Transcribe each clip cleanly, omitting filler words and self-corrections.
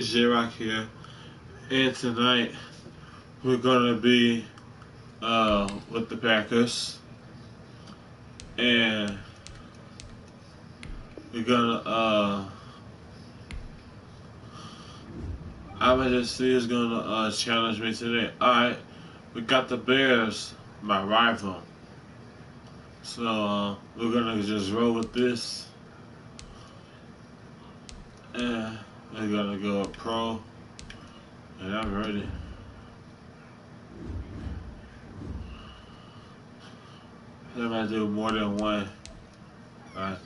J-Rock here, and tonight we're gonna be with the Packers, and we're gonna I'm gonna just see who's gonna challenge me today. Alright, we got the Bears, my rival. So we're gonna just roll with this, and we're gonna go pro, and I'm ready. I'm gonna do more than one. Alright.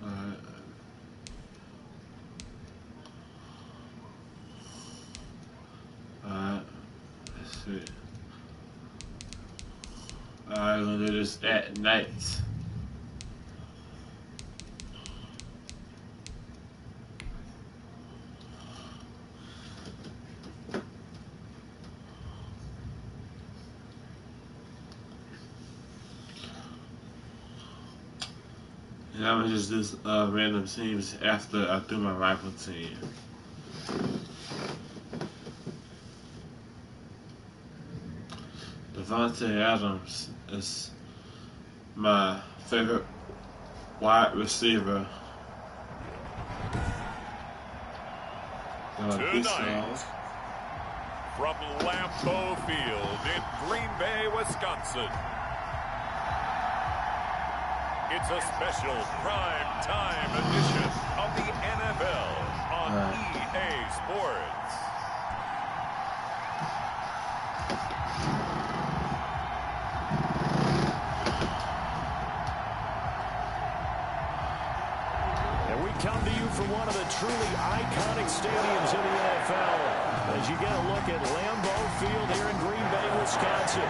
Alright. Alright. Let's see. Alright, we're gonna do this at night. And I'm gonna just do random teams after I do my rival team. Davante Adams is my favorite wide receiver. Tonight, from Lambeau Field in Green Bay, Wisconsin, it's a special prime time edition of the NFL on EA Sports. And we come to you from one of the truly iconic stadiums in the NFL as you get a look at Lambeau Field here in Green Bay, Wisconsin.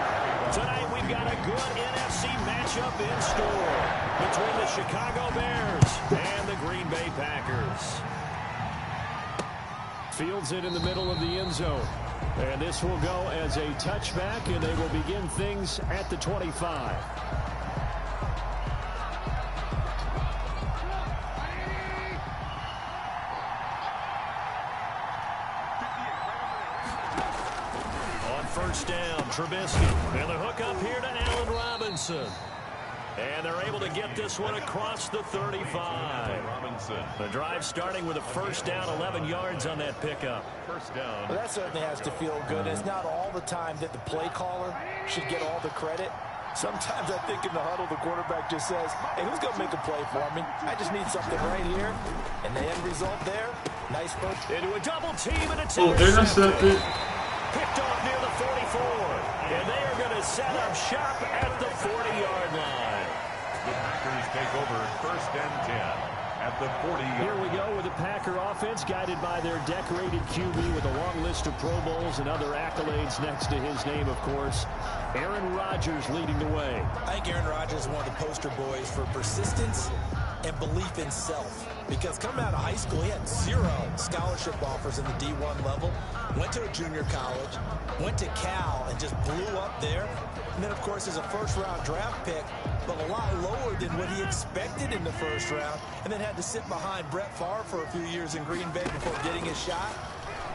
Tonight we've got a good NFC matchup in store between the Chicago Bears and the Green Bay Packers. Fields it in the middle of the end zone. And this will go as a touchback, and they will begin things at the 25. On first down, Trubisky. And the hook up here to Allen Robinson. And they're able to get this one across the 35. The drive starting with a first down, 11 yards on that pickup. First down. Well, that certainly has to feel good. It's not all the time that the play caller should get all the credit. Sometimes I think in the huddle, the quarterback just says, hey, who's going to make a play for me? I just need something right here. And the end result there, nice push. Into a double team and it's intercepted. Picked off near the 44. And they are going to set up shop at the 40-yard line. The Packers take over first and 10 at the 40. Here we go with the Packer offense guided by their decorated QB with a long list of Pro Bowls and other accolades next to his name, of course. Aaron Rodgers leading the way. I think Aaron Rodgers is one of the poster boys for persistence and belief in self. Because coming out of high school, he had 0 scholarship offers in the D1 level. Went to a junior college, went to Cal, and just blew up there. And then, of course, is a first-round draft pick, but a lot lower than what he expected in the first round. And then had to sit behind Brett Favre for a few years in Green Bay before getting his shot.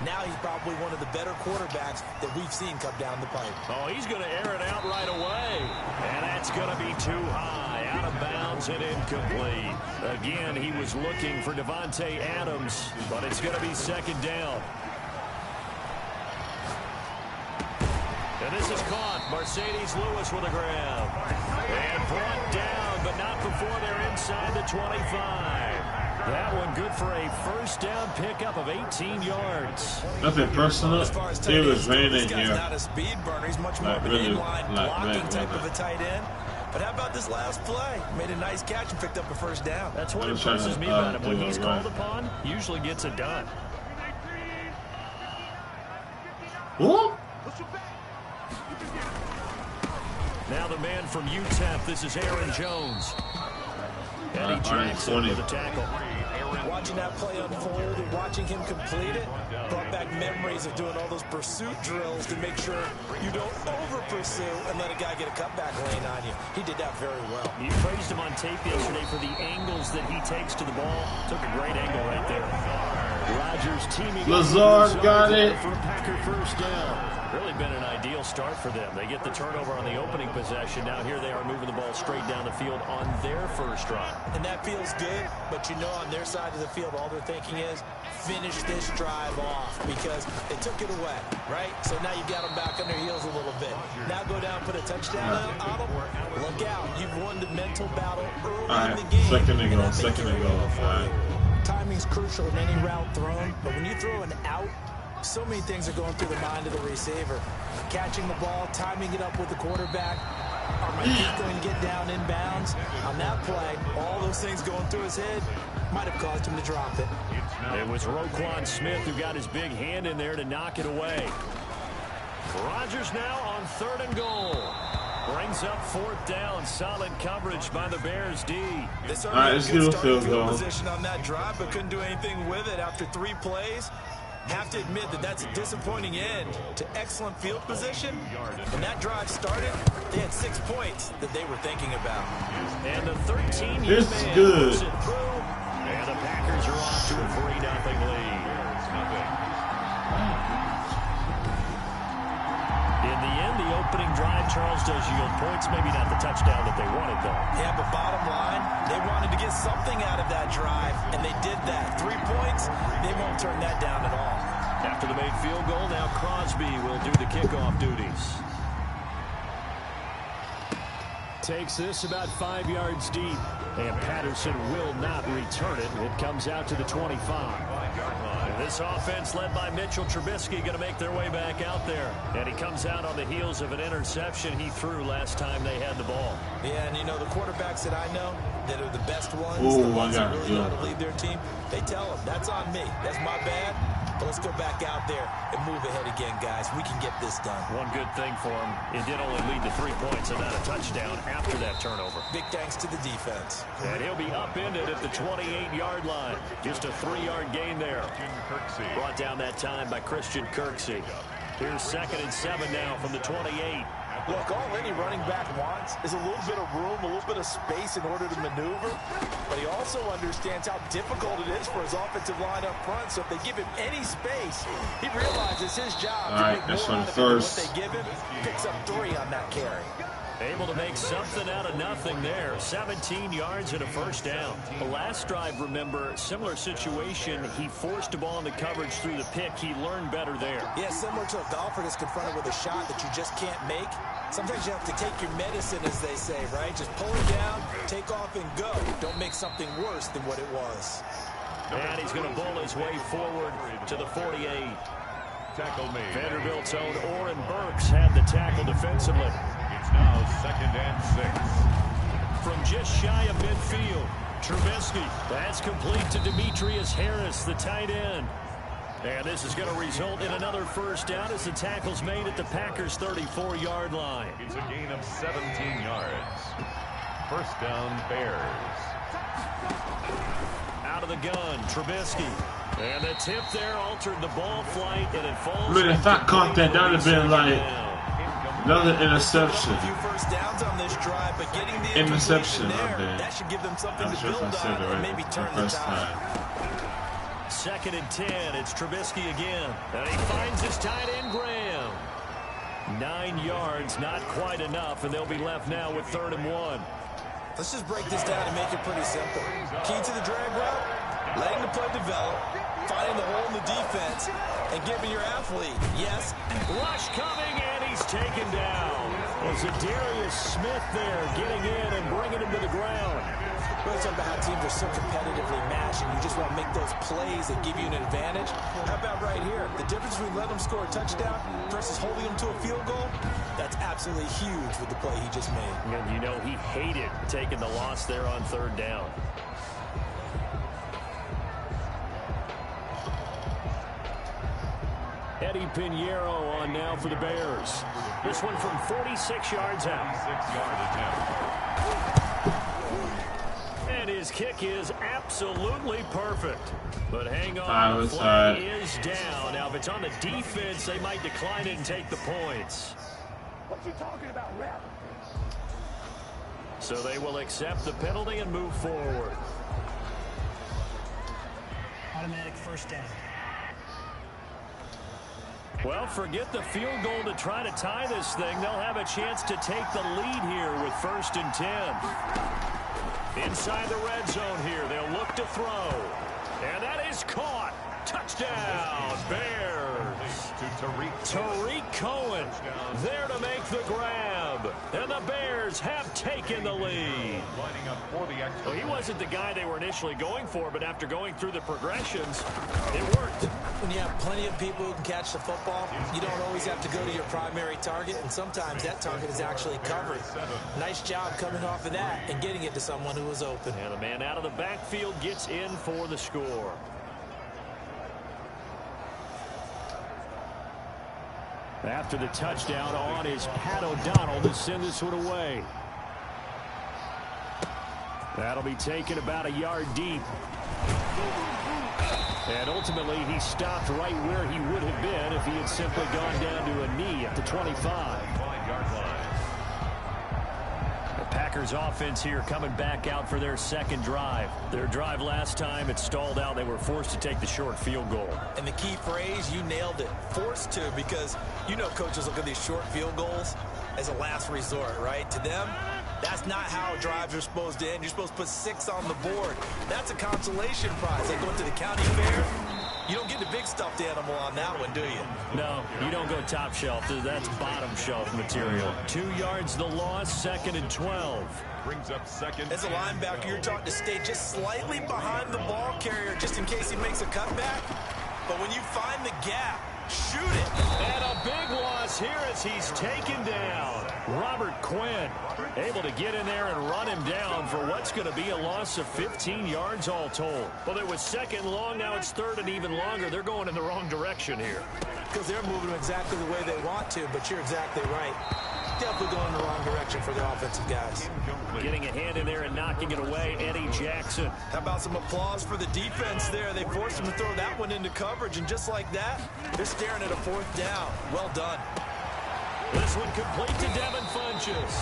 Now he's probably one of the better quarterbacks that we've seen come down the pipe. Oh, he's going to air it out right away. And that's going to be too high, out of bounds and incomplete. Again, he was looking for Davante Adams, but it's going to be second down. And this is caught. Mercedes Lewis with a grab. And brought down, but not before they're inside the 25. That one good for a first down pickup of 18 yards. Nothing personal. It was raining here. Not a speed burner. He's much more of an inline blocking type of a tight end. But how about this last play? Made a nice catch and picked up a first down. That's what impresses me about him. When he's called upon, usually gets it done. What? Now the man from UTEP, this is Aaron Jones. And he drives it with a tackle. Watching that play unfold and watching him complete it, brought back memories of doing all those pursuit drills to make sure you don't over-pursue and let a guy get a cutback lane on you. He did that very well. You praised him on tape yesterday for the angles that he takes to the ball. Took a great angle right there. Rodgers teaming Lazard got it for a Packer first down. Really been an ideal start for them. They get the turnover on the opening possession. Now here they are moving the ball straight down the field on their first drive. And that feels good, but you know on their side of the field all they're thinking is finish this drive off because they took it away, right? So now you've got them back on their heels a little bit. Now go down, put a touchdown on them. Look out. You've won the mental battle early in the game. Second and go. All right. Timing's crucial in any route thrown, but when you throw an out, so many things are going through the mind of the receiver. Catching the ball, timing it up with the quarterback. Are my feet going to get down in bounds? On that play, all those things going through his head might have caused him to drop it. It was Roquan Smith who got his big hand in there to knock it away. Rodgers now on 3rd and goal. Brings up 4th down. Solid coverage by the Bears D. They started a good starting field position on that drive, but couldn't do anything with it after 3 plays. Have to admit that that's a disappointing end to excellent field position. When that drive started, they had 6 points that they were thinking about. And the 13-year man good. It through. And the Packers are off to a 3-0 lead. In the end, the opening drive, Charles, does yield points. Maybe not the touchdown that they wanted, though. Yeah, but bottom line, they wanted to get something out of that drive, and they did that. 3 points, they won't turn that down at all. After the made field goal, now Crosby will do the kickoff duties. Takes this about 5 yards deep, and Patterson will not return it. It comes out to the 25. This offense led by Mitchell Trubisky going to make their way back out there. And he comes out on the heels of an interception he threw last time they had the ball. Yeah, and you know, the quarterbacks that I know that are the best ones, the ones that really know how to lead their team, they tell them, that's on me. That's my bad. But let's go back out there and move ahead again, guys. We can get this done. One good thing for him, it did only lead to 3 points and not a touchdown after that turnover. Big thanks to the defense. And he'll be upended at the 28-yard line. Just a 3-yard gain there. Brought down that time by Christian Kirksey. Here's 2nd and 7 now from the 28. Look, all any running back wants is a little bit of room, a little bit of space in order to maneuver. But he also understands how difficult it is for his offensive line up front. So if they give him any space, he realizes his job to make more out of it than what they give him. Picks up 3 on that carry. Able to make something out of nothing there. 17 yards and a first down. The last drive, remember, similar situation. He forced a ball in the coverage through the pick. He learned better there. Yeah, similar to a golfer that's confronted with a shot that you just can't make. Sometimes you have to take your medicine, as they say, right? Just pull it down, take off, and go. Don't make something worse than what it was. And he's going to bull his way forward to the 48. Tackle made. Vanderbilt's own Oren Burks had the tackle defensively. Now 2nd and 6. From just shy of midfield, Trubisky. That's complete to Demetrius Harris, the tight end. And this is going to result in another first down as the tackle's made at the Packers' 34-yard line. It's a gain of 17 yards. First down, Bears. Out of the gun, Trubisky. And the tip there altered the ball flight, and it falls. I mean, if I caught that, that would have been like another interception. A few first downs on this drive, but getting the Interception, there, that should give them something to build on and maybe turn the tide. 2nd and 10. It's Trubisky again. And he finds his tight end, Graham. 9 yards, not quite enough, and they'll be left now with 3rd and 1. Let's just break this down and make it pretty simple. Key to the drag route, letting the play develop, finding the hole in the defense, and giving your athlete, yes. Rush coming, and he's taken down. There's a Darius Smith there getting in and bringing him to the ground. We're talking about how teams are so competitively matched, and you just want to make those plays that give you an advantage. How about right here? The difference between letting them score a touchdown versus holding them to a field goal, that's absolutely huge with the play he just made. And you know he hated taking the loss there on 3rd down. Eddie Pinheiro on now for the Bears. This one from 46 yards out. 6-yard attempt. And his kick is absolutely perfect. But hang on, the flag is down. Now, if it's on the defense, they might decline it and take the points. What you talking about, ref? So they will accept the penalty and move forward. Automatic first down. Well, forget the field goal to try to tie this thing. They'll have a chance to take the lead here with 1st and 10. Inside the red zone here, they'll look to throw. And that is caught. Touchdown, Bears. Tariq Cohen there to make the grab. And the Bears have taken the lead. Well, he wasn't the guy they were initially going for, but after going through the progressions, it worked. When you have plenty of people who can catch the football, you don't always have to go to your primary target, and sometimes that target is actually covered. Nice job coming off of that and getting it to someone who was open. And the man out of the backfield gets in for the score. After the touchdown on is Pat O'Donnell to send this one away. That'll be taken about a yard deep. And ultimately, he stopped right where he would have been if he had simply gone down to a knee at the 25. The Packers offense here coming back out for their second drive. Their drive last time, it stalled out. They were forced to take the short field goal. And the key phrase, you nailed it, forced to, because you know coaches look at these short field goals as a last resort, right? To them, that's not how drives are supposed to end. You're supposed to put 6 on the board. That's a consolation prize. Like going to the county fair, you don't get the big stuffed animal on that one, do you? No, you don't go top shelf. That's bottom shelf material. 2 yards the loss, 2nd and 12. Brings up second. As a linebacker, you're taught to stay just slightly behind the ball carrier just in case he makes a cutback. But when you find the gap, shoot it. And a big loss here as he's taken down. Robert Quinn able to get in there and run him down for what's going to be a loss of 15 yards all told. Well, it was 2nd long. Now it's 3rd and even longer. They're going in the wrong direction here. Because they're moving exactly the way they want to, but you're exactly right. Definitely going in the wrong direction for the offensive guys. Getting a hand in there and knocking it away, Eddie Jackson. How about some applause for the defense there? They forced him to throw that one into coverage, and just like that, they're staring at a 4th down. Well done. This one complete to Devin Funchess.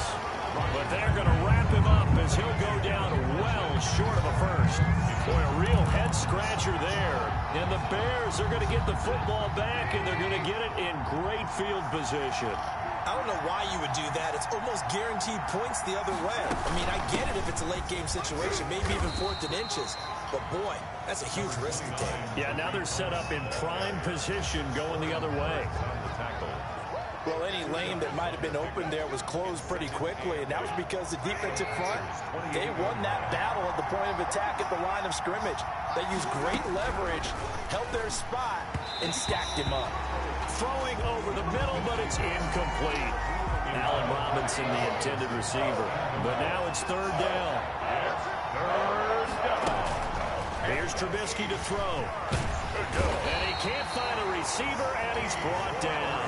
But they're going to wrap him up as he'll go down well short of a first. Boy, a real head-scratcher there. And the Bears are going to get the football back, and they're going to get it in great field position. I don't know why you would do that. It's almost guaranteed points the other way. I mean, I get it if it's a late-game situation, maybe even 4th and inches. But, boy, that's a huge risk to take. Yeah, now they're set up in prime position going the other way. Well, any lane that might have been open there was closed pretty quickly, and that was because the defensive front, they won that battle at the point of attack at the line of scrimmage. They used great leverage, held their spot, and stacked him up. Throwing over the middle, but it's incomplete. Allen Robinson, the intended receiver. But now it's 3rd down. Here's Trubisky to throw. And he can't find a receiver, and he's brought down.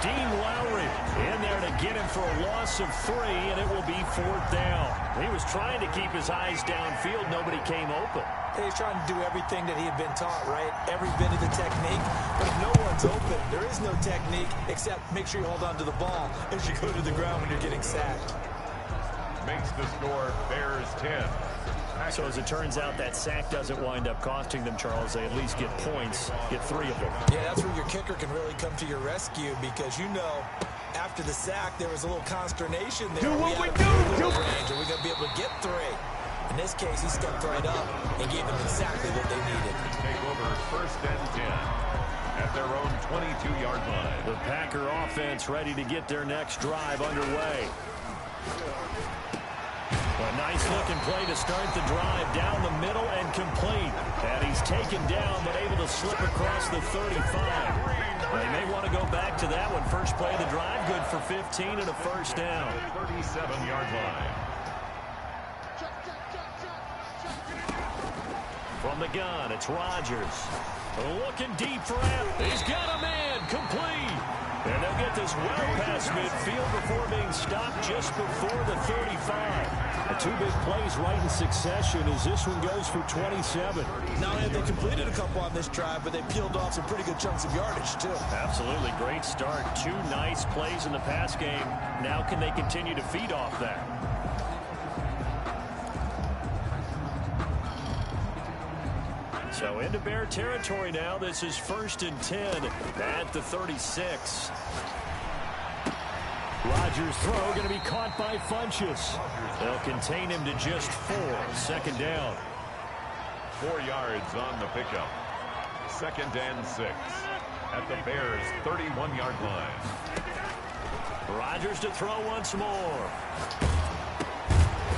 Dean Lowry in there to get him for a loss of 3, and it will be 4th down. He was trying to keep his eyes downfield. Nobody came open. He's trying to do everything that he had been taught, right? Every bit of the technique. But if no one's open, there is no technique except make sure you hold on to the ball as you go to the ground when you're getting sacked. Makes the score Bears 10. So as it turns out, that sack doesn't wind up costing them, Charles. They at least get points, get 3 of them. Yeah, that's where your kicker can really come to your rescue because, you know, after the sack, there was a little consternation there. Do what we do! Range. Are we going to be able to get 3? In this case, he stepped right up and gave them exactly what they needed. Take over 1st and 10 at their own 22-yard line. The Packer offense ready to get their next drive underway. A nice-looking play to start the drive down the middle and complete. And he's taken down but able to slip across the 35. They may want to go back to that one. First play of the drive, good for 15 and a 1st down. 37-yard line. From the gun, it's Rodgers. Looking deep for Allen. He's got a man, complete. And they'll get this well past midfield before being stopped just before the 35. Two big plays right in succession as this one goes for 27. Not only have they completed a couple on this drive, but they peeled off some pretty good chunks of yardage, too. Absolutely. Great start. Two nice plays in the pass game. Now can they continue to feed off that? So into Bear territory now. This is 1st and 10 at the 36. Rodgers' throw going to be caught by Funchess. They'll contain him to just 4. 2nd down. 4 yards on the pickup. 2nd and 6 at the Bears' 31-yard line. Rodgers to throw once more.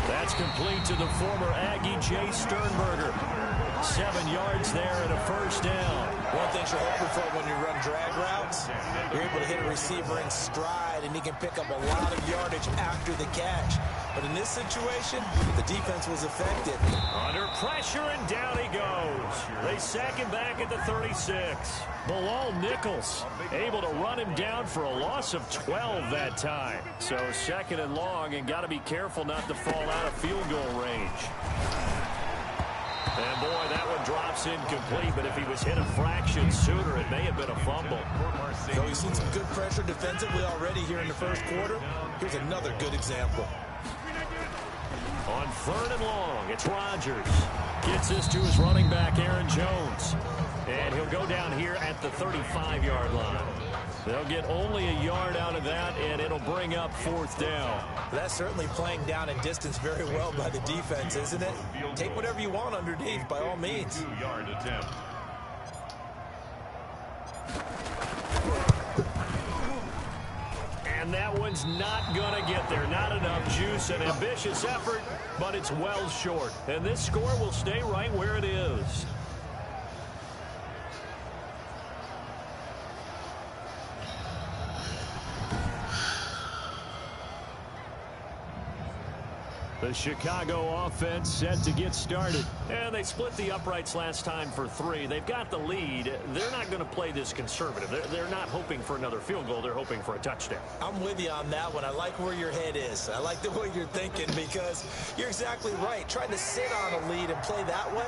That's complete to the former Aggie, Jay Sternberger. 7 yards there and a 1st down. One thing you're hoping for when you run drag routes, you're able to hit a receiver in stride, and he can pick up a lot of yardage after the catch. But in this situation, the defense was effective. Under pressure, and down he goes. They sack him back at the 36. Bilal Nichols able to run him down for a loss of 12 that time. So 2nd and long, and got to be careful not to fall out of field goal range. And boy, that one drops incomplete, but if he was hit a fraction sooner, it may have been a fumble. So we've seen some good pressure defensively already here in the first quarter. Here's another good example. On 3rd and long, it's Rodgers. Gets this to his running back, Aaron Jones. And he'll go down here at the 35-yard line. They'll get only a yard out of that, and it'll bring up 4th down. That's certainly playing down in distance very well by the defense, isn't it? Take whatever you want underneath, by all means. 2-yard attempt. And that one's not going to get there. Not enough juice. An ambitious effort, but it's well short. And this score will stay right where it is. The Chicago offense set to get started. And they split the uprights last time for 3. They've got the lead. They're not going to play this conservative. They're not hoping for another field goal. They're hoping for a touchdown. I'm with you on that one. I like where your head is. I like the way you're thinking because you're exactly right. Trying to sit on a lead and play that way,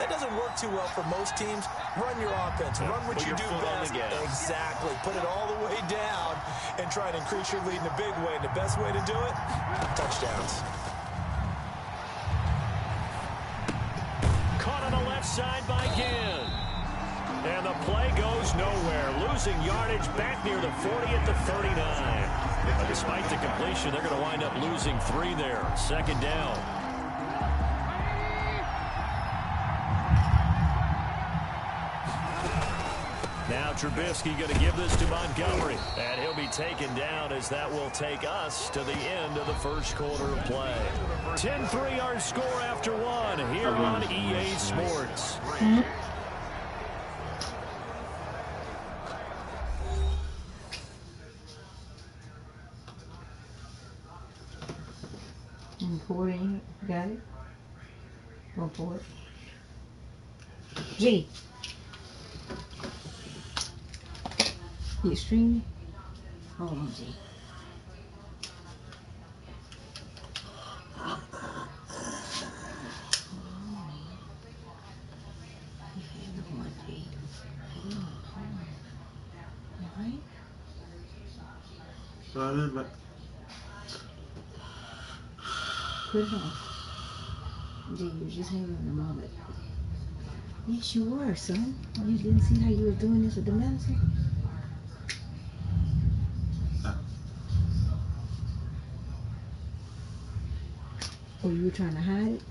that doesn't work too well for most teams. Run your offense. Run what you do best. Exactly. Put it all the way down and try and increase your lead in a big way. And the best way to do it, touchdowns. Side by Ginn. And the play goes nowhere. Losing yardage back near the 40 at the 39. But despite the completion, they're going to wind up losing 3 there. 2nd down. Now Trubisky going to give this to Montgomery. And he'll be taken down as that will take us to the end of the first quarter of play. 10-3 our score after 1 here on EA Sports. Pour it in. Got it? Go for it. G. You streaming? Hold on, G. Put it on. G, you just hang on a moment. Yes, you were, son. You didn't see how you were doing this with the medicine? Or you were trying to hide it?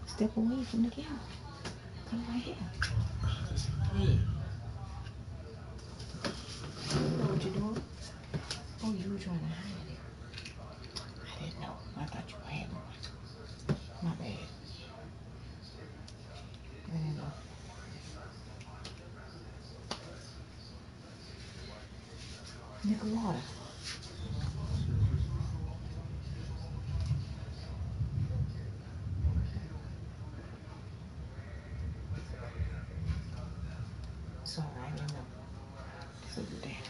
Step away from the camera. Come right here. You know what you're doing? Oh, you were trying to hide it. I didn't know. I thought you had one. My bad. I didn't know. Nickel water. Sorry, I didn't know. So you there.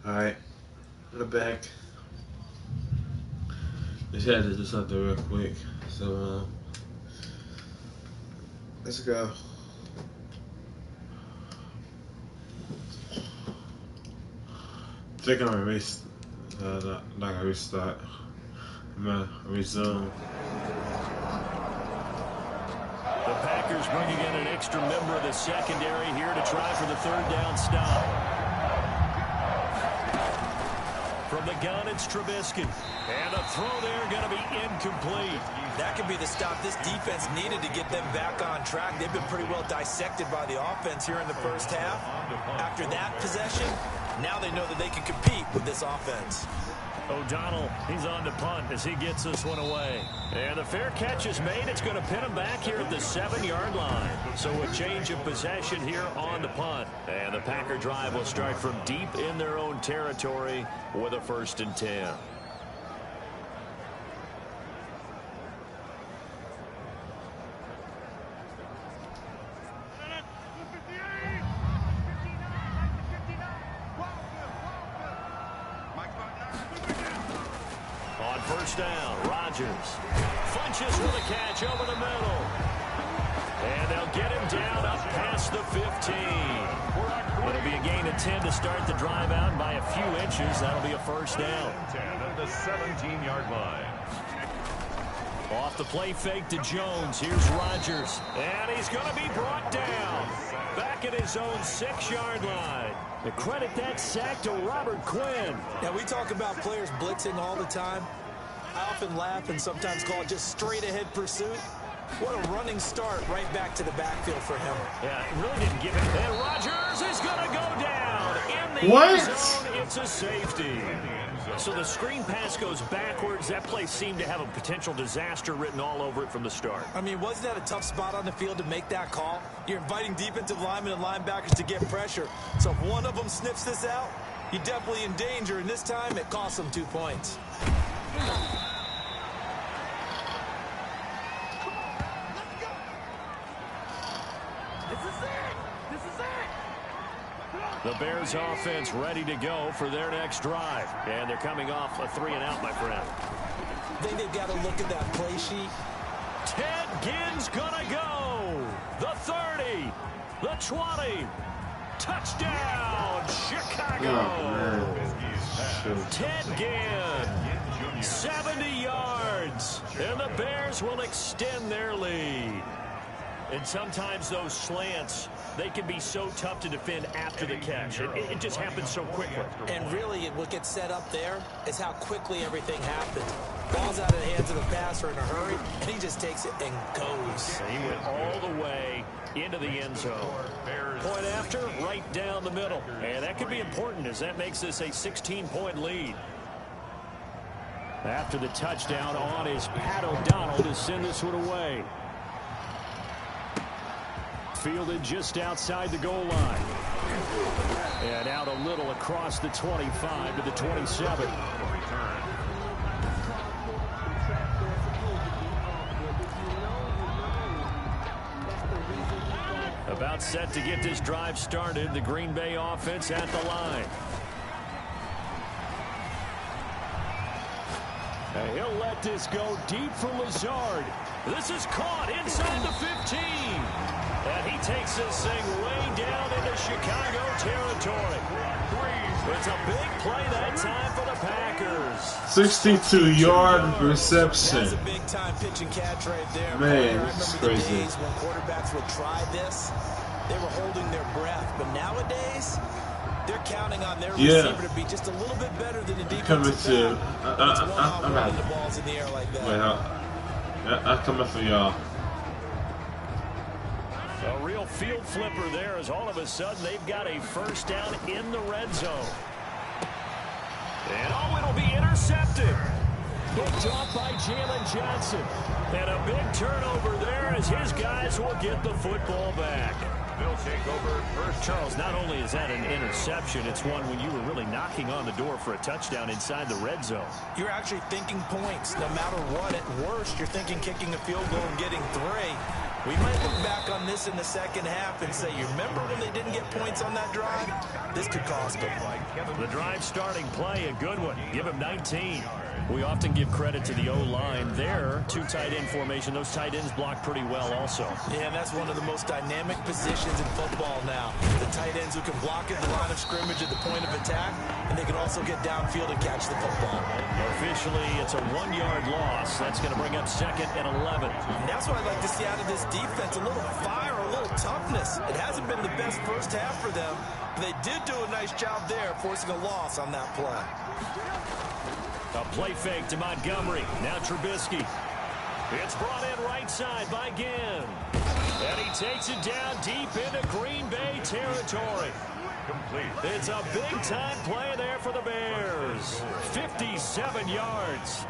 Alright, we're back. Just had to do something real quick. So, let's go. I think I'm gonna not gonna restart. I'm gonna resume. The Packers bringing in an extra member of the secondary here to try for the third down stop. From the gun, it's Trubisky. And a throw there going to be incomplete. That could be the stop this defense needed to get them back on track. They've been pretty well dissected by the offense here in the first half. After that possession, now they know that they can compete with this offense. O'Donnell, he's on the punt as he gets this one away. And the fair catch is made. It's going to pin him back here at the 7-yard line. So a change of possession here on the punt. And the Packer drive will start from deep in their own territory with a 1st and 10. On 1st down, Rodgers flinches for the catch over the middle. And they'll get him down up past the 15. It'll be a gain of 10 to start the drive out by a few inches. That'll be a 1st down. 10 at the 17-yard line. Off the play fake to Jones. Here's Rodgers. And he's going to be brought down. Back at his own 6-yard line. To credit that sack to Robert Quinn. Now, we talk about players blitzing all the time. I often laugh and sometimes call it just straight-ahead pursuit. What a running start right back to the backfield for him. Yeah, it really didn't give it. And Rodgers is going to go down in the What? end zone. It's a safety. So the screen pass goes backwards. That play seemed to have a potential disaster written all over it from the start. I mean, wasn't that a tough spot on the field to make that call? You're inviting defensive linemen and linebackers to get pressure. So if one of them sniffs this out, you're definitely in danger. And this time, it cost them 2 points. The Bears offense ready to go for their next drive. And they're coming off a 3-and-out, my friend. I think they've got to look at that play sheet. Ted Ginn's gonna go. The 30, the 20. Touchdown, Chicago. Oh, Ted Ginn, 70 yards. And the Bears will extend their lead. And sometimes those slants, they can be so tough to defend after the catch. It just happens so quickly. And really, what gets set up there is how quickly everything happens. Ball's out of the hands of the passer in a hurry, and he just takes it and goes. And he went all the way into the end zone. Point after, right down the middle. And that could be important as that makes this a 16-point lead. After the touchdown on is Pat O'Donnell to send this one away. Fielded just outside the goal line. And out a little across the 25 to the 27. About set to get this drive started. The Green Bay offense at the line. And he'll let this go deep for Lazard. This is caught inside the 15. And he takes this thing way down into Chicago territory. It's a big play that time for the Packers. 62-yard reception. That's a big-time pitch and catch right there. Man, I this is remember the crazy. days when quarterbacks would try this, they were holding their breath. But nowadays, they're counting on their receiver to be just a little bit better than the defensive back. I'm out. the balls in the air like that. Wait, I'm coming for y'all. A real field flipper there as all of a sudden they've got a first down in the red zone. And it'll be intercepted. Picked off by Jalen Johnson. And a big turnover there as his guys will get the football back. They'll take over first. Charles, not only is that an interception, it's one when you were really knocking on the door for a touchdown inside the red zone. You're actually thinking points. No matter what, at worst, you're thinking kicking a field goal and getting 3. We might look back on this in the second half and say, you remember when they didn't get points on that drive? This could cost them. The drive starting play, a good one. Give him 19. We often give credit to the O-line. There, two tight end formation. Those tight ends block pretty well also. Yeah, and that's one of the most dynamic positions in football now. The tight ends who can block at the line of scrimmage at the point of attack, and they can also get downfield and catch the football. Officially, it's a 1-yard loss. That's going to bring up 2nd and 11. And that's what I'd like to see out of this defense, a little fire, a little toughness. It hasn't been the best first half for them, but they did do a nice job there, forcing a loss on that play. A play fake to Montgomery. Now Trubisky. It's brought in right side by Ginn. And he takes it down deep into Green Bay territory. Complete. It's a big-time play there for the Bears. 57 yards.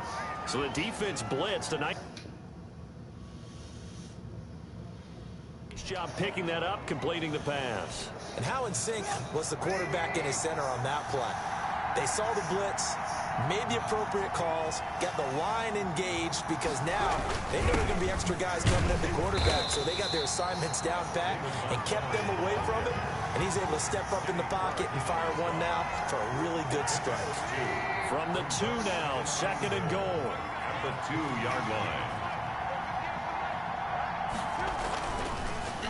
So the defense blitzed tonight. Nice job picking that up, completing the pass. And how in sync was the quarterback and his center on that play? They saw the blitz, made the appropriate calls, got the line engaged, because now they know there are going to be extra guys coming at the quarterback, so they got their assignments down pat and kept them away from it, and he's able to step up in the pocket and fire one now for a really good strike. From the 2 now, 2nd and goal. At the 2-yard line.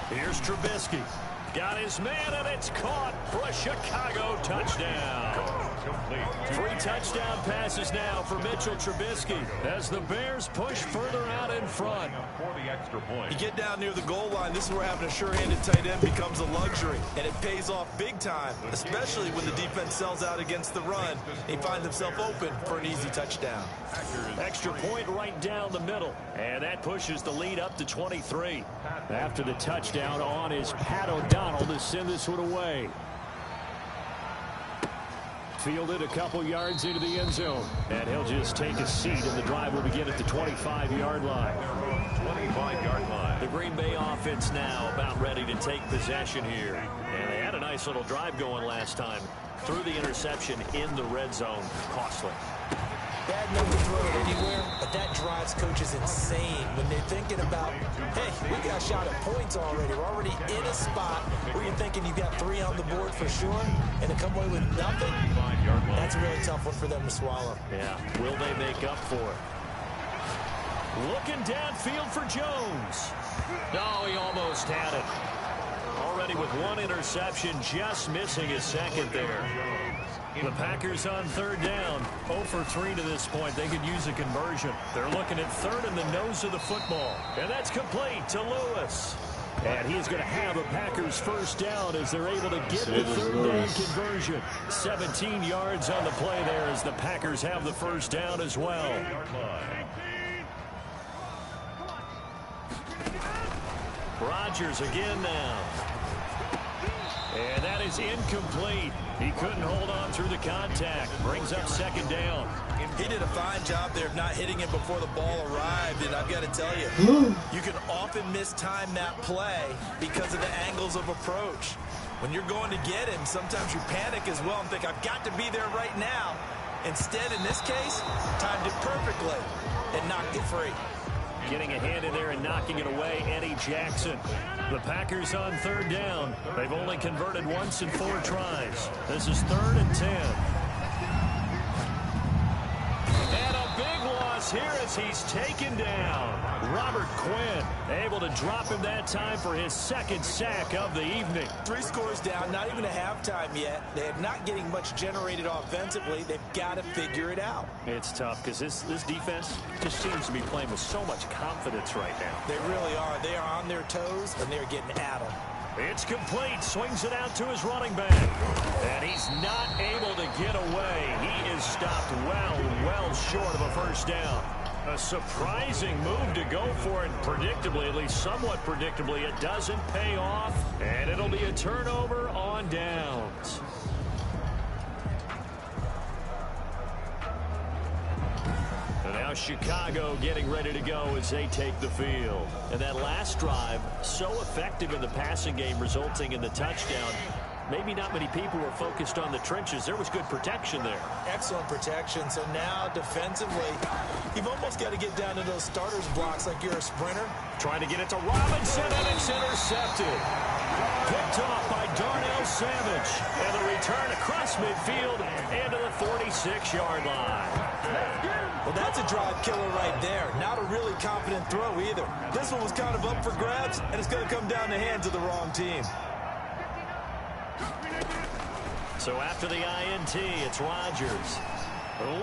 Here's Trubisky. Got his man, and it's caught for a Chicago touchdown. Complete. 3 touchdown passes now for Mitchell Trubisky as the Bears push further out in front. For the extra point. You get down near the goal line, this is where having a sure-handed tight end becomes a luxury, and it pays off big time, especially when the defense sells out against the run. He finds himself open for an easy touchdown. Extra point right down the middle, and that pushes the lead up to 23. After the touchdown on is Pat O'Donnell to send this one away. Fielded a couple yards into the end zone, and he'll just take a seat, and the drive will begin at the 25-yard line. 25-yard line. The Green Bay offense now about ready to take possession here. And they had a nice little drive going last time. Threw the interception in the red zone. Costly. Bad enough to throw it anywhere, but that drives coaches insane when they're thinking about, hey, we got a shot at points already. We're already in a spot where you're thinking you got 3 on the board for sure, and to come away with nothing, that's a really tough one for them to swallow. Yeah, will they make up for it? Looking downfield for Jones. No, he almost had it. Already with 1 interception, just missing his 2nd there. The Packers on 3rd down. 0 for 3 to this point. They could use a conversion. They're looking at 3rd in the nose of the football. And that's complete to Lewis. And he's going to have a Packers 1st down as they're able to get the 3rd down conversion. 17 yards on the play there as the Packers have the 1st down as well. Rodgers again now. And that is incomplete. He couldn't hold on through the contact. Brings up 2nd down. He did a fine job there of not hitting it before the ball arrived, and I've got to tell you, you can often mistime that play because of the angles of approach. When you're going to get him, sometimes you panic as well and think, I've got to be there right now. Instead, in this case, timed it perfectly and knocked it free. Getting a hand in there and knocking it away, Eddie Jackson. The Packers on 3rd down. They've only converted once in 4 tries. This is 3rd and 10. And a big loss here as he's taken down. Robert Quinn able to drop him that time for his 2nd sack of the evening. 3 scores down, not even a halftime yet. They're not getting much generated offensively. They've got to figure it out. It's tough because this defense just seems to be playing with so much confidence right now. They really are. They are on their toes, and they're getting at them. It's complete. Swings it out to his running back. And he's not able to get away. He is stopped well short of a 1st down. A surprising move to go for it. Predictably, at least somewhat predictably, it doesn't pay off. And it'll be a turnover on downs. And now Chicago getting ready to go as they take the field. And that last drive, so effective in the passing game, resulting in the touchdown. maybe not many people were focused on the trenches. There was good protection there. Excellent protection. So now defensively, you've almost got to get down to those starters blocks like you're a sprinter. Trying to get it to Robinson, and it's intercepted. Picked off by Darnell Savage. And the return across midfield and to the 46-yard line. Well, that's a drive killer right there. Not a really confident throw either. This one was kind of up for grabs, and it's going to come down the hands of the wrong team. So after the INT, it's Rodgers.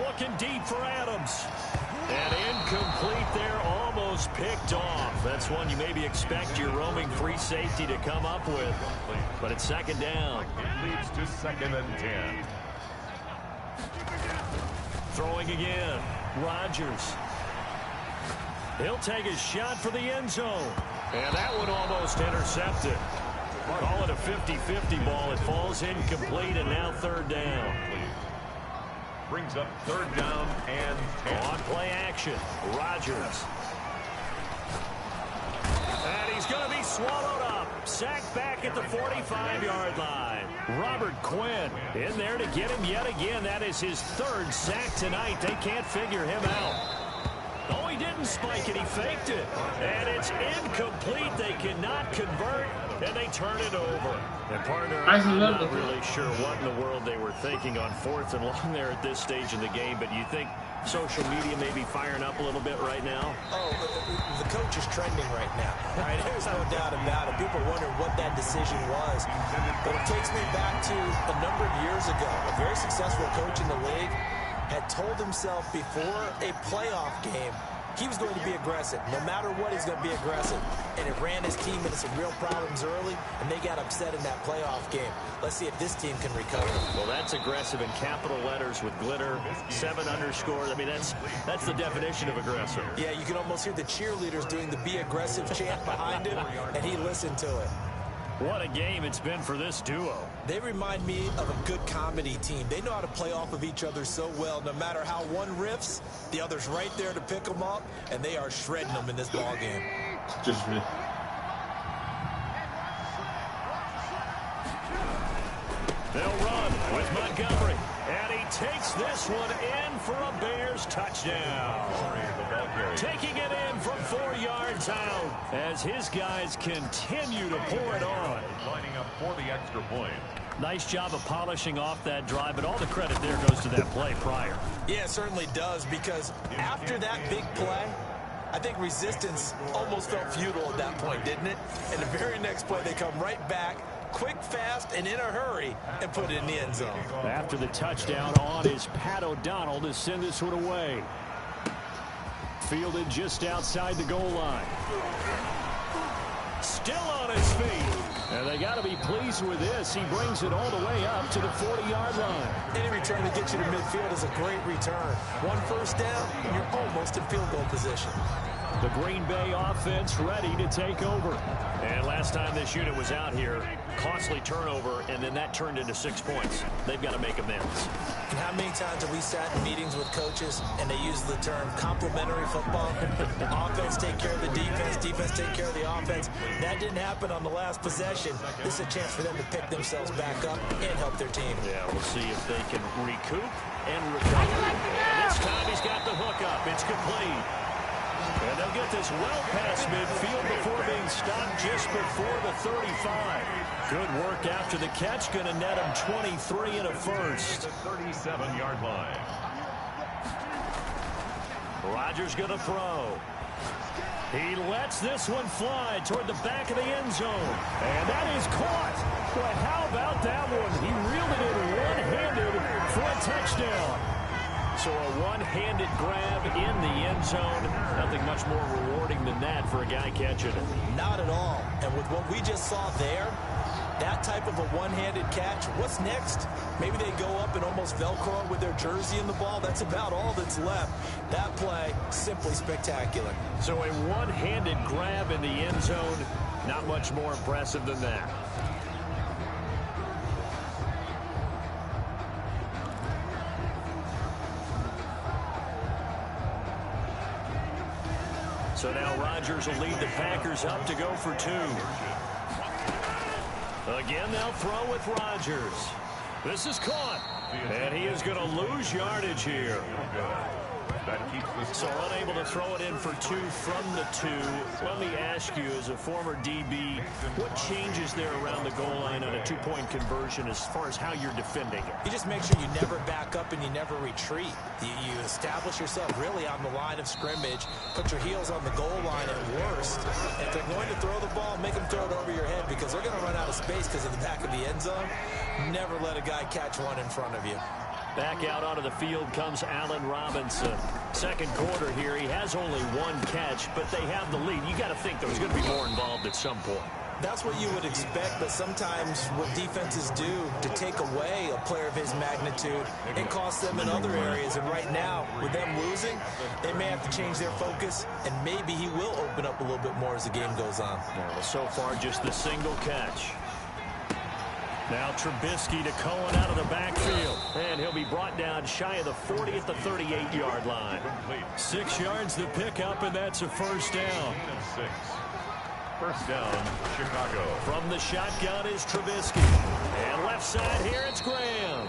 Looking deep for Adams. And incomplete there, almost picked off. That's one you maybe expect your roaming free safety to come up with. But it's second down. It leads to 2nd and 10. Throwing again. Rodgers. He'll take a shot for the end zone. And that one almost intercepted. Call it a 50-50 ball. It falls incomplete, and now third down. Brings up 3rd down and 10. On play action, Rodgers. And he's going to be swallowed up. Sacked back at the 45-yard line. Robert Quinn in there to get him yet again. That is his 3rd sack tonight. They can't figure him out. Oh, he didn't spike it. He faked it. And it's incomplete. They cannot convert, and they turn it over. And partner, I'm not really sure what in the world they were thinking on 4th and long there at this stage in the game, but you think social media may be firing up a little bit right now? Oh, the coach is trending right now. Right? There's no doubt about it. People wonder what that decision was. But it takes me back to a number of years ago. A very successful coach in the league had told himself before a playoff game he was going to be aggressive. No matter what, he's going to be aggressive. And it ran his team into some real problems early, and they got upset in that playoff game. Let's see if this team can recover. Well, that's aggressive in capital letters with glitter, 7 underscore. I mean, that's the definition of aggressive. Yeah, you can almost hear the cheerleaders doing the be aggressive chant behind him, and he listened to it. What a game it's been for this duo. They remind me of a good comedy team. They know how to play off of each other so well. No matter how one riffs, the other's right there to pick them up, and they are shredding them in this ball game. Just me. They'll run with Montgomery, and he takes this one in for a Bears touchdown. Taking it in from 4 yards out as his guys continue to pour it on. Lining up for the extra point. Nice job of polishing off that drive, but all the credit there goes to that play prior. Yeah, it certainly does, because after that big play, I think resistance almost felt futile at that point, didn't it? And the very next play, they come right back, quick, fast, and in a hurry, and put it in the end zone. After the touchdown on is Pat O'Donnell to send this one away. Fielded just outside the goal line. Still on his feet. And they got to be pleased with this. He brings it all the way up to the 40-yard line. Any return to get you to midfield is a great return. 1 first down, and you're almost in field goal position. The Green Bay offense ready to take over. And last time this unit was out here, costly turnover, and then that turned into 6 points. They've got to make amends. And how many times have we sat in meetings with coaches and they use the term complementary football? Offense take care of the defense, defense take care of the offense. That didn't happen on the last possession. This is a chance for them to pick themselves back up and help their team. Yeah, we'll see if they can recoup and recover. And this time he's got the hook up. It's complete. And they'll get this well past midfield before being stopped just before the 35. Good work after the catch. Going to net him 23 and a first. The 37-yard line. Rodgers going to throw. He lets this one fly toward the back of the end zone. And that is caught. But how about that one? He reeled it in one-handed for a touchdown. So a one-handed grab in the end zone. Nothing much more rewarding than that for a guy catching it. Not at all. And with what we just saw there, that type of a one-handed catch, what's next? Maybe they go up and almost Velcro with their jersey in the ball. That's about all that's left. That play, simply spectacular. So a one-handed grab in the end zone, not much more impressive than that. So now Rodgers will lead the Packers up to go for 2. Again, they'll throw with Rodgers. This is caught. And he is going to lose yardage here. So unable to throw it in for 2 from the 2. Let me ask you, as a former DB, what changes there around the goal line on a 2-point conversion as far as how you're defending it? You just make sure you never back up and you never retreat. You establish yourself really on the line of scrimmage, put your heels on the goal line at worst. And if they're going to throw the ball, make them throw it over your head because they're going to run out of space because of the back of the end zone. Never let a guy catch one in front of you. Back out onto the field comes Allen Robinson. Second quarter here, he has only 1 catch, but they have the lead. You got to think there's going to be more involved at some point. That's what you would expect, but sometimes what defenses do to take away a player of his magnitude, it costs them in other areas. And right now, with them losing, they may have to change their focus, and maybe he will open up a little bit more as the game goes on. Well, so far, just the single catch. Now Trubisky to Cohen out of the backfield. And he'll be brought down shy of the 40 at the 38-yard line. 6 yards the pickup, and that's a first down. First down, Chicago. From the shotgun is Trubisky. And left side here, it's Graham.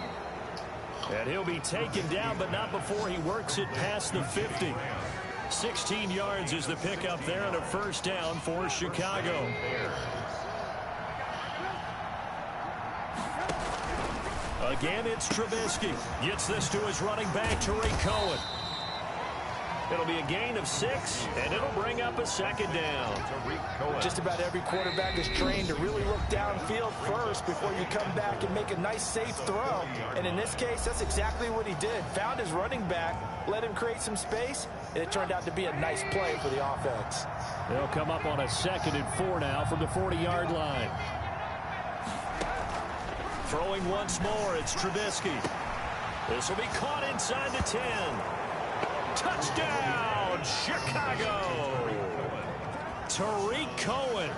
And he'll be taken down, but not before he works it past the 50. 16 yards is the pickup there, and a first down for Chicago. Again, it's Trubisky. Gets this to his running back, Tariq Cohen. It'll be a gain of 6, and it'll bring up a second down. Just about every quarterback is trained to really look downfield first before you come back and make a nice, safe throw. And in this case, that's exactly what he did. Found his running back, let him create some space, and it turned out to be a nice play for the offense. They'll come up on a 2nd and 4 now from the 40-yard line. Throwing once more, it's Trubisky. This will be caught inside the 10. Touchdown, Chicago! Tariq Cohen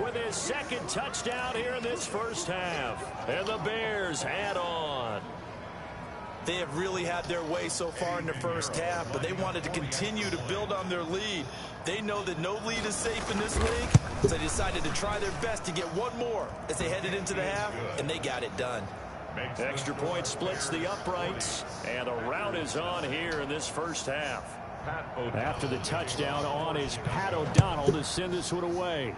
with his 2nd touchdown here in this first half. And the Bears add on. They have really had their way so far in the first half, but they wanted to continue to build on their lead. They know that no lead is safe in this league, so they decided to try their best to get one more as they headed into the half, and they got it done. Extra point splits the uprights, and a rout is on here in this first half. After the touchdown on is Pat O'Donnell to send this one away.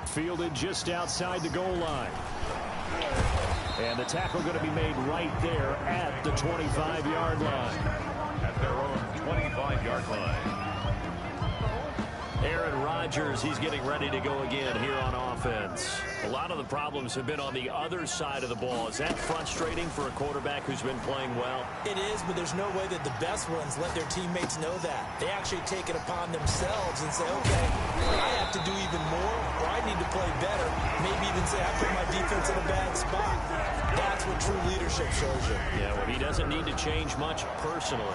Fielded just outside the goal line. And the tackle going to be made right there at the 25-yard line. At their own 25-yard line. Aaron Rodgers, he's getting ready to go again here on offense. A lot of the problems have been on the other side of the ball. Is that frustrating for a quarterback who's been playing well? It is, but there's no way that the best ones let their teammates know that. They actually take it upon themselves and say, okay, I have to do even more, or I need to play better. Maybe even say, I put my defense in a bad spot. That's what true leadership shows you. Yeah, well, he doesn't need to change much personally.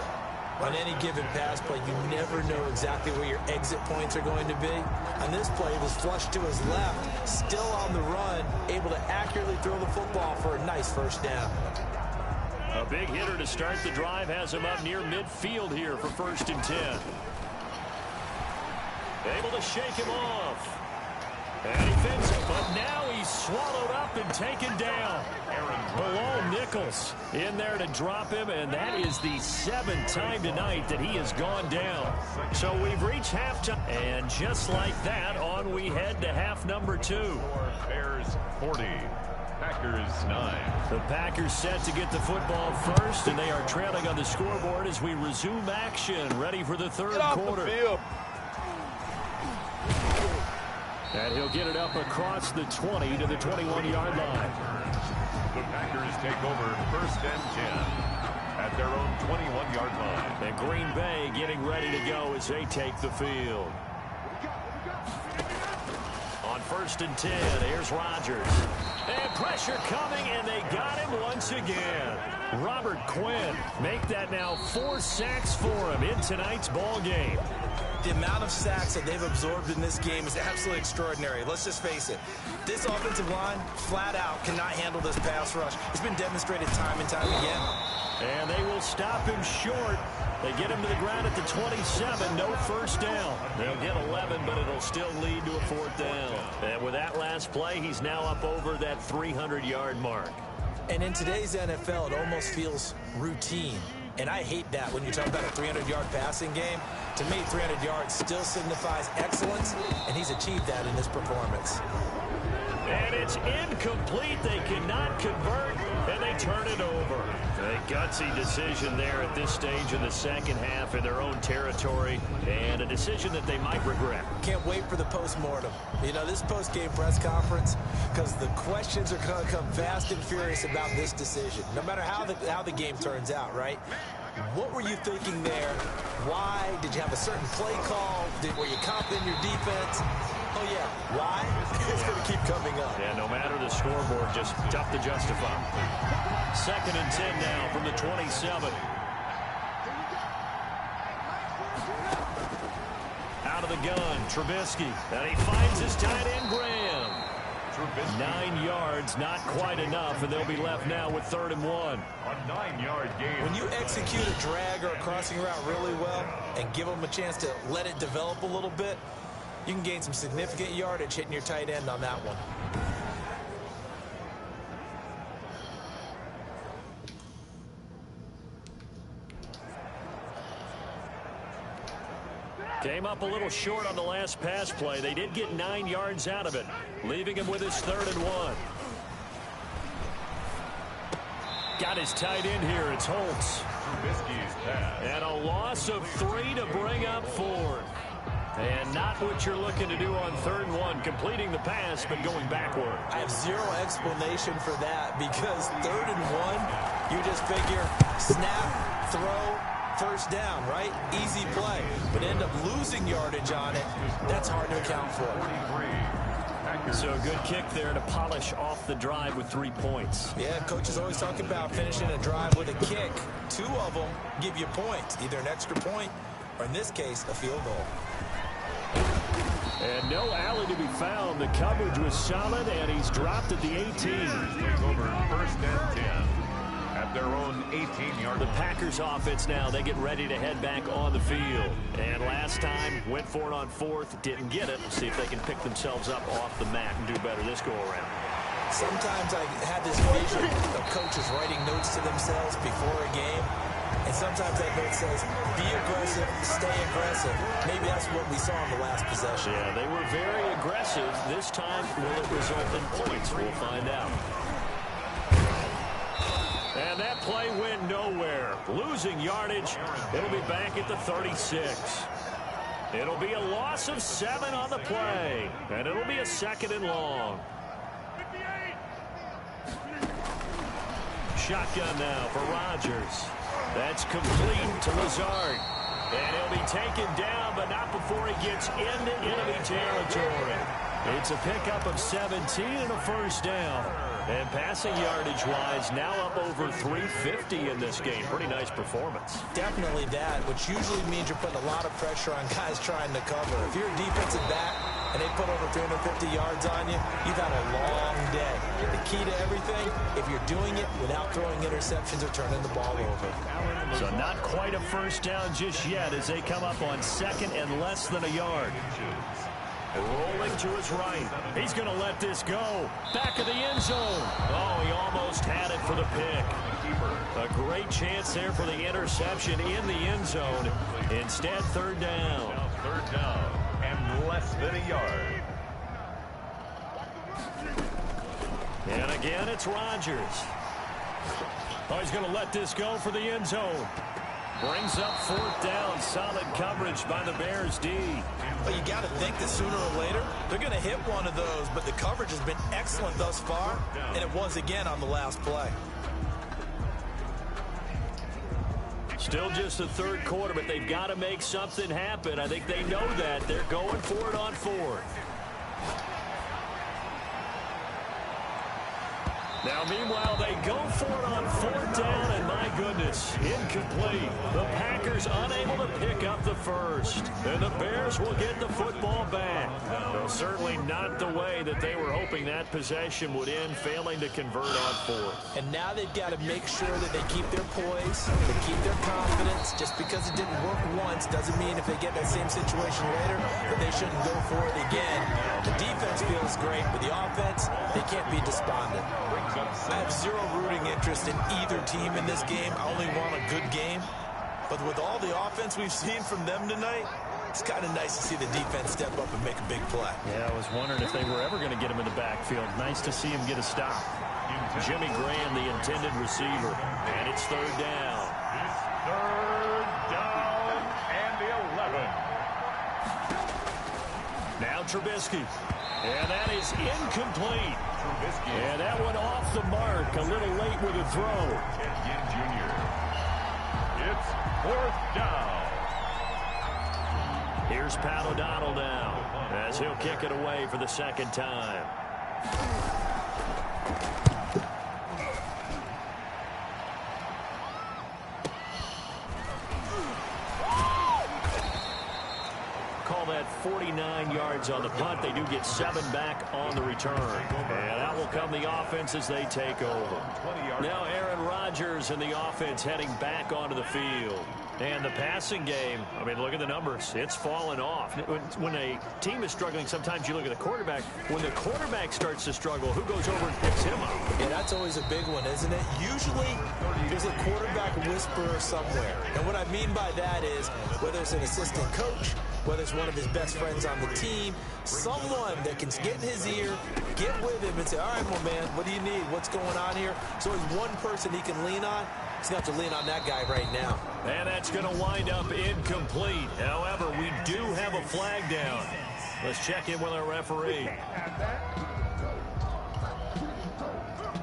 On any given pass play, you never know exactly where your exit points are going to be. On this play, it was flushed to his left, still on the run, able to accurately throw the football for a nice first down. A big hitter to start the drive has him up near midfield here for 1st and 10. Able to shake him off. And he fends it, but now he's swallowed up and taken down. Below Nichols in there to drop him, and that is the 7th time tonight that he has gone down. So we've reached halftime, and just like that, on we head to half number 2. Bears 40, Packers 9. The Packers set to get the football first, and they are trailing on the scoreboard as we resume action, ready for the 3rd quarter. And he'll get it up across the 20 to the 21-yard line. The Packers take over 1st and 10 at their own 21-yard line. And Green Bay getting ready to go as they take the field. On 1st and 10, here's Rodgers. And pressure coming, and they got him once again. Robert Quinn make that now 4 sacks for him in tonight's ball game. The amount of sacks that they've absorbed in this game is absolutely extraordinary. Let's just face it. This offensive line, flat out, cannot handle this pass rush. It's been demonstrated time and time again. And they will stop him short. They get him to the ground at the 27. No first down. They'll get 11, but it'll still lead to a 4th down. And with that last play, he's now up over that 300-yard mark. And in today's NFL, it almost feels routine. And I hate that when you talk about a 300-yard passing game. To me, 300 yards still signifies excellence, and he's achieved that in this performance. And it's incomplete. They cannot convert, and they turn it over. A gutsy decision there at this stage in the second half in their own territory, and a decision that they might regret. Can't wait for the post-mortem. You know, this post-game press conference, because the questions are going to come fast and furious about this decision, no matter how the game turns out, right? What were you thinking there? Why? Did you have a certain play call? Were you confident in your defense? Oh, yeah. Why? It's going to keep coming up. Yeah, no matter the scoreboard, just tough to justify. 2nd and 10 now from the 27. Out of the gun, Trubisky. And he finds his tight end, Graham. 9 yards, not quite enough, and they'll be left now with 3rd and 1. A 9-yard gain. When you execute a drag or a crossing route really well and give them a chance to let it develop a little bit, you can gain some significant yardage hitting your tight end on that one. Came up a little short on the last pass play. They did get 9 yards out of it, leaving him with his 3rd and 1. Got his tight end here. It's Holtz. Trubisky's pass. And a loss of 3 to bring up 4th. And not what you're looking to do on 3rd and 1, completing the pass, but going backward. I have zero explanation for that because 3rd and 1, you just figure snap, throw, first down, right? Easy play. But end up losing yardage on it. That's hard to account for. So a good kick there to polish off the drive with 3 points. Yeah, coaches always talk about finishing a drive with a kick. 2 of them give you points, either an extra point or, in this case, a field goal. And no alley to be found. The coverage was solid, and he's dropped at the 18. Take over 1st and 10 at their own 18-yard. The Packers offense now, they get ready to head back on the field. And last time, went for it on 4th, didn't get it. We'll see if they can pick themselves up off the mat and do better this go-around. Sometimes I had this vision of coaches writing notes to themselves before a game. And sometimes that note says, be aggressive, stay aggressive. Maybe that's what we saw in the last possession. Yeah, they were very aggressive. This time, will it result in points? We'll find out. And that play went nowhere. Losing yardage. It'll be back at the 36. It'll be a loss of 7 on the play. And it'll be a 2nd and long. Shotgun now for Rodgers. That's complete to Lazard. And he'll be taken down, but not before he gets into enemy territory. It's a pickup of 17 and a first down. And passing yardage-wise, now up over 350 in this game. Pretty nice performance. Definitely that, which usually means you're putting a lot of pressure on guys trying to cover. If you're a defensive back and they put over 350 yards on you, you've had a long day. The key to everything, if you're doing it without throwing interceptions or turning the ball over. So not quite a first down just yet as they come up on 2nd and less than a yard. Rolling to his right. He's going to let this go. Back of the end zone. Oh, he almost had it for the pick. A great chance there for the interception in the end zone. Instead, 3rd down. 3rd down and less than a yard. And again, it's Rodgers. Oh, he's going to let this go for the end zone. Brings up 4th down. Solid coverage by the Bears D. But you got to think that sooner or later, they're going to hit one of those. But the coverage has been excellent thus far, and it was again on the last play. Still just the 3rd quarter, but they've got to make something happen. I think they know that. They're going for it on 4th. Now, meanwhile, they go for it on 4th down, and my goodness, incomplete. The Packers unable to pick up the first, and the Bears will get the football back. Well, certainly not the way that they were hoping that possession would end, failing to convert on 4th. And now they've got to make sure that they keep their poise, they keep their confidence. Just because it didn't work once doesn't mean if they get that same situation later that they shouldn't go for it again. The defense feels great, but the offense, they can't be despondent. I have zero rooting interest in either team in this game. I only want a good game. But with all the offense we've seen from them tonight, it's kind of nice to see the defense step up and make a big play. Yeah, I was wondering if they were ever going to get him in the backfield. Nice to see him get a stop. Jimmy Graham, the intended receiver. And it's 3rd down. It's 3rd down and 11. Now Trubisky. And that is incomplete. And that one off the mark. A little late with a throw. Etienne Jr. It's 4th down. Here's Pat O'Donnell now as he'll kick it away for the 2nd time. Call that 49 yards on the punt. They do get 7 back on the return. And out will come the offense as they take over. Now Aaron Rodgers and the offense heading back onto the field. And the passing game, I mean, look at the numbers. It's fallen off. When a team is struggling, sometimes you look at the quarterback. When the quarterback starts to struggle, who goes over and picks him up? Yeah, that's always a big one, isn't it? Usually, there's a quarterback whisperer somewhere. And what I mean by that is, whether it's an assistant coach, whether it's one of his best friends on the team, someone that can get in his ear, get with him and say, all right, well, man, what do you need? What's going on here? So there's one person he can lean on. He's going to have to lean on that guy right now. And that's going to wind up incomplete. However, we do have a flag down. Let's check in with our referee.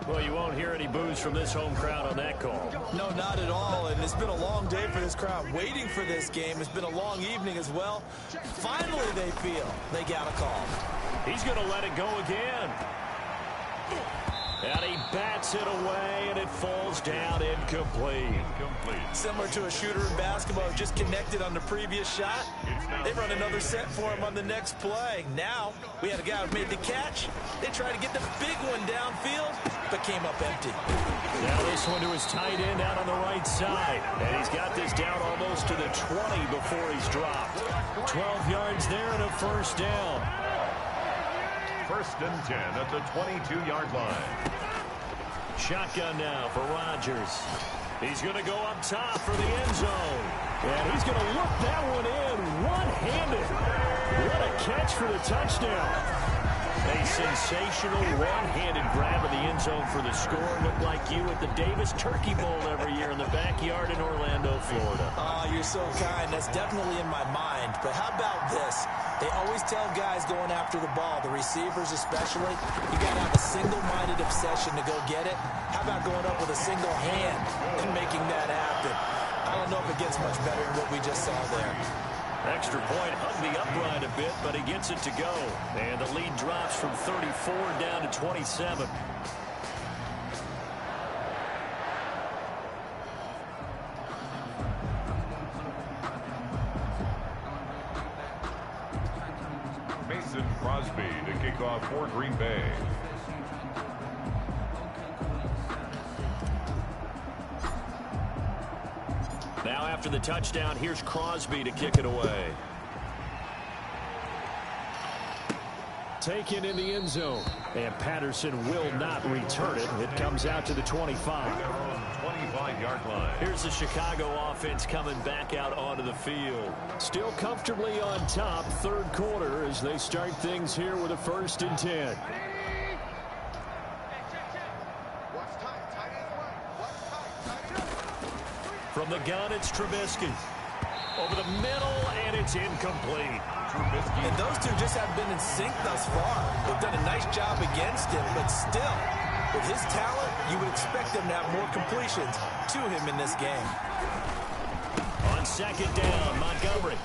Well, you won't hear any boos from this home crowd on that call. No, not at all. And it's been a long day for this crowd waiting for this game. It's been a long evening as well. Finally, they feel they got a call. He's going to let it go again. And he bats it away, and it falls down incomplete. Similar to a shooter in basketball who just connected on the previous shot. They run another set for him on the next play. Now, we had a guy who made the catch. They tried to get the big one downfield, but came up empty. Now this one to his tight end out on the right side. And he's got this down almost to the 20 before he's dropped. 12 yards there and a 1st down. 1st and 10 at the 22-yard line. Shotgun now for Rodgers. He's going to go up top for the end zone. And he's going to look that one in one-handed. What a catch for the touchdown. A sensational one-handed grab of the end zone for the score. Looked like you at the Davis Turkey Bowl every year in the backyard in Orlando, Florida. Oh, you're so kind. That's definitely in my mind. But how about this? They always tell guys going after the ball, the receivers especially, you got to have a single-minded obsession to go get it. How about going up with a single hand and making that happen? I don't know if it gets much better than what we just saw there. Extra point, hugged the upright a bit, but he gets it to go. And the lead drops from 34 down to 27. Mason Crosby to kick off for Green Bay. Now after the touchdown, here's Crosby to kick it away. Taken in the end zone. And Patterson will not return it. It comes out to the 25. 25-yard line. Here's the Chicago offense coming back out onto the field. Still comfortably on top, 3rd quarter, as they start things here with a 1st and 10. From the gun, it's Trubisky. Over the middle, and it's incomplete. Trubisky. And those two just haven't been in sync thus far. They've done a nice job against him, but still, with his talent, you would expect them to have more completions to him in this game. On 2nd down, Montgomery.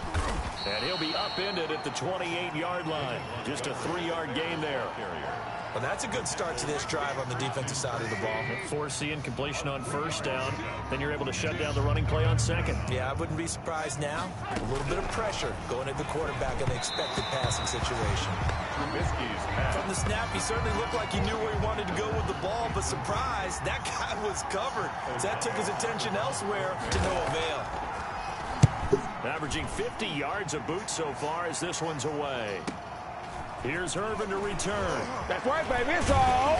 And he'll be upended at the 28-yard line. Just a 3-yard gain there. Well, that's a good start to this drive on the defensive side of the ball. Foreseeing completion on first down. Then you're able to shut down the running play on second. Yeah, I wouldn't be surprised now. A little bit of pressure going at the quarterback in the expected passing situation. From the snap, he certainly looked like he knew where he wanted to go with the ball, but surprise, that guy was covered. So that took his attention elsewhere to no avail. Averaging 50 yards a boot so far as this one's away. Here's Irvin to return. That's right, baby. It's all.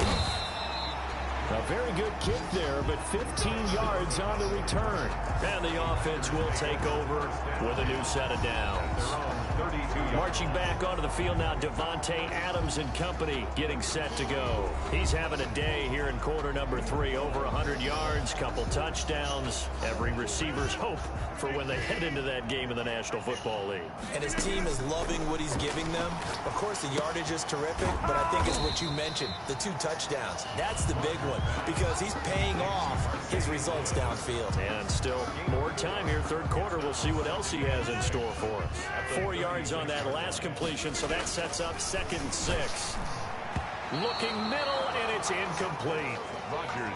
A very good kick there, but 15 yards on the return. And the offense will take over with a new set of downs. Marching back onto the field now, Devontae Adams and company getting set to go. He's having a day here in quarter number 3. Over 100 yards, couple touchdowns. Every receiver's hope for when they head into that game in the National Football League. And his team is loving what he's giving them. Of course, the yardage is terrific, but I think it's what you mentioned, the 2 touchdowns. That's the big one because he's paying off his results downfield. And still more time here, third quarter. We'll see what else he has in store for us. 4 yards on that last completion, so that sets up 2nd and 6. Looking middle, and it's incomplete.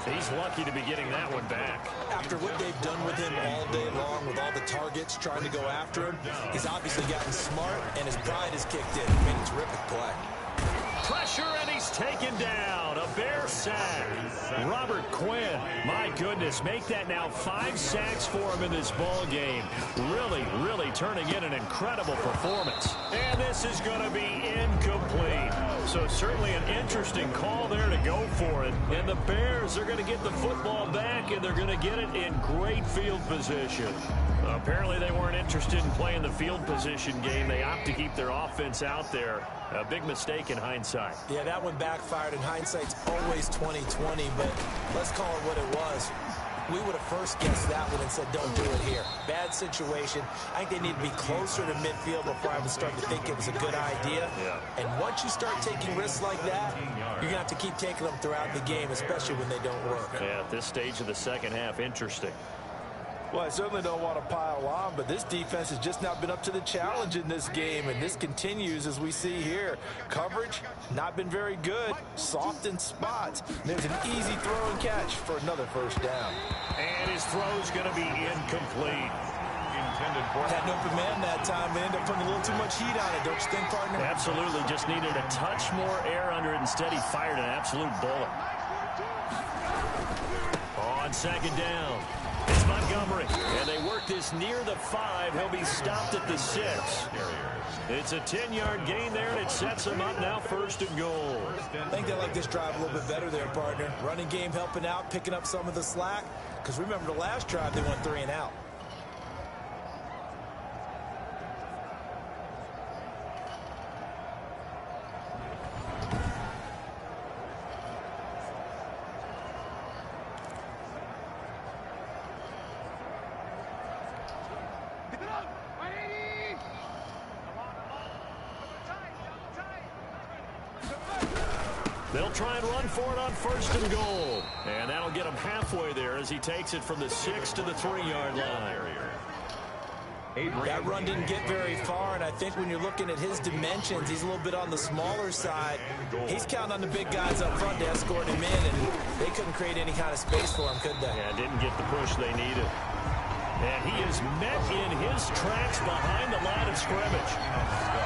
He's lucky to be getting that one back. After what they've done with him all day long, with all the targets trying to go after him, he's obviously gotten smart, and his pride has kicked in. He made a terrific play. Pressure, and he's taken down. A Bear sack. Robert Quinn, my goodness, make that now 5 sacks for him in this ball game. Really turning in an incredible performance. And this is going to be incomplete. So certainly an interesting call there to go for it. And the Bears are going to get the football back, and they're going to get it in great field position. Apparently they weren't interested in playing the field position game. They opt to keep their offense out there. A big mistake in hindsight. Yeah, that one backfired. In hindsight's always 20/20, but let's call it what it was. We would have first guessed that one and said, don't do it here. Bad situation. I think they need to be closer to midfield before I would start to think it was a good idea. Yeah. And once you start taking risks like that, you're going to have to keep taking them throughout the game, especially when they don't work. Yeah, at this stage of the second half, interesting. Well, I certainly don't want to pile on, but this defense has just not been up to the challenge in this game, and this continues as we see here. Coverage, not been very good. Soft in spots. There's an easy throw and catch for another first down. And his throw's going to be incomplete. Had an open man that time, but ended up putting a little too much heat on it, don't you think, partner? Absolutely. Just needed a touch more air under it. Instead, he fired an absolute bullet. On second down, it's Montgomery. And they work this near the 5. He'll be stopped at the 6. It's a 10-yard gain there, and it sets him up now 1st and goal. I think they like this drive a little bit better there, partner. Running game helping out, picking up some of the slack. Because remember the last drive, they went 3 and out. They'll try and run for it on 1st and goal. And that'll get him halfway there as he takes it from the 6 to the 3-yard line. That run didn't get very far, and I think when you're looking at his dimensions, he's a little bit on the smaller side. He's counting on the big guys up front to escort him in, and they couldn't create any kind of space for him, could they? Yeah, didn't get the push they needed. And he is met in his tracks behind the line of scrimmage.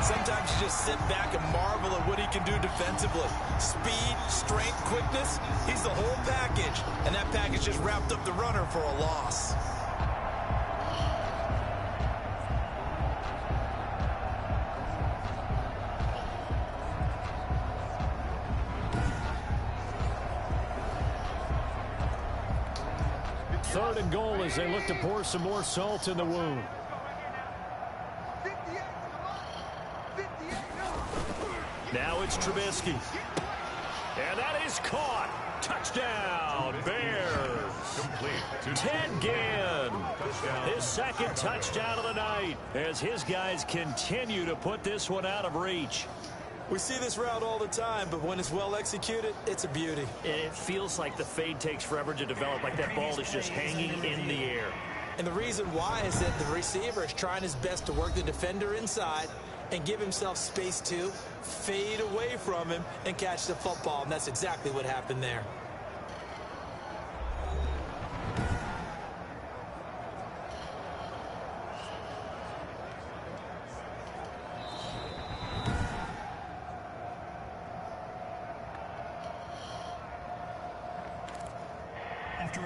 Sometimes you just sit back and marvel at what he can do defensively. Speed, strength, quickness, he's the whole package. And that package just wrapped up the runner for a loss. Third and goal as they look to pour some more salt in the wound. Now it's Trubisky. And that is caught. Touchdown, Bears. Ted Ginn. His 2nd touchdown of the night as his guys continue to put this one out of reach. We see this route all the time, but when it's well executed, it's a beauty. It feels like the fade takes forever to develop, like that ball is just hanging in the air. And the reason why is that the receiver is trying his best to work the defender inside. and give himself space to fade away from him and catch the football, and that's exactly what happened there.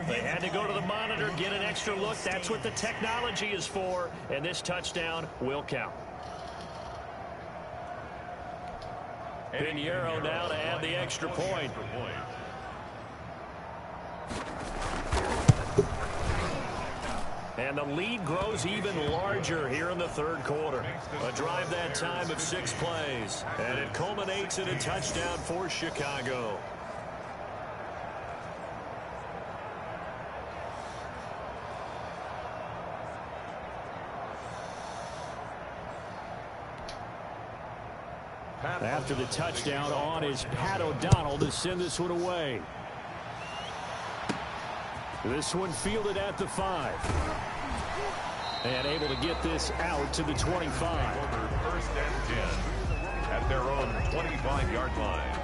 They had to go to the monitor, get an extra look. That's what the technology is for, and this touchdown will count. Pinheiro now to add the extra point. And the lead grows even larger here in the third quarter. A drive that time of 6 plays, and it culminates in a touchdown for Chicago. After the touchdown, on is Pat O'Donnell to send this one away. This one fielded at the 5. And able to get this out to the 25. First and 10 at their own 25-yard line.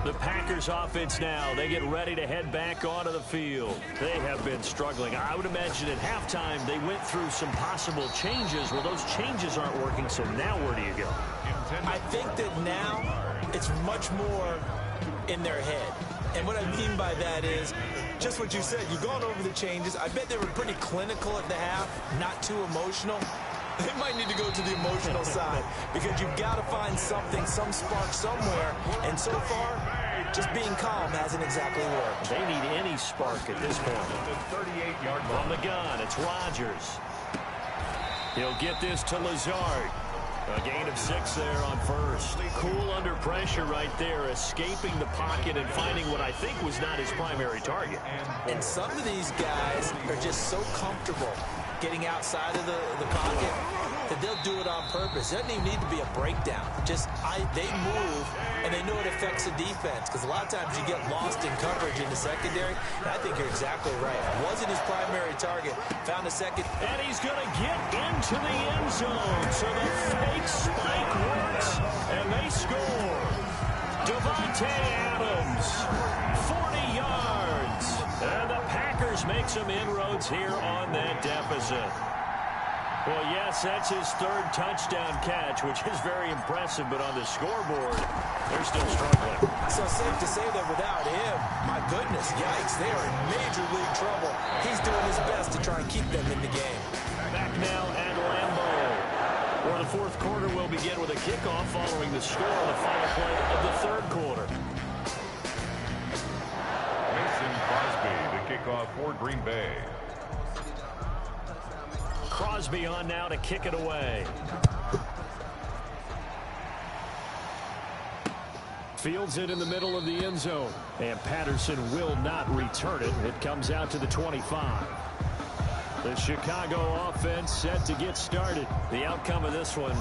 The Packers offense now, they get ready to head back onto the field. They have been struggling. I would imagine at halftime they went through some possible changes. Well, those changes aren't working, so now where do you go? I think that now it's much more in their head. And what I mean by that is just what you said. You've gone over the changes. I bet they were pretty clinical at the half, not too emotional. They might need to go to the emotional side because you've got to find something, some spark somewhere. And so far, just being calm hasn't exactly worked. They need any spark at this point. The 38-yard line. From the gun, it's Rodgers. He'll get this to Lazard. A gain of 6 there on first. Cool under pressure right there, escaping the pocket and finding what I think was not his primary target. And some of these guys are just so comfortable getting outside of the pocket that they'll do it on purpose. It doesn't even need to be a breakdown. Just they move, and they know it affects the defense because a lot of times you get lost in coverage in the secondary, and I think you're exactly right. Wasn't his primary target. Found a second. And he's going to get into the end zone. So the fake spike works, and they score. Devontae Adams, 40 yards. And the Packers make some inroads here on that deficit. Well, yes, that's his third touchdown catch, which is very impressive, but on the scoreboard, they're still struggling. So safe to say that without him, my goodness, yikes, they are in major league trouble. He's doing his best to try and keep them in the game. Back now at Lambeau, where the fourth quarter will begin with a kickoff following the score on the final play of the third quarter. Mason Crosby, the kickoff for Green Bay. Crosby on now to kick it away. Fields it in the middle of the end zone. And Patterson will not return it. It comes out to the 25. The Chicago offense set to get started. The outcome of this one,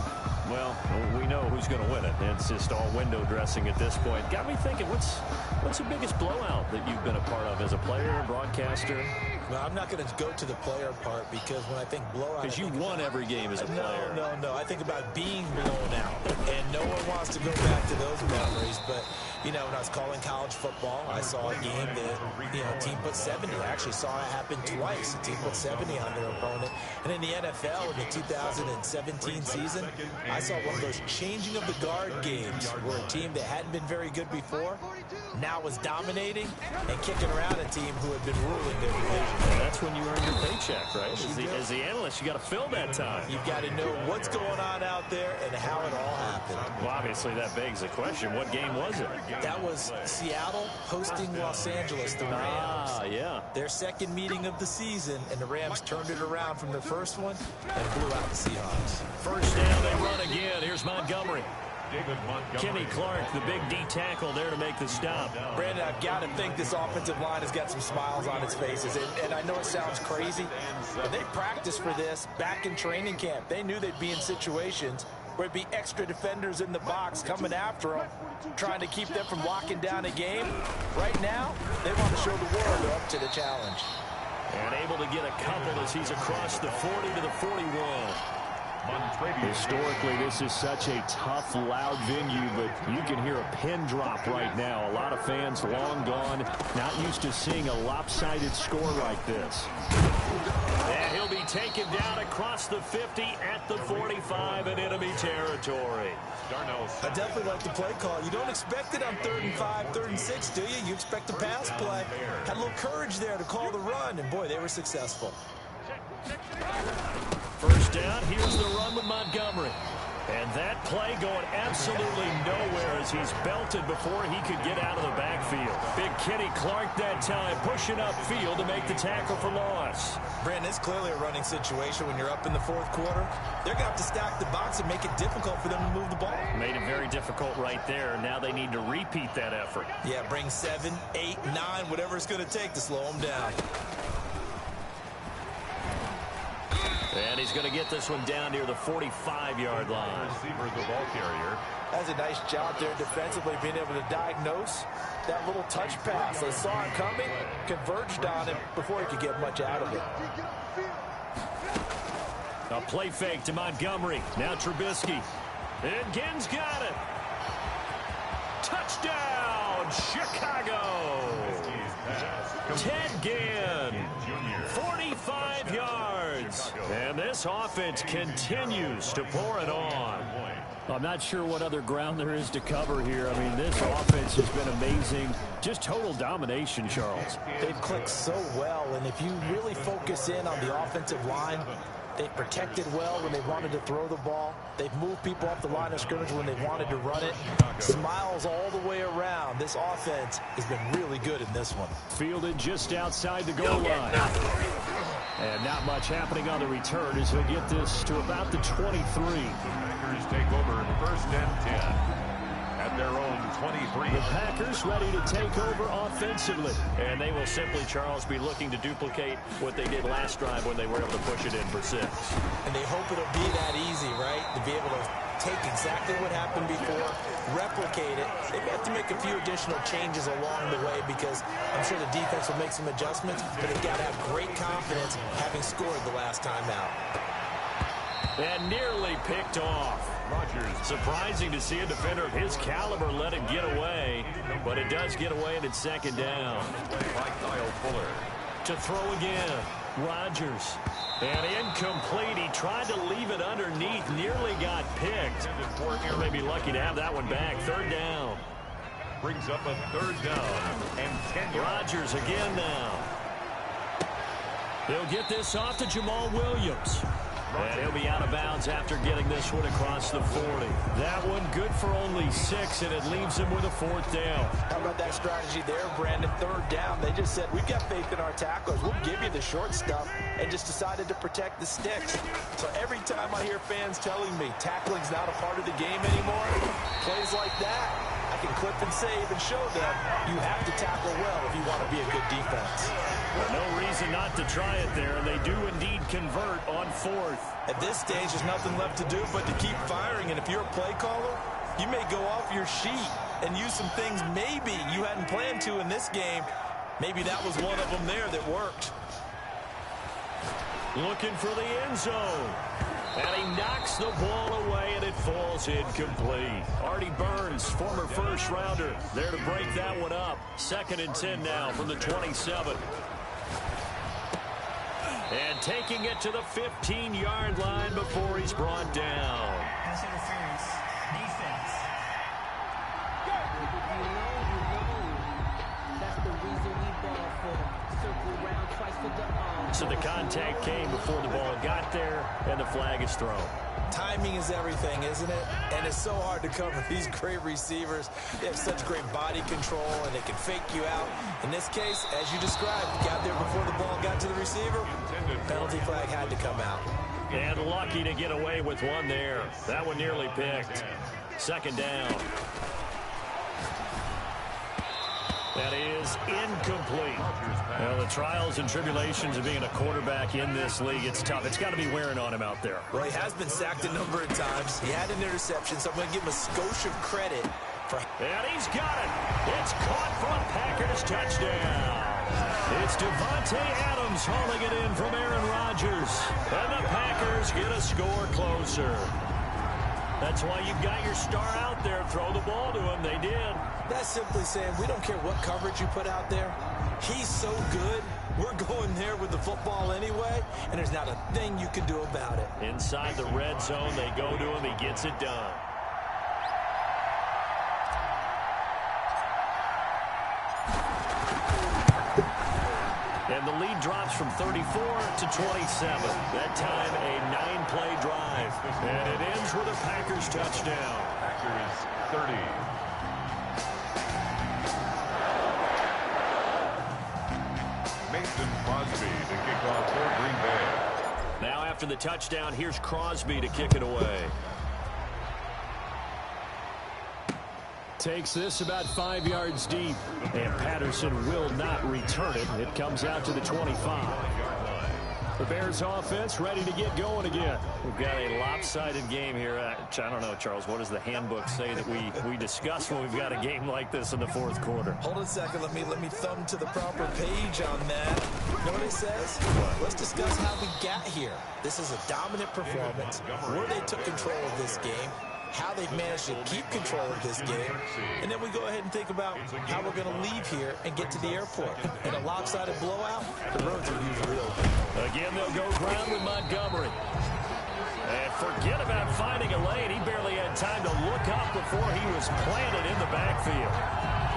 well, we know who's going to win it. It's just all window dressing at this point. Got me thinking, what's the biggest blowout that you've been a part of as a player, broadcaster? Well, I'm not going to go to the player part because when I think blowout... Because you won every game as a player. No. I think about being blown out. And no one wants to go back to those memories. But, you know, when I was calling college football, I saw a game that, you know, a team put 70. I actually saw it happen twice. A team put 70 on their opponent. And in the NFL, in the 2017 season, I saw one of those changing of the guard games where a team that hadn't been very good before now was dominating and kicking around a team who had been ruling their division. Well, that's when you earn your paycheck, right? As the analyst, you got to fill that time. You've got to know what's going on out there and how it all happened. Well, obviously, that begs the question, what game was it? That was Seattle hosting Los Angeles, the Rams. Ah, yeah. Their second meeting of the season, and the Rams turned it around from their first one and blew out the Seahawks. First down, they run again. Here's Montgomery. Kenny Clark, the big D tackle there to make the stop. Brandon, I've got to think this offensive line has got some smiles on its faces. And I know it sounds crazy, but they practiced for this back in training camp. They knew they'd be in situations where it'd be extra defenders in the box coming after them, trying to keep them from locking down a game. Right now, they want to show the world they're up to the challenge. And able to get a couple as he's across the 40 to the 41. Historically, this is such a tough, loud venue, but you can hear a pin drop right now. A lot of fans long gone, not used to seeing a lopsided score like this. And he'll be taken down across the 50 at the 45 in enemy territory. I definitely like the play call. You don't expect it on 3rd and 5, 3rd and 6, do you? You expect a pass play. Had a little courage there to call the run, and boy, they were successful. First down, here's the run with Montgomery. And that play going absolutely nowhere as he's belted before he could get out of the backfield. Big Kenny Clark that time pushing upfield to make the tackle for loss. Brandon, it's clearly a running situation when you're up in the 4th quarter. They're going to have to stack the box and make it difficult for them to move the ball. Made it very difficult right there. Now they need to repeat that effort. Yeah, bring 7, 8, 9, whatever it's going to take to slow them down. And he's going to get this one down near the 45-yard line. Receiver, the ball carrier. That's a nice job there defensively, being able to diagnose that little touch pass. They saw it coming, converged on him before he could get much out of it. A play fake to Montgomery. Now Trubisky. And Ginn's got it. Touchdown, Chicago. Ted Ginn, 45 yards. And this offense continues to pour it on. I'm not sure what other ground there is to cover here. I mean, this offense has been amazing. Just total domination, Charles. They've clicked so well, and if you really focus in on the offensive line, they've protected well when they wanted to throw the ball. They've moved people off the line of scrimmage when they wanted to run it. Smiles all the way around. This offense has been really good in this one. Fielded just outside the goal line. And not much happening on the return as he'll get this to about the 23. Packers take over 1st and 10. At their own 23. The Packers ready to take over offensively. And they will simply, Charles, be looking to duplicate what they did last drive when they were able to push it in for 6. And they hope it'll be that easy, right? To be able to take exactly what happened before, replicate it. They have to make a few additional changes along the way because I'm sure the defense will make some adjustments, but they've got to have great confidence having scored the last time out. And nearly picked off. Rodgers. Surprising to see a defender of his caliber let him get away, but it does get away and it's 2nd down. By Kyle Fuller. To throw again, Rodgers. And incomplete. He tried to leave it underneath, nearly got picked. Or maybe lucky to have that one back. 3rd down. Brings up a 3rd down and 10 yards. Rodgers again now. He'll get this off to Jamal Williams. And he'll be out of bounds after getting this one across the 40. That one good for only 6, and it leaves him with a 4th down. How about that strategy there, Brandon? 3rd down. They just said, we've got faith in our tacklers. We'll give you the short stuff, and just decided to protect the sticks. So every time I hear fans telling me tackling's not a part of the game anymore, plays like that, I can clip and save and show them you have to tackle well if you want to be a good defense. Well, no reason not to try it there, and they do indeed convert on 4th. At this stage, there's nothing left to do but to keep firing, and if you're a play caller, you may go off your sheet and use some things maybe you hadn't planned to in this game. Maybe that was one of them there that worked. Looking for the end zone. And he knocks the ball away, and it falls incomplete. Artie Burns, former first-rounder, there to break that one up. 2nd and 10 now from the 27. And taking it to the 15-yard line before he's brought down. Pass interference. Defense. That's the reason we ball for. Circle round twice for the So the contact came before the ball got there, and the flag is thrown. Timing is everything, isn't it? And it's so hard to cover these great receivers. They have such great body control, and they can fake you out. In this case, as you described, got there before the ball got to the receiver. Penalty flag had to come out. And lucky to get away with one there. That one nearly picked. 2nd down. That is incomplete. Well, the trials and tribulations of being a quarterback in this league, it's tough. It's got to be wearing on him out there. Well, he has been sacked a number of times. He had an interception, so I'm going to give him a skosh of credit. And he's got it. It's caught for a Packers touchdown. It's Devontae Adams hauling it in from Aaron Rodgers. And the Packers get a score closer. That's why you've got your star out there. Throw the ball to him. They did. That's simply saying we don't care what coverage you put out there. He's so good. We're going there with the football anyway, and there's not a thing you can do about it. Inside the red zone, they go to him. He gets it done. And the lead drops from 34 to 27. That time, a 9-play drive. And it ends with a Packers touchdown. Packers 30. Mason Crosby to kick off for Green Bay. Now after the touchdown, here's Crosby to kick it away. Takes this about 5 yards deep. And Patterson will not return it. It comes out to the 25. The Bears offense ready to get going again. We've got a lopsided game here. I don't know, Charles, what does the handbook say that we discuss when we've got a game like this in the fourth quarter? Hold on a second. Let me thumb to the proper page on that. You know what it says? Let's discuss how we got here. This is a dominant performance where they took control of this game, how they've managed to keep control of this game, and then we go ahead and think about how we're going to leave here and get to the airport. In a lopsided blowout, the roads are usually open. Again, they'll go ground with Montgomery. And forget about finding a lane. He barely had time to look up before he was planted in the backfield.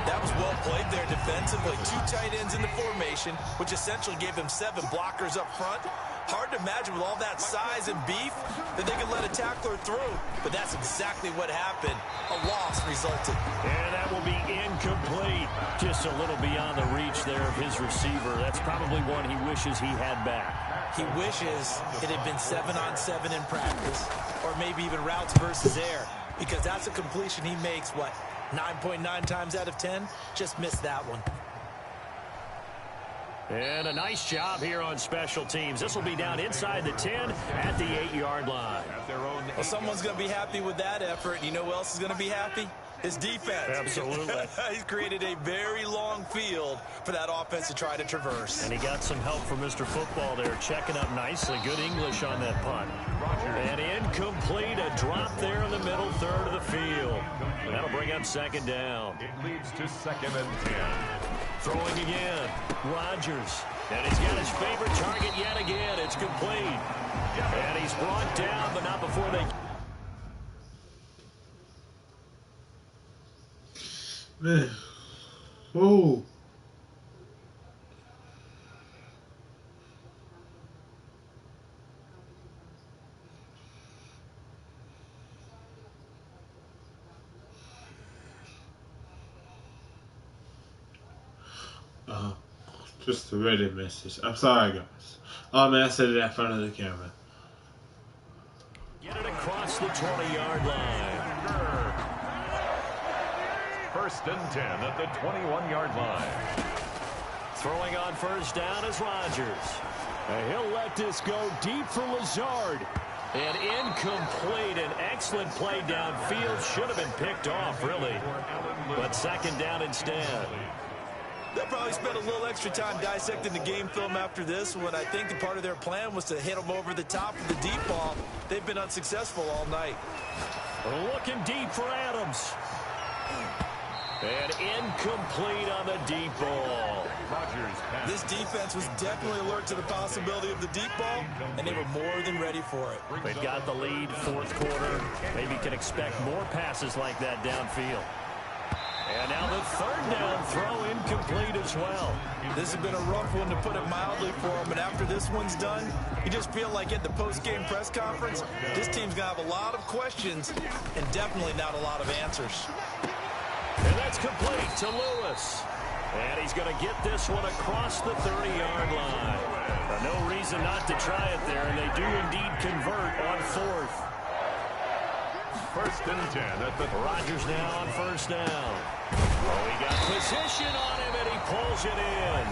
That was well played there defensively. 2 tight ends in the formation, which essentially gave them 7 blockers up front. Hard to imagine with all that size and beef that they could let a tackler through. But that's exactly what happened. A loss resulted. And that will be incomplete. Just a little beyond the reach there of his receiver. That's probably one he wishes he had back. He wishes it had been 7-on-7 in practice, or maybe even routes versus air, because that's a completion he makes, what, 9.9 times out of 10? Just missed that one. And a nice job here on special teams. This will be down inside the 10 at the 8-yard line. Well, someone's going to be happy with that effort. You know who else is going to be happy? His defense. Absolutely. He's created a very long field for that offense to try to traverse. And he got some help from Mr. Football there, checking up nicely. Good English on that punt. And incomplete, a drop there in the middle third of the field. That'll bring up second down. It leads to 2nd and 10. Throwing again, Rodgers. And he's got his favorite target yet again. It's complete. And he's brought down, but not before they... Man. Oh. Just a Reddit message. I'm sorry, guys. Oh man, I said it in front of the camera. Get it across the 20-yard line. 1st and 10 at the 21-yard line. Throwing on first down is Rodgers. And he'll let this go deep for Lazard. And incomplete. An excellent play downfield. Should have been picked off, really. But second down instead. They'll probably spend a little extra time dissecting the game film after this when I think the part of their plan was to hit them over the top of the deep ball. They've been unsuccessful all night. Looking deep for Adams. And incomplete on the deep ball. This defense was definitely alert to the possibility of the deep ball, and they were more than ready for it. They've got the lead, fourth quarter. Maybe can expect more passes like that downfield. And now the third down throw incomplete as well. This has been a rough one, to put it mildly, for them. And after this one's done, you just feel like at the post-game press conference, this team's going to have a lot of questions and definitely not a lot of answers. And that's complete to Lewis. And he's going to get this one across the 30-yard line. No reason not to try it there, and they do indeed convert on fourth. 1st and 10 at the... Rodgers now on first down. Oh, he got position on him, and he pulls it in.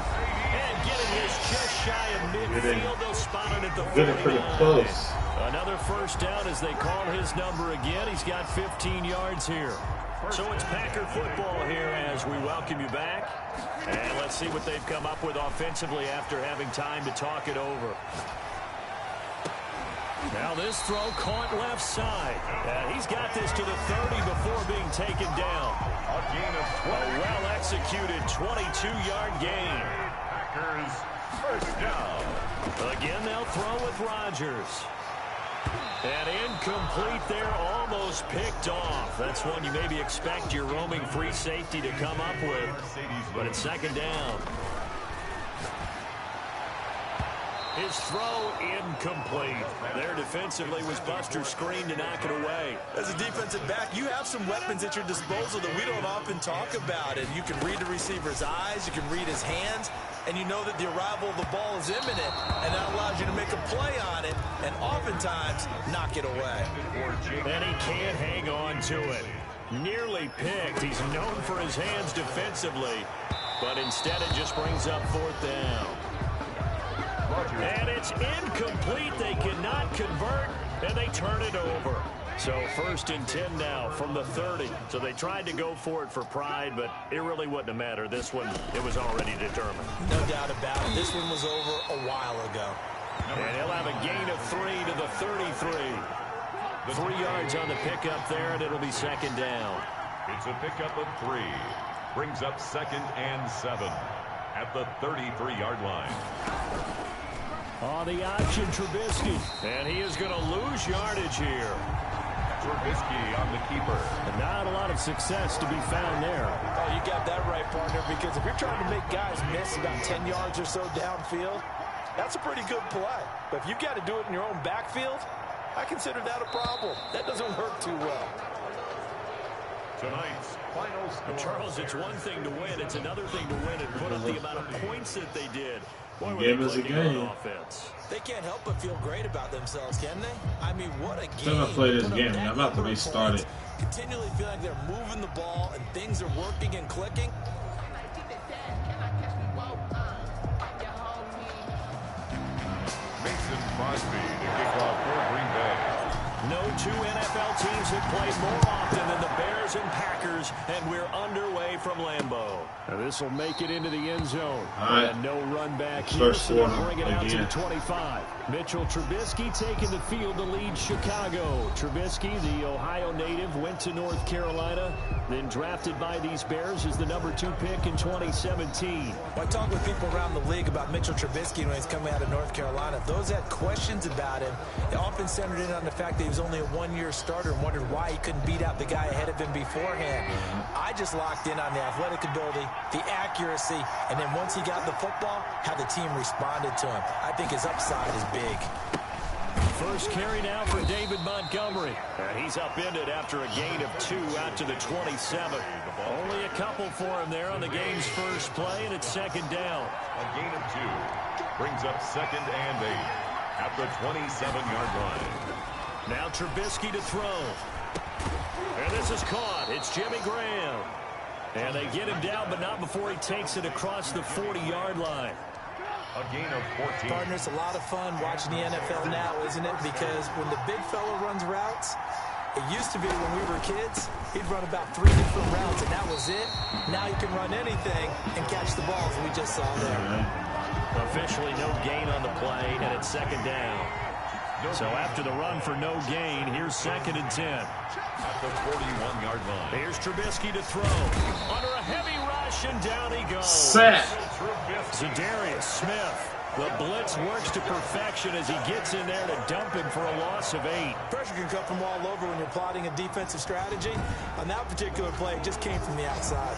And getting his just shy of midfield. They'll spot it at the 49. Pretty close. Another first down as they call his number again. He's got 15 yards here. So it's Packer football here as we welcome you back. And let's see what they've come up with offensively after having time to talk it over. Now this throw caught left side. And he's got this to the 30 before being taken down. A gain of 20. A well-executed 22-yard gain. Packers first down. Again, they'll throw with Rodgers. And incomplete there, almost picked off. That's one you maybe expect your roaming free safety to come up with. But it's second down. His throw incomplete. There defensively was Buster screen to knock it away. As a defensive back, you have some weapons at your disposal that we don't often talk about. And you can read the receiver's eyes, you can read his hands, and you know that the arrival of the ball is imminent, and that allows you to make a play on it and oftentimes knock it away. And he can't hang on to it. Nearly picked. He's known for his hands defensively, but instead it just brings up fourth down. And it's incomplete. They cannot convert, and they turn it over. So 1st and 10 now from the 30. So they tried to go for it for pride, but it really wouldn't have mattered. This one, it was already determined. No doubt about it. This one was over a while ago. And he'll have a gain of 3 to the 33. 3 yards on the pickup there, and it'll be second down. It's a pickup of 3. Brings up 2nd and 7 at the 33-yard line. On the option, Trubisky. And he is going to lose yardage here. Trubisky on the keeper. And not a lot of success to be found there. Oh, you got that right, partner, because if you're trying to make guys miss about 10 yards or so downfield, that's a pretty good play. But if you've got to do it in your own backfield, I consider that a problem. That doesn't work too well. Tonight's final score. Charles, it's one thing to win. It's another thing to win and put up the amount of points that they did. Boy, Game is a game. Offense. They can't help but feel great about themselves, can they? I mean, what a game. I'm gonna play this game. I'm about to be started. Continually feel like they're moving the ball and things are working and clicking. Mason Crosby to kick off for Green Bay. No two NFL teams have played more often than the Bears and Packers, and we're underway from Lambeau. Now this will make it into the end zone. Right. And no run back here, First so they'll quarter bring it out to the again. 25. Mitchell Trubisky taking the field to lead Chicago. Trubisky, the Ohio native, went to North Carolina, then drafted by these Bears as the number 2 pick in 2017. I talk with people around the league about Mitchell Trubisky when he's coming out of North Carolina. Those that had questions about him, they often centered in on the fact that he was only a one-year starter and wondered why he couldn't beat out the guy ahead of him beforehand. I just locked in on the athletic ability, the accuracy, and then once he got the football, how the team responded to him. I think his upside is big. First carry now for David Montgomery. And he's upended after a gain of 2 out to the 27. Only a couple for him there on the game's first play, and it's second down. A gain of 2 brings up 2nd and 8 at the 27-yard line. Now Trubisky to throw. And this is caught. It's Jimmy Graham. And they get him down, but not before he takes it across the 40-yard line. A gain of 14. Partner, it's a lot of fun watching the NFL now, isn't it? Because when the big fella runs routes, it used to be when we were kids, he'd run about 3 different routes, and that was it. Now he can run anything and catch the balls we just saw there. Officially no gain on the play, and it's second down. So after the run for no gain, here's 2nd and 10. At the 41-yard line. Here's Trubisky to throw. Under a heavy rush, and down he goes. Set. Zadarius Smith. The blitz works to perfection as he gets in there to dump him for a loss of 8. Pressure can come from all over when you're plotting a defensive strategy. On that particular play, it just came from the outside.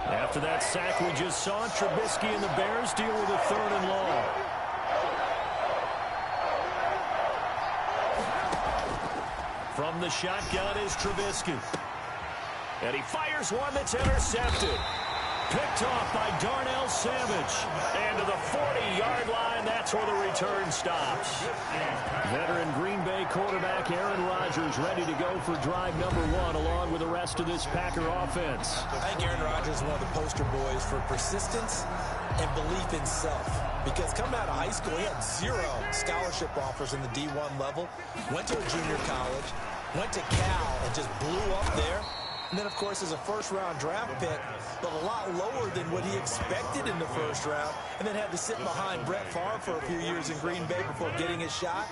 After that sack we just saw, Trubisky and the Bears deal with a 3rd and long. From the shotgun is Trubisky. And he fires one that's intercepted. Picked off by Darnell Savage. And to the 40-yard line, that's where the return stops. Veteran Green Bay quarterback Aaron Rodgers ready to go for drive number 1 along with the rest of this Packer offense. I think Aaron Rodgers is one of the poster boys for persistence and belief in self. Because coming out of high school, he had 0 scholarship offers in the D1 level. Went to a junior college, went to Cal, and just blew up there. And then, of course, as a first-round draft pick, but a lot lower than what he expected in the first round, and then had to sit behind Brett Favre for a few years in Green Bay before getting his shot.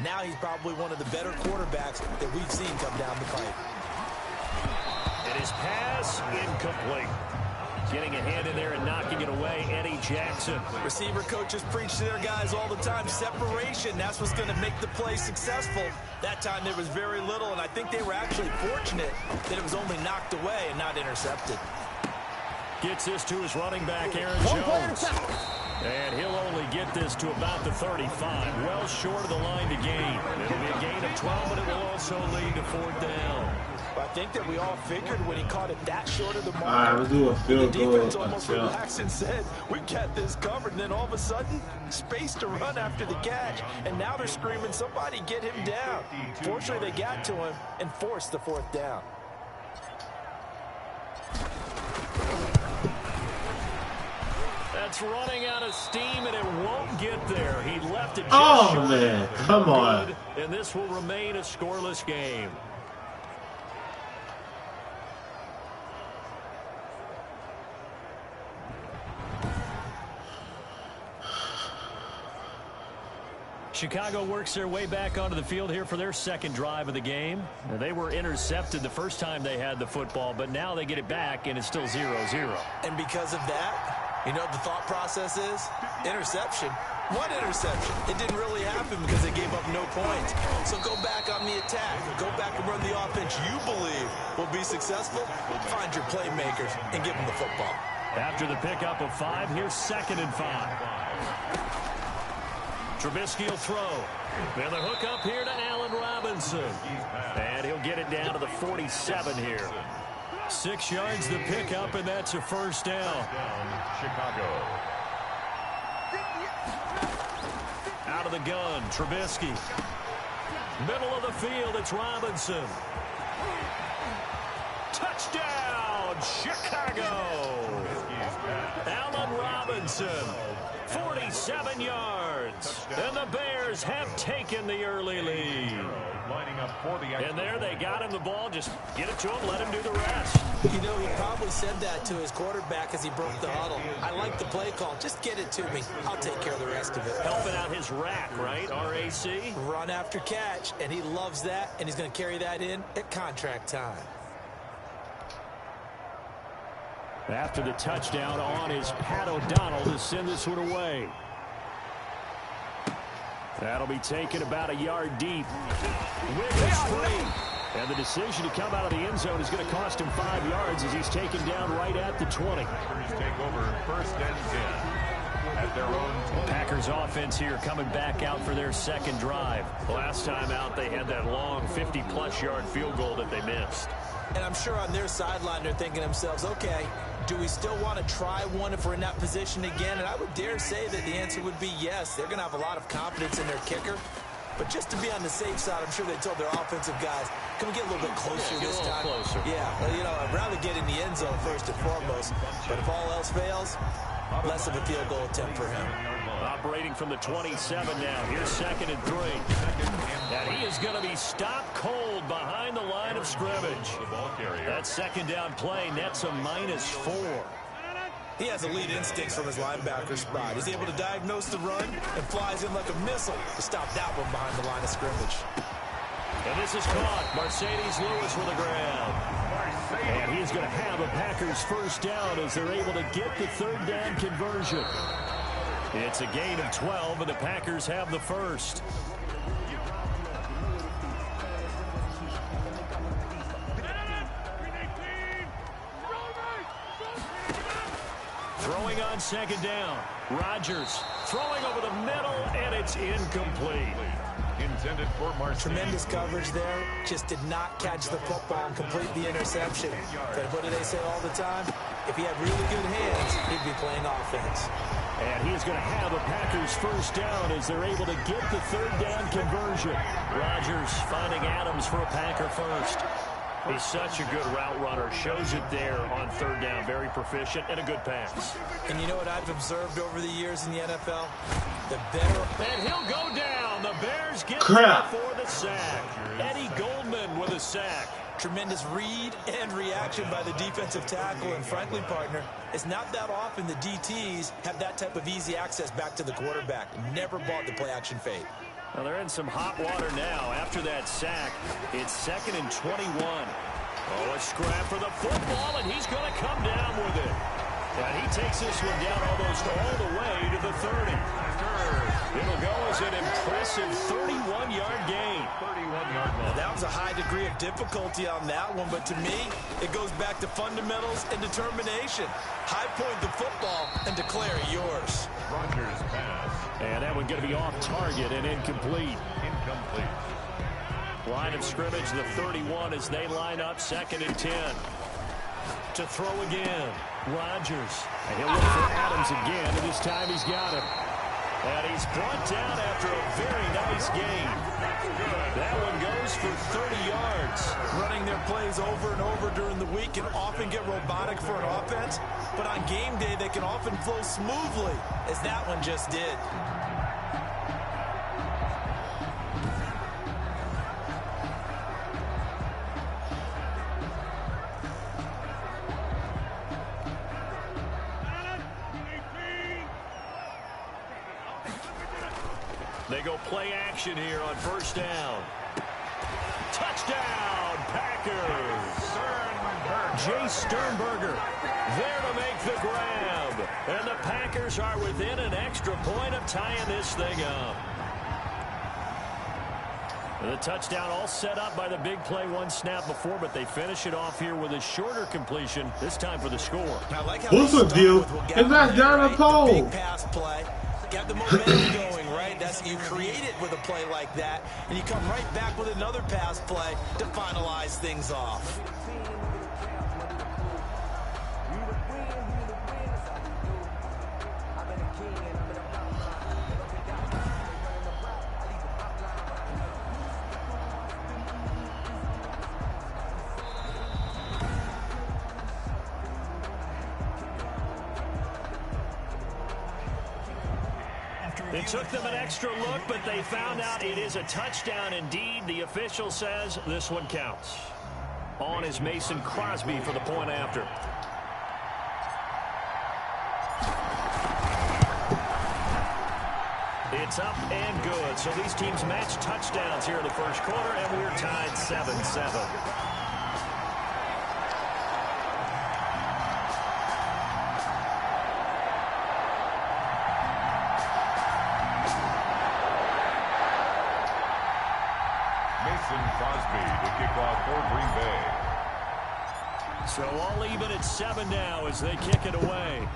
Now he's probably one of the better quarterbacks that we've seen come down the pipe. It is pass incomplete. Getting a hand in there and knocking it away, Eddie Jackson. Receiver coaches preach to their guys all the time, separation. That's what's going to make the play successful. That time there was very little, and I think they were actually fortunate that it was only knocked away and not intercepted. Gets this to his running back, Aaron Jones. And he'll only get this to about the 35, well short of the line to gain. It'll be a gain of 12, but it will also lead to 4th down. I think that we all figured when he caught it that short of the mark, All right, we'll do a field the goal. defense almost relaxed and said, we got this covered. And then all of a sudden, space to run after the catch. And now they're screaming, somebody get him down. Fortunately, they got to him and forced the 4th down. That's running out of steam, and it won't get there. He left it just Oh, man. Come on. And this will remain a scoreless game. Chicago works their way back onto the field here for their second drive of the game. Now, they were intercepted the first time they had the football, but now they get it back, and it's still 0-0. And because of that, you know what the thought process is? Interception. What interception? It didn't really happen because they gave up no points. So go back on the attack. Go back and run the offense you believe will be successful. Find your playmakers and give them the football. After the pickup of 5, here's 2nd and 5. Trubisky will throw. And the hook up here to Allen Robinson. And he'll get it down to the 47 here. 6 yards the pickup, and that's a 1st down. Chicago. Out of the gun, Trubisky. Middle of the field, it's Robinson. Touchdown, Chicago. Allen Robinson. 47 yards. And the Bears have taken the early lead. And there they got him the ball. Just get it to him, let him do the rest. You know, he probably said that to his quarterback as he broke the huddle. I like the play call. Just get it to me. I'll take care of the rest of it. Helping out his rack, right? R-A-C? Run after catch, and he loves that, and he's going to carry that in at contract time. After the touchdown on is Pat O'Donnell to send this one away. That'll be taken about a yard deep. With the screen. And the decision to come out of the end zone is going to cost him 5 yards as he's taken down right at the 20. Take over 1st and 10 at their own. Packers offense here coming back out for their second drive. Last time out, they had that long 50-plus yard field goal that they missed. And I'm sure on their sideline they're thinking to themselves, okay, do we still want to try one if we're in that position again? And I would dare say that the answer would be yes. They're going to have a lot of confidence in their kicker. But just to be on the safe side, I'm sure they told their offensive guys, can we get a little bit closer this time? Closer. Yeah, well, you know, I'd rather get in the end zone first and foremost. But if all else fails, less of a field goal attempt for him. Operating from the 27 now. Here's 2nd and 3. And he is going to be stopped cold behind the line of scrimmage. That 2nd down play nets a -4. He has elite instincts from his linebacker spot. He's able to diagnose the run and flies in like a missile to stop that one behind the line of scrimmage. And this is caught. Mercedes Lewis with a grab. And he's going to have a Packers 1st down as they're able to get the 3rd down conversion. It's a gain of 12, and the Packers have the 1st. Throwing on 2nd down. Rodgers throwing over the middle, and it's incomplete. Intended for Marcy. Tremendous coverage there. Just did not catch the football and complete the interception. But what do they say all the time? if he had really good hands, he'd be playing offense. And he is going to have a Packers first down as they're able to get the third down conversion. Rodgers finding Adams for a Packer first. He's such a good route runner. Shows it there on third down. Very proficient and a good pass. And you know what I've observed over the years in the NFL? The better... And he'll go down. The Bears get Crap. for the sack. Eddie Goldman with a sack. Tremendous read and reaction by the defensive tackle. And frankly, partner, it's not that often the DTs have that type of easy access back to the quarterback. Never bought the play-action fade. Well, they're in some hot water now. After that sack, it's 2nd and 21. Oh, a scrap for the football, and he's going to come down with it. And he takes this one down almost all the way to the 30. It'll go as an impressive 31-yard gain. 31-yard Now, that was a high degree of difficulty on that one, but to me, it goes back to fundamentals and determination. High point the football and declare it yours. Rodgers pass. And that one going to be off target and incomplete. Incomplete. Line of scrimmage, the 31 as they line up 2nd and 10. To throw again, Rodgers. And he'll look for Adams again, and this time he's got him. And he's brought down after a very nice gain. That one goes for 30 yards. Running their plays over and over during the week can often get robotic for an offense, but on game day they can often flow smoothly, as that one just did. They go play action here on first down. Touchdown, Packers. Jay Sternberger there to make the grab. And the Packers are within an extra point of tying this thing up. The touchdown all set up by the big play one snap before, but they finish it off here with a shorter completion, this time for the score. I like how What's the deal? And that's down the pole. Big pass play. Got the momentum going, right? That's you create it with a play like that, and you come right back with another pass play to finalize things off. It took them an extra look, but they found out it is a touchdown indeed. The official says this one counts. On is Mason Crosby for the point after. It's up and good. So these teams match touchdowns here in the first quarter, and we're tied 7-7. Crosby to kick off for Green Bay. So all even at 7 now as they kick it away.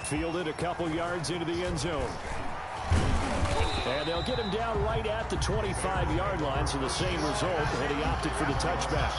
Fielded a couple yards into the end zone. And they'll get him down right at the 25-yard line, so the same result, and he opted for the touchback.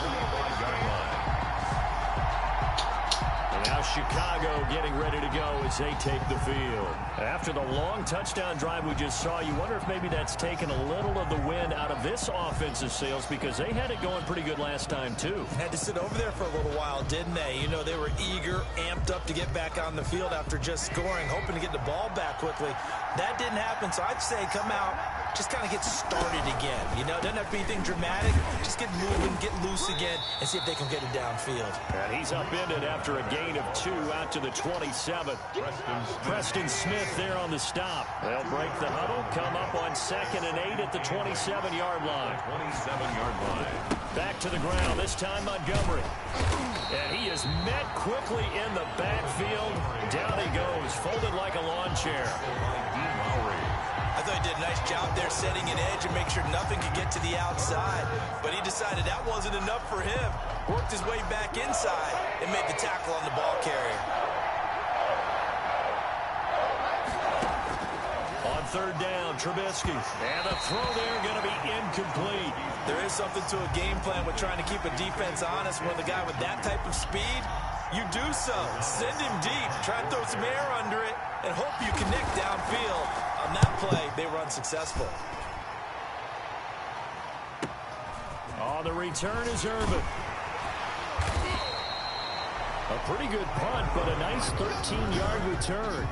And now Chicago getting ready to go as they take the field. After the long touchdown drive we just saw, you wonder if maybe that's taken a little of the wind out of this offensive sails, because they had it going pretty good last time too. Had to sit over there for a little while, didn't they? You know, they were eager, amped up to get back on the field after just scoring, hoping to get the ball back quickly. That didn't happen, so I'd say come out, just kind of get started again. You know, doesn't have to be anything dramatic. Just get moving, get loose again, and see if they can get it downfield. And he's upended after a gain of 2 out to the 27. Preston Smith there on the stop. They'll break the huddle, come up on 2nd and 8 at the 27-yard line. 27-yard line. Back to the ground, this time Montgomery. And he is met quickly in the backfield. Down he goes, folded like a lawn chair. I thought he did a nice job there setting an edge and make sure nothing could get to the outside. But he decided that wasn't enough for him. Worked his way back inside and made the tackle on the ball carrier. On third down. Trubisky. And the throw there going to be incomplete. There is something to a game plan with trying to keep a defense honest. When the guy with that type of speed, you do so. Send him deep. Try and throw some air under it and hope you connect downfield. On that play, they were unsuccessful. On the return is Irvin. A pretty good punt, but a nice 13-yard return.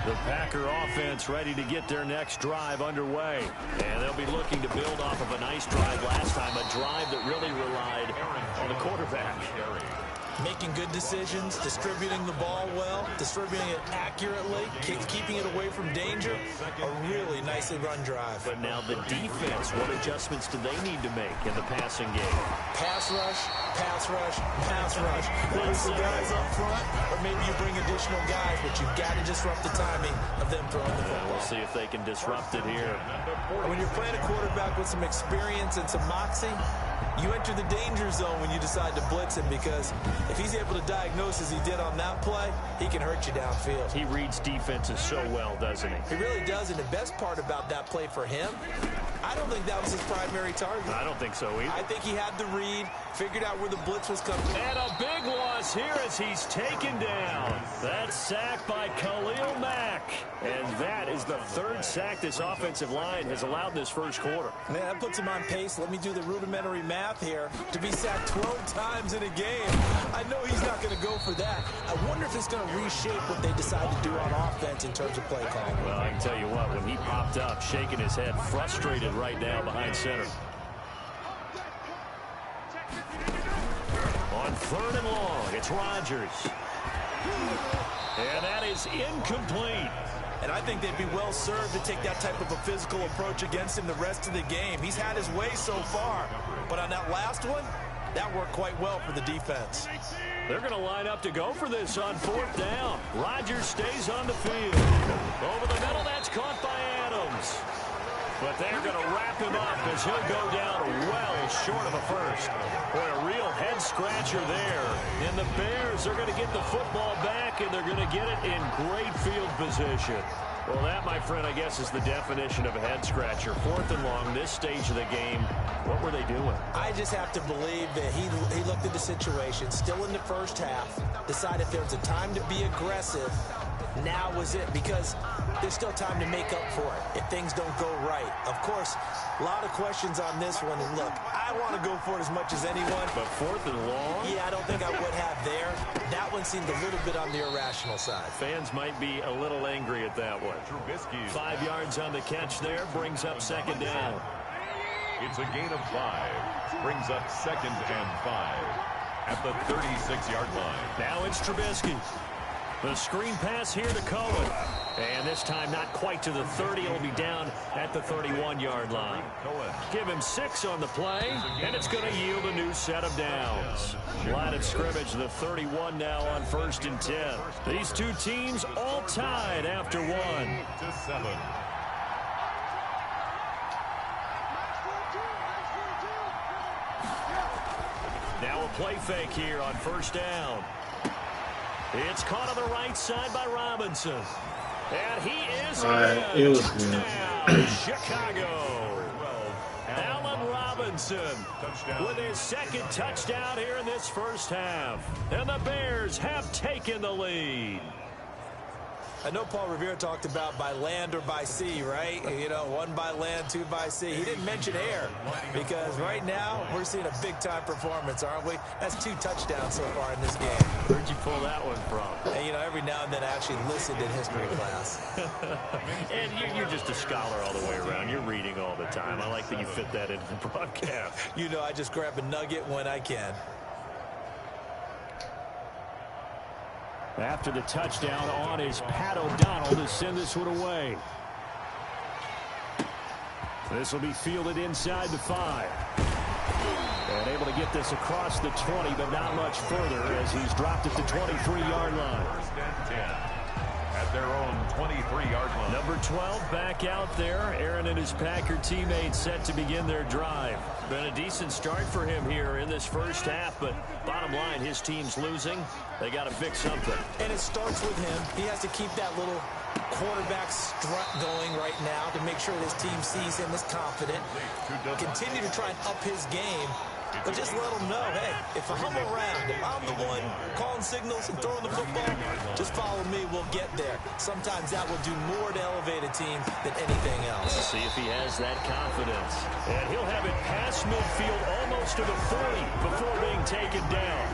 The Packer offense ready to get their next drive underway. And they'll be looking to build off of a nice drive last time, a drive that really relied on the quarterback. Making good decisions, distributing the ball well, distributing it accurately, keeping it away from danger. A really nicely run drive. But now the defense, what adjustments do they need to make in the passing game? Pass rush, pass rush, pass rush. Bring some guys up front, or maybe you bring additional guys, but you've got to disrupt the timing of them throwing the football. We'll see if they can disrupt it here. When you're playing a quarterback with some experience and some moxie, you enter the danger zone when you decide to blitz him, because if he's able to diagnose as he did on that play, he can hurt you downfield. He reads defenses so well, doesn't he? He really does, and the best part about that play for him, I don't think that was his primary target. I don't think so either. I think he had the read, figured out where the blitz was coming. And a big loss here as he's taken down. That sack by Khalil Mack. And that is the third sack this offensive line has allowed in this first quarter. Man, that puts him on pace. Let me do the rudimentary math here. To be sacked 12 times in a game, I know he's not going to go for that. I wonder if it's going to reshape what they decide to do on offense in terms of play calling. Well, I can tell you what, when he popped up, shaking his head, frustrated right now behind center. On third and long, it's Rodgers. And that is incomplete. And I think they'd be well served to take that type of a physical approach against him the rest of the game. He's had his way so far, but on that last one, that worked quite well for the defense. They're going to line up to go for this on fourth down. Rodgers stays on the field. Over the middle, that's caught by Adams. But they're going to wrap him up as he'll go down well short of a first. Boy, a real head-scratcher there. And the Bears are going to get the football back, and they're going to get it in great field position. Well, that, my friend, I guess is the definition of a head-scratcher. Fourth and long, this stage of the game. What were they doing? I just have to believe that he looked at the situation, still in the first half, decided if there was a time to be aggressive, now was it, because there's still time to make up for it if things don't go right. Of course, a lot of questions on this one, and look, I want to go for it as much as anyone. But fourth and long? Yeah, I don't think I would have there. That one seemed a little bit on the irrational side. Fans might be a little angry at that one. 5 yards on the catch there, brings up second down. It's a gain of 5. Brings up 2nd and 5 at the 36-yard line. Now it's Trubisky. The screen pass here to Cohen. And this time not quite to the 30. It'll be down at the 31-yard line. Give him 6 on the play, and it's going to yield a new set of downs. Line of scrimmage, the 31 now on 1st and 10. These two teams all tied after 1. 7. Now a play fake here on 1st down. It's caught on the right side by Robinson. And he is it was touchdown, Chicago. Allen Robinson with his second touchdown here in this first half. And the Bears have taken the lead. I know Paul Revere talked about by land or by sea, right? You know, 1 by land, 2 by sea. He didn't mention air, because right now we're seeing a big-time performance, aren't we? That's 2 touchdowns so far in this game. Where'd you pull that one from? And, you know, every now and then I actually listened in history class. And you're just a scholar all the way around. You're reading all the time. I like that you fit that into the broadcast. You know, I just grab a nugget when I can. After the touchdown on is Pat O'Donnell to send this one away. This will be fielded inside the 5. And able to get this across the 20, but not much further as he's dropped at the 23-yard line. 1st and 10 at their own 23-yard line. Number 12 back out there. Aaron and his Packer teammates set to begin their drive. Been a decent start for him here in this first half, but bottom line, his team's losing. They got to fix something. And it starts with him. He has to keep that little quarterback strut going right now to make sure this team sees him as confident. Continue to try and up his game, but just let him know, hey, if I'm around, if I'm the one calling signals and throwing the football, just follow me, we'll get there. Sometimes that will do more to elevate a team than anything else. Let's see if he has that confidence. And he'll have it past midfield almost to the 40 before being taken down.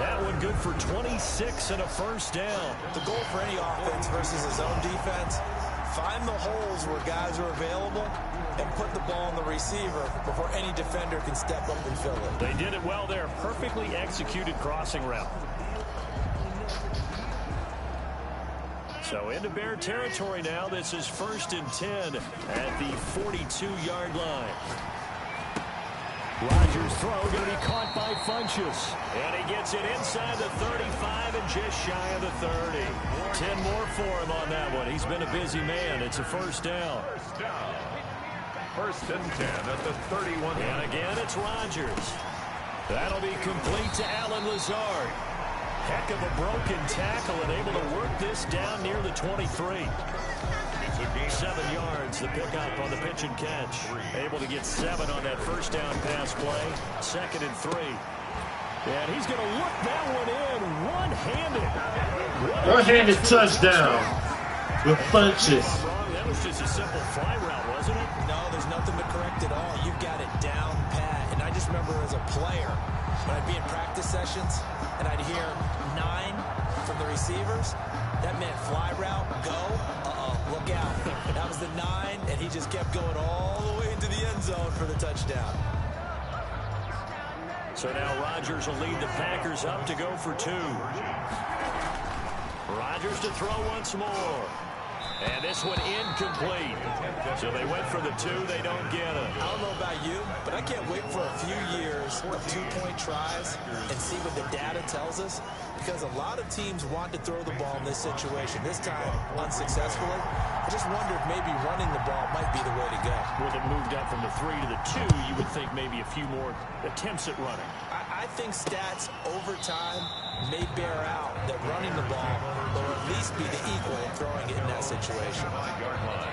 That one good for 26 and a first down. The goal for any offense versus his own defense, find the holes where guys are available and put the ball on the receiver before any defender can step up and fill it. They did it well there. Perfectly executed crossing route. So into Bear territory now. This is 1st and 10 at the 42-yard line. Rodgers' throw going to be caught by Funchess. And he gets it inside the 35 and just shy of the 30. 10 more for him on that one. He's been a busy man. It's a first down. 1st and 10 at the 31. And again, it's Rodgers. That'll be complete to Allen Lazard. Heck of a broken tackle and able to work this down near the 23. 7 yards, the pickup on the pitch and catch. Able to get 7 on that first down pass play. 2nd and 3. And he's going to look that one in one-handed. One-handed touchdown with Funchess. That was just a simple fly route, wasn't it? No, there's nothing to correct at all. You've got it down pat. And I just remember as a player, when I'd be in practice sessions and I'd hear 9 from the receivers, that meant fly route, go, look out. That was the 9, and he just kept going all the way into the end zone for the touchdown. So now Rodgers will lead the Packers up to go for 2. Rodgers to throw once more. And this one incomplete. So they went for the 2. They don't get it. I don't know about you, but I can't wait for a few years of 2-point tries and see what the data tells us. Because a lot of teams want to throw the ball in this situation. This time, unsuccessfully. I just wonder if maybe running the ball might be the way to go. With it moved up from the 3 to the 2, you would think maybe a few more attempts at running. I think stats over time may bear out that running the ball will at least be the equal of throwing it in that situation.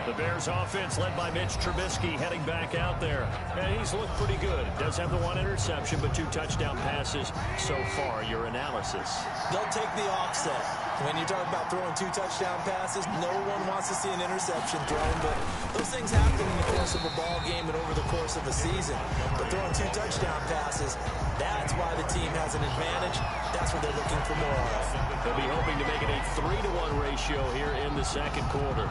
The Bears offense led by Mitch Trubisky heading back out there. And he's looked pretty good. Does have the 1 interception, but 2 touchdown passes so far. Your analysis? They'll take the offset. When you talk about throwing 2 touchdown passes, no one wants to see an interception thrown, but those things happen in the course of a ball game and over the course of a season. But throwing 2 touchdown passes, that's why the team has an advantage. That's what they're looking for more of. They'll be hoping to make it a 3-to-1 ratio here in the second quarter.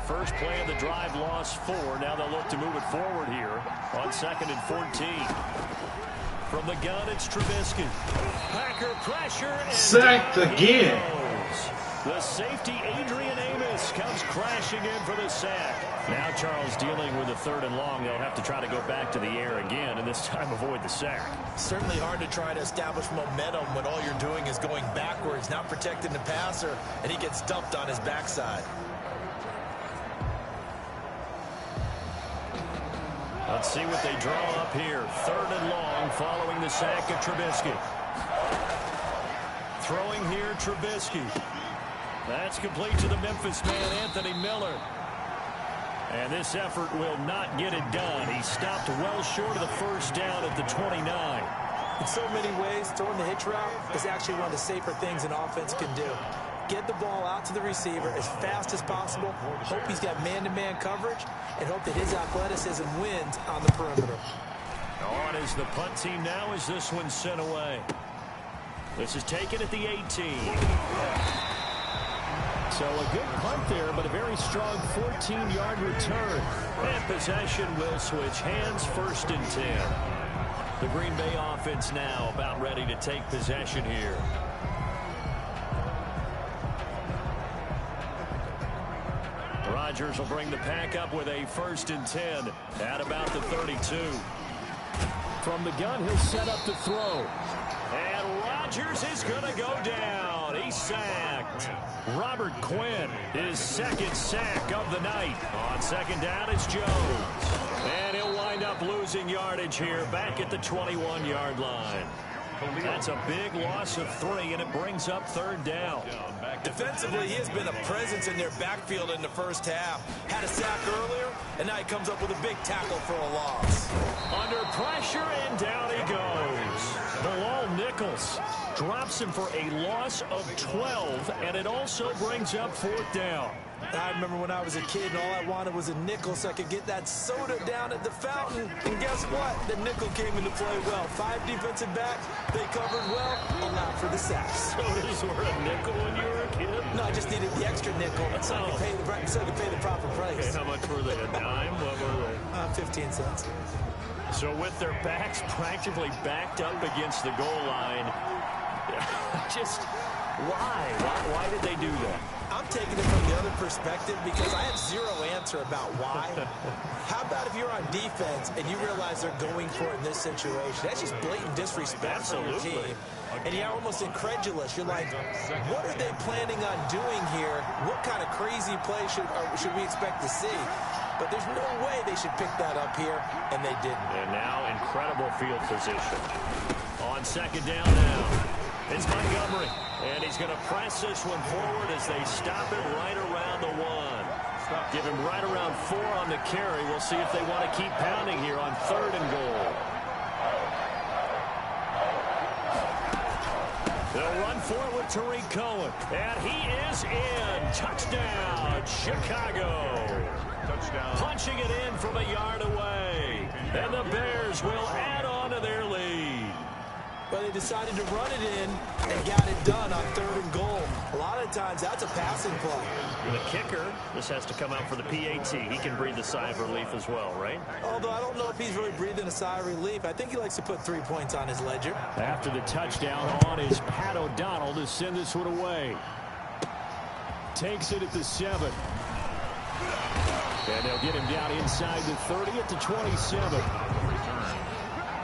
First play of the drive, lost 4. Now they'll look to move it forward here on 2nd and 14. From the gun, it's Trubisky. Packer pressure. And sacked again. The safety, Adrian Amos, comes crashing in for the sack. Now Charles dealing with a 3rd and long. They'll have to try to go back to the air again, and this time avoid the sack. Certainly hard to try to establish momentum when all you're doing is going backwards, not protecting the passer, and he gets dumped on his backside. Let's see what they draw up here. 3rd and long following the sack of Trubisky. Throwing here, Trubisky. That's complete to the Memphis man, Anthony Miller. And this effort will not get it done. He stopped well short of the first down at the 29. In so many ways, throwing the hitch route is actually one of the safer things an offense can do. Get the ball out to the receiver as fast as possible, hope he's got man-to-man coverage, and hope that his athleticism wins on the perimeter. On is the punt team now as this one's sent away. This is taken at the 18. So a good punt there, but a very strong 14-yard return. And possession will switch hands, 1st and 10. The Green Bay offense now about ready to take possession here. Rodgers will bring the pack up with a 1st and 10 at about the 32. From the gun, he'll set up to throw. And Rodgers is going to go down. He's sacked. Robert Quinn, his second sack of the night. On second down, it's Jones. And he'll wind up losing yardage here back at the 21-yard line. That's a big loss of 3, and it brings up third down. Defensively, he has been a presence in their backfield in the first half. Had a sack earlier, and now he comes up with a big tackle for a loss. Under pressure, and down he goes. Bilal Nichols drops him for a loss of 12, and it also brings up fourth down. I remember when I was a kid and all I wanted was a nickel so I could get that soda down at the fountain. And guess what? The nickel came into play well. 5 defensive backs, they covered well, allowed for the sacks. Sodas were a nickel when you were a kid? No, I just needed the extra nickel so I could pay the proper price. Okay, how much were they? A dime? What were they? 15 cents. So with their backs practically backed up against the goal line, just why? Why did they do that? I'm taking it from the other perspective because I have zero answer about why. How about if you're on defense and you realize they're going for it in this situation? That's just blatant disrespect for your team. And you're almost incredulous. You're like, what are they planning on doing here? What kind of crazy play should we expect to see? But there's no way they should pick that up here, and they didn't. And now incredible field position. On second down now, it's Montgomery. And he's going to press this one forward as they stop him right around the 1. Give him right around 4 on the carry. We'll see if they want to keep pounding here on third and goal. They'll run for it with Tariq Cohen. And he is in. Touchdown, Chicago. Touchdown. Punching it in from a yard away. And the Bears will add on to their lead. But they decided to run it in and got it done on third and goal. A lot of times, that's a passing play. The kicker, this has to come out for the PAT. He can breathe a sigh of relief as well, right? Although I don't know if he's really breathing a sigh of relief. I think he likes to put 3 points on his ledger. After the touchdown on is Pat O'Donnell to send this one away. Takes it at the 7. And they'll get him down inside the 30 at the 27.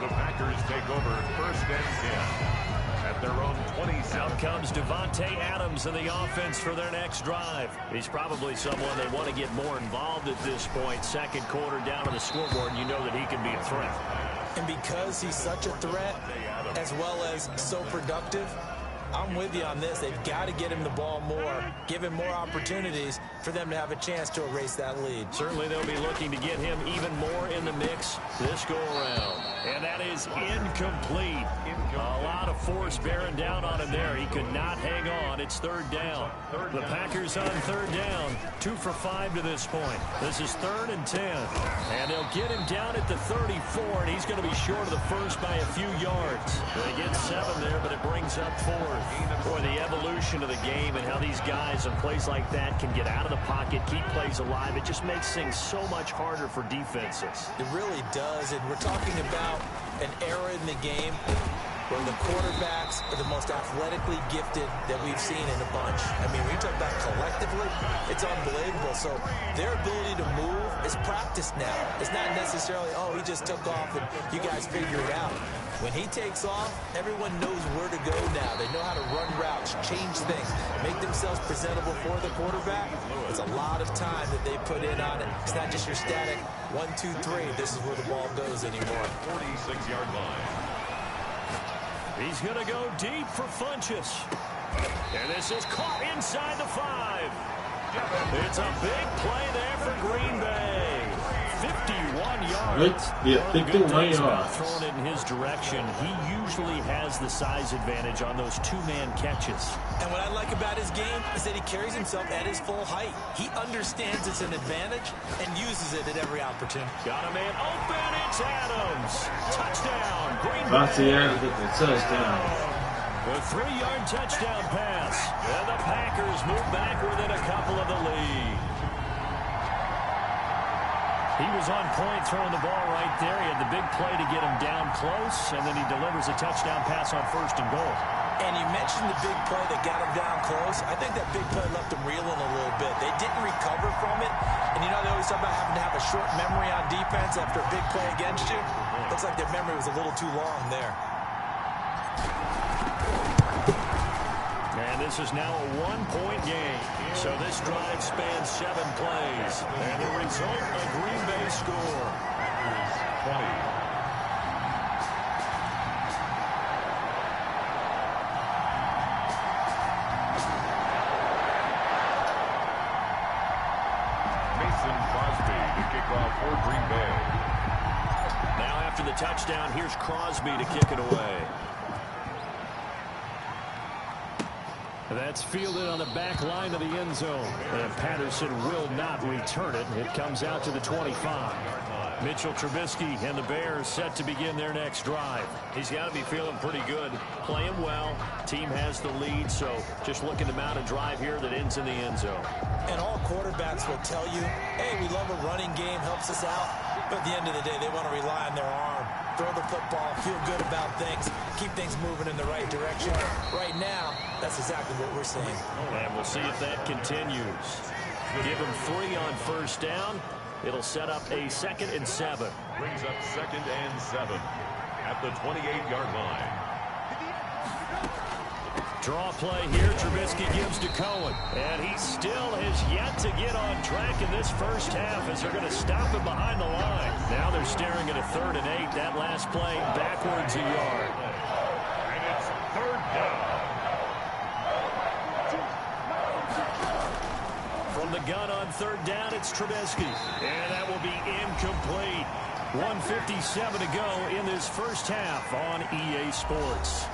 The Packers take over first and 10 at their own 27. Out comes Devontae Adams in the offense for their next drive. He's probably someone they want to get more involved at this point. Second quarter down on the scoreboard, and you know that he can be a threat. And because he's such a threat, as well as so productive, I'm with you on this. They've got to get him the ball more, give him more opportunities for them to have a chance to erase that lead. Certainly they'll be looking to get him even more in the mix this go-around. And that is incomplete. A lot of force bearing down on him there. He could not hang on. It's third down. The Packers on third down. 2 for 5 to this point. This is third and 10. And they'll get him down at the 34, and he's going to be short of the first by a few yards. They get 7 there, but it brings up 4. Boy, the evolution of the game and how these guys in plays like that can get out of the pocket, keep plays alive, it just makes things so much harder for defenses. It really does, and we're talking about an era in the game where the quarterbacks are the most athletically gifted that we've seen in a bunch. I mean, when you talk about collectively, it's unbelievable. So their ability to move is practiced now. It's not necessarily, oh, he just took off and you guys figure it out. When he takes off, everyone knows where to go now. They know how to run routes, change things, make themselves presentable for the quarterback. It's a lot of time that they put in on it. It's not just your static 1, 2, 3. This is where the ball goes anymore. 46-yard line. He's going to go deep for Funchess. And this is caught inside the 5. It's a big play there for Green Bay. 51 yards. Yeah, 51 yards. Thrown it in his direction. He usually has the size advantage on those 2-man catches. And what I like about his game is that he carries himself at his full height. He understands it's an advantage and uses it at every opportunity. Got a man open. It's Adams. Touchdown, Green Bay. That's the end of the touchdown. A 3-yard touchdown pass. And the Packers move back within a couple of the lead. He was on point throwing the ball right there. He had the big play to get him down close, and then he delivers a touchdown pass on first and goal. And you mentioned the big play that got him down close. I think that big play left him reeling a little bit. They didn't recover from it. And you know, they always talk about having to have a short memory on defense after a big play against you. Looks like their memory was a little too long there. And this is now a one-point game. So this drive spans 7 plays. And the result, a Green Bay score. 20. For Green Bay. Now after the touchdown, here's Crosby to kick it away. That's fielded on the back line of the end zone. And Patterson will not return it. It comes out to the 25. Mitchell Trubisky and the Bears set to begin their next drive. He's got to be feeling pretty good. Playing well. Team has the lead, so just looking to mount a drive here that ends in the end zone. And all quarterbacks will tell you, hey, we love a running game, helps us out. But at the end of the day, they want to rely on their arm. Throw the football, feel good about things, keep things moving in the right direction. Right now, that's exactly what we're seeing. And we'll see if that continues. Give him 3 on first down. It'll set up a 2nd and 7. Brings up 2nd and 7 at the 28-yard line. Draw play here. Trubisky gives to Cohen. And he still has yet to get on track in this first half as they're going to stop him behind the line. Now they're staring at a 3rd and 8. That last play backwards a yard. And it's 3rd down. From the gun on 3rd down, it's Trubisky. And that will be incomplete. 1:57 to go in this first half on EA Sports.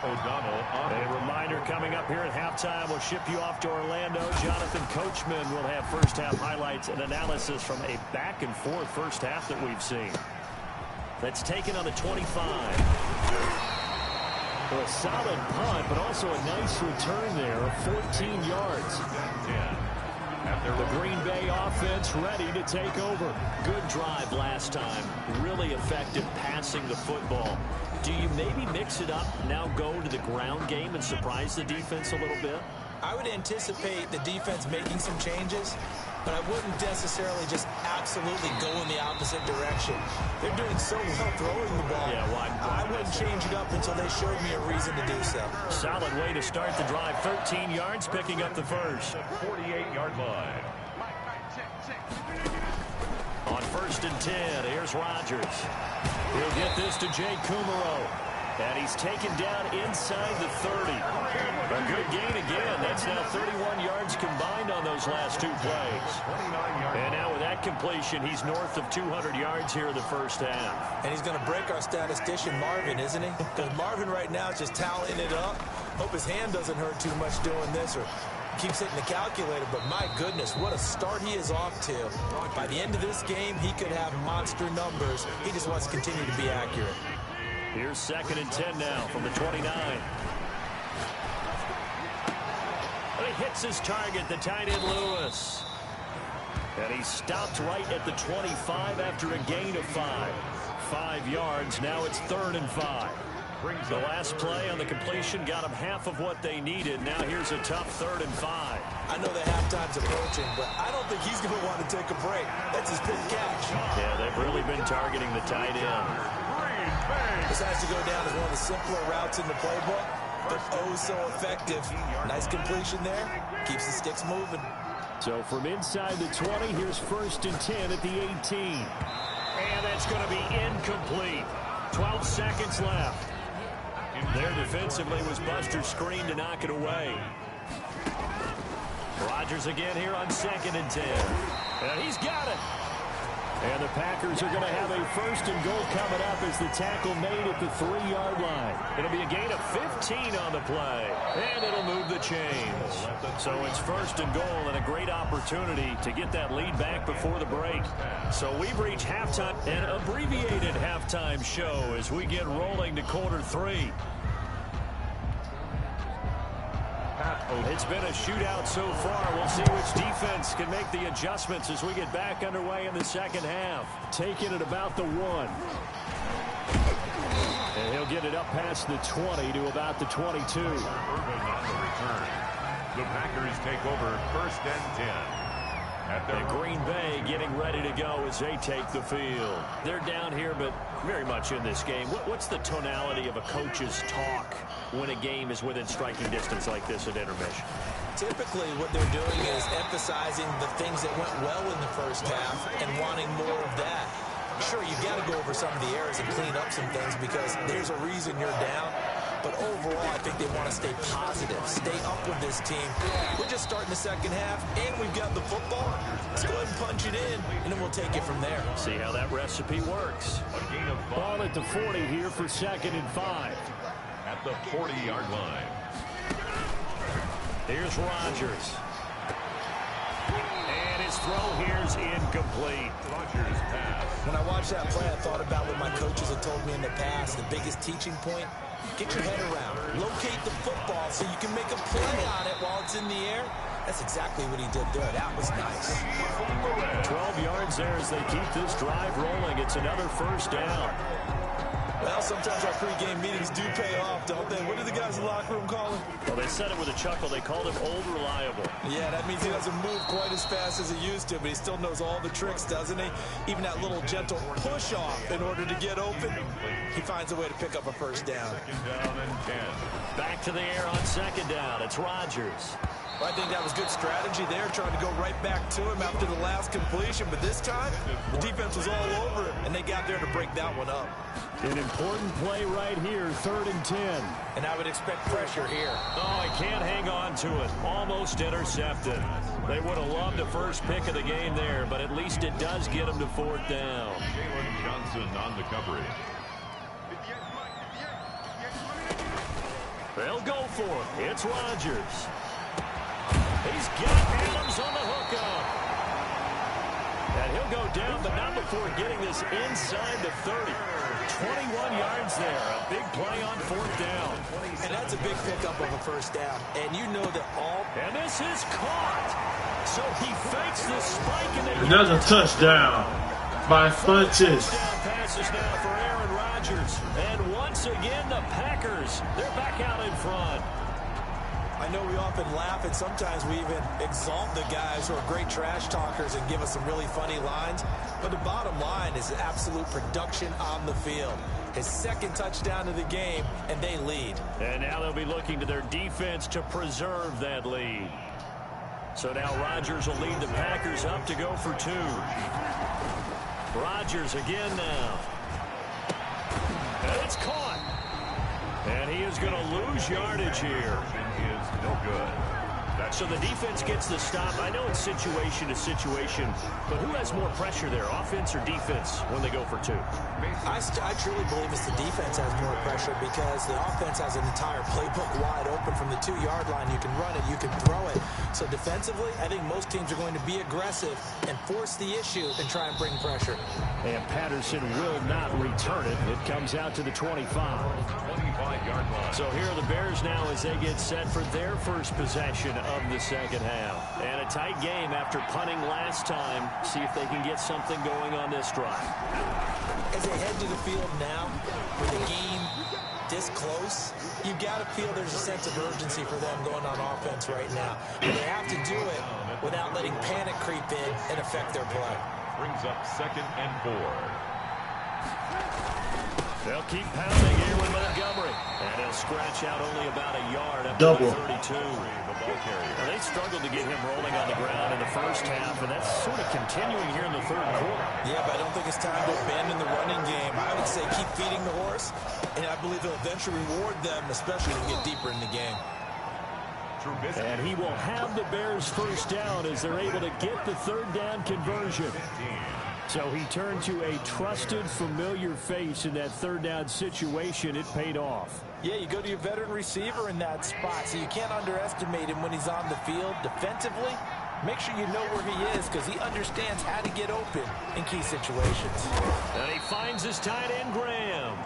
A reminder coming up here at halftime. We'll ship you off to Orlando. Jonathan Coachman will have first half highlights and analysis from a back and forth first half that we've seen. That's taken on the 25. Well, a solid punt, but also a nice return there of 14 yards. The Green Bay offense ready to take over. Good drive last time. Really effective passing the football. Do you maybe mix it up, now go to the ground game and surprise the defense a little bit? I would anticipate the defense making some changes, but I wouldn't necessarily just absolutely go in the opposite direction. They're doing so well throwing the ball. Yeah, I wouldn't change it up until they showed me a reason to do so. Solid way to start the drive. 13 yards, picking up the first. 48-yard line. On 1st and 10, here's Rodgers. He'll get this to Jay Kumaro. And he's taken down inside the 30. A good gain again. That's now 31 yards combined on those last 2 plays. And now with that completion, he's north of 200 yards here in the first half. And he's going to break our statistician Marvin, isn't he? Because Marvin right now is just tallying it up. Hope his hand doesn't hurt too much doing this or keeps hitting the calculator. But my goodness, what a start he is off to. By the end of this game, he could have monster numbers. He just wants to continue to be accurate. Here's 2nd and 10 now from the 29. And he hits his target, the tight end Lewis. And he stopped right at the 25 after a gain of 5. 5 yards. Now it's 3rd and 5. The last play on the completion got them half of what they needed. Now here's a tough 3rd and 5. I know that halftime's approaching, but I don't think he's going to want to take a break. That's his pick catch. Yeah, they've really been targeting the tight end. This has to go down as one of the simpler routes in the playbook, but oh so effective. Nice completion there. Keeps the sticks moving. So from inside the 20, here's 1st and 10 at the 18. And that's going to be incomplete. 12 seconds left. There defensively was Buster's screen to knock it away. Rodgers again here on 2nd and 10. And he's got it. And the Packers are going to have a 1st and goal coming up as the tackle made at the 3-yard line. It'll be a gain of 15 on the play. And it'll move the chains. So it's 1st and goal and a great opportunity to get that lead back before the break. So we've reached halftime, an abbreviated halftime show as we get rolling to quarter 3. It's been a shootout so far. We'll see which defense can make the adjustments as we get back underway in the second half. Taking it about the 1. They'll get it up past the 20 to about the 22. Urban on the return. The Packers take over 1st and 10. And Green Bay getting ready to go as they take the field. They're down here, but very much in this game. What's the tonality of a coach's talk when a game is within striking distance like this at intermission? Typically, what they're doing is emphasizing the things that went well in the first half and wanting more of that. Sure, you've got to go over some of the errors and clean up some things because there's a reason you're down. But overall, I think they want to stay positive, stay up with this team. We're just starting the second half, and we've got the football. Let's go ahead and punch it in, and then we'll take it from there. See how that recipe works. Ball at the 40 here for 2nd and 5. At the 40-yard line. Here's Rodgers. And his throw here's incomplete. Rodgers pass. When I watched that play, I thought about what my coaches had told me in the past. The biggest teaching point, get your head around. Locate the football so you can make a play on it while it's in the air. That's exactly what he did there. That was nice. 12 yards there as they keep this drive rolling. It's another 1st down. Well, sometimes our pregame meetings do pay off, don't they? What did the guys in the locker room call him? Well, they said it with a chuckle. They called him Old Reliable. Yeah, that means he doesn't move quite as fast as he used to, but he still knows all the tricks, doesn't he? Even that little gentle push-off in order to get open. He finds a way to pick up a 1st down. 2nd down and 10. Back to the air on 2nd down. It's Rodgers. Well, I think that was good strategy there, trying to go right back to him after the last completion. But this time, the defense was all over it, and they got there to break that one up. An important play right here, 3rd and 10. And I would expect pressure here. Oh, he can't hang on to it. Almost intercepted. They would have loved the first pick of the game there, but at least it does get them to 4th down. Jalen Johnson on the coverage. They'll go for it. It's Rodgers. He's got Adams on the hookup. And he'll go down, but not before getting this inside the 30. 21 yards there. A big play on 4th down. And that's a big pickup of a 1st down. And you know that all... And this is caught. So he fakes the spike. And another touchdown by Funches. Passes now for Aaron Rodgers. And once again, the Packers, they're back out in front. I know we often laugh, and sometimes we even exalt the guys who are great trash talkers and give us some really funny lines. But the bottom line is absolute production on the field. His 2nd touchdown of the game, and they lead. And now they'll be looking to their defense to preserve that lead. So now Rodgers will lead the Packers up to go for 2. Rodgers again now. And it's caught. And he is going to lose yardage here. Is no good. So the defense gets the stop. I know it's situation to situation, but who has more pressure there, offense or defense, when they go for 2? I truly believe it's the defense has more pressure because the offense has an entire playbook wide open from the 2-yard line. You can run it, you can throw it. So defensively, I think most teams are going to be aggressive and force the issue and try and bring pressure. And Patterson will not return it. It comes out to the 25. 25-yard line. So here are the Bears now as they get set for their first possession of the second half. And a tight game after punting last time. See if they can get something going on this drive. As they head to the field now, with the game this close, you've got to feel there's a sense of urgency for them going on offense right now. And they have to do it without letting panic creep in and affect their play. Brings up 2nd and 4. They'll keep pounding here with Montgomery. And he'll scratch out only about a yard up Double. to the 32. And they struggled to get him rolling on the ground in the first half, and that's sort of continuing here in the 3rd quarter. Yeah, but I don't think it's time to abandon the running game. I would say keep feeding the horse, and I believe he'll eventually reward them, especially when we get deeper in the game. And he will have the Bears 1st down as they're able to get the 3rd down conversion. So he turned to a trusted, familiar face in that 3rd down situation. It paid off. Yeah, you go to your veteran receiver in that spot, so you can't underestimate him when he's on the field defensively. Make sure you know where he is because he understands how to get open in key situations. And he finds his tight end, Graham.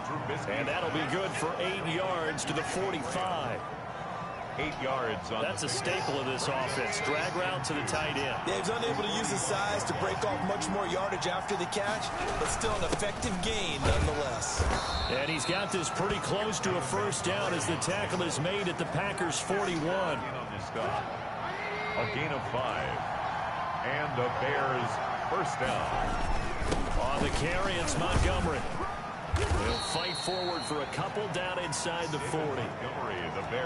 And that'll be good for 8 yards to the 45. 8 yards on That's a staple of this offense. Drag route to the tight end. Yeah, he's unable to use his size to break off much more yardage after the catch, but still an effective gain nonetheless. And he he's got this pretty close to a first down as the tackle is made at the Packers' 41. A gain of 5. And the Bears first down. On the carry, it's Montgomery. He'll fight forward for a couple down inside the 40.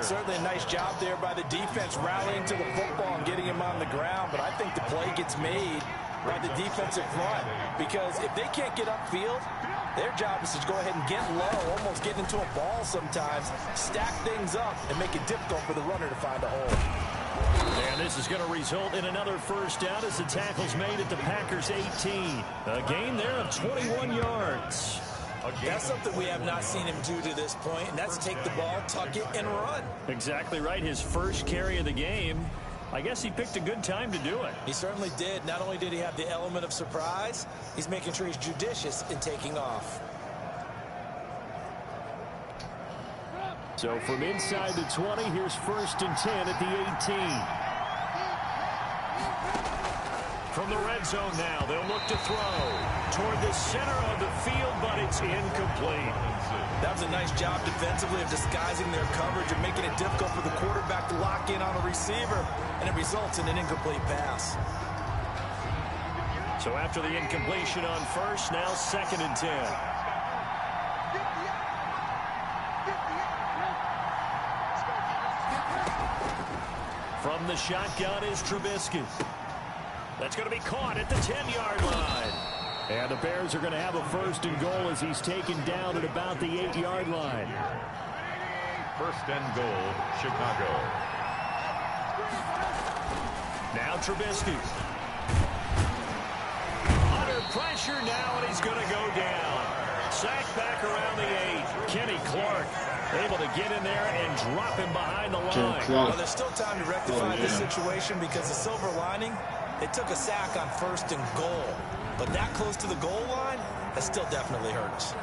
Certainly a nice job there by the defense rallying to the football and getting him on the ground, but I think the play gets made by the defensive front because if they can't get upfield, their job is to go ahead and get low, almost get into a ball sometimes, stack things up, and make it difficult for the runner to find a hole. And this is going to result in another first down as the tackle's made at the Packers' 18. A gain there of 21 yards. That's something we have not seen him do to this point, and that's take the ball, tuck it, and run. Exactly right. His first carry of the game. I guess he picked a good time to do it. He certainly did. Not only did he have the element of surprise, he's making sure he's judicious in taking off. So from inside the 20, here's 1st and 10 at the 18. From the red zone now, they'll look to throw toward the center of the field, but it's incomplete. That was a nice job defensively of disguising their coverage and making it difficult for the quarterback to lock in on a receiver, and it results in an incomplete pass. So after the incompletion on first, now 2nd and 10. From the shotgun is Trubisky. That's going to be caught at the 10-yard line. And the Bears are going to have a 1st and goal as he's taken down at about the 8-yard line. 1st and goal, Chicago. Now Trubisky. Under pressure now, and he's going to go down. Sacked back around the 8. Kenny Clark able to get in there and drop him behind the line. Well, there's still time to rectify this situation because the silver lining, they took a sack on 1st and goal. But that close to the goal line, that still definitely hurts.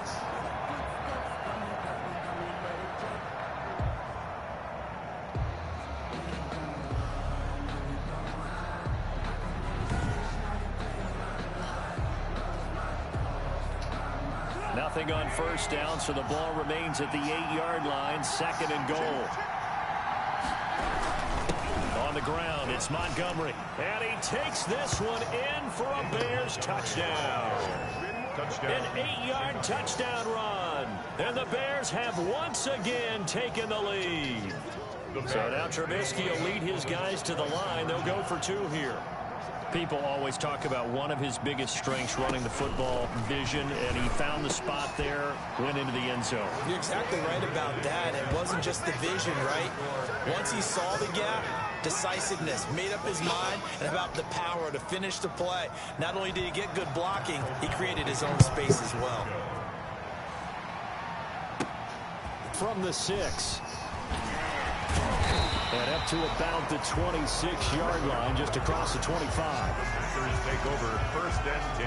Nothing on first down, so the ball remains at the 8-yard line, 2nd and goal. On the ground, it's Montgomery. And he takes this one in for a Bears touchdown. An 8-yard touchdown run. And the Bears have once again taken the lead. So now Trubisky will lead his guys to the line. They'll go for 2 here. People always talk about one of his biggest strengths running the football, vision, and he found the spot there, went into the end zone. You're exactly right about that. It wasn't just the vision, right? Once he saw the gap, decisiveness, made up his mind, and about the power to finish the play. Not only did he get good blocking, he created his own space as well. From the 6. And up to about the 26-yard line, just across the 25. Packers take over 1st and 10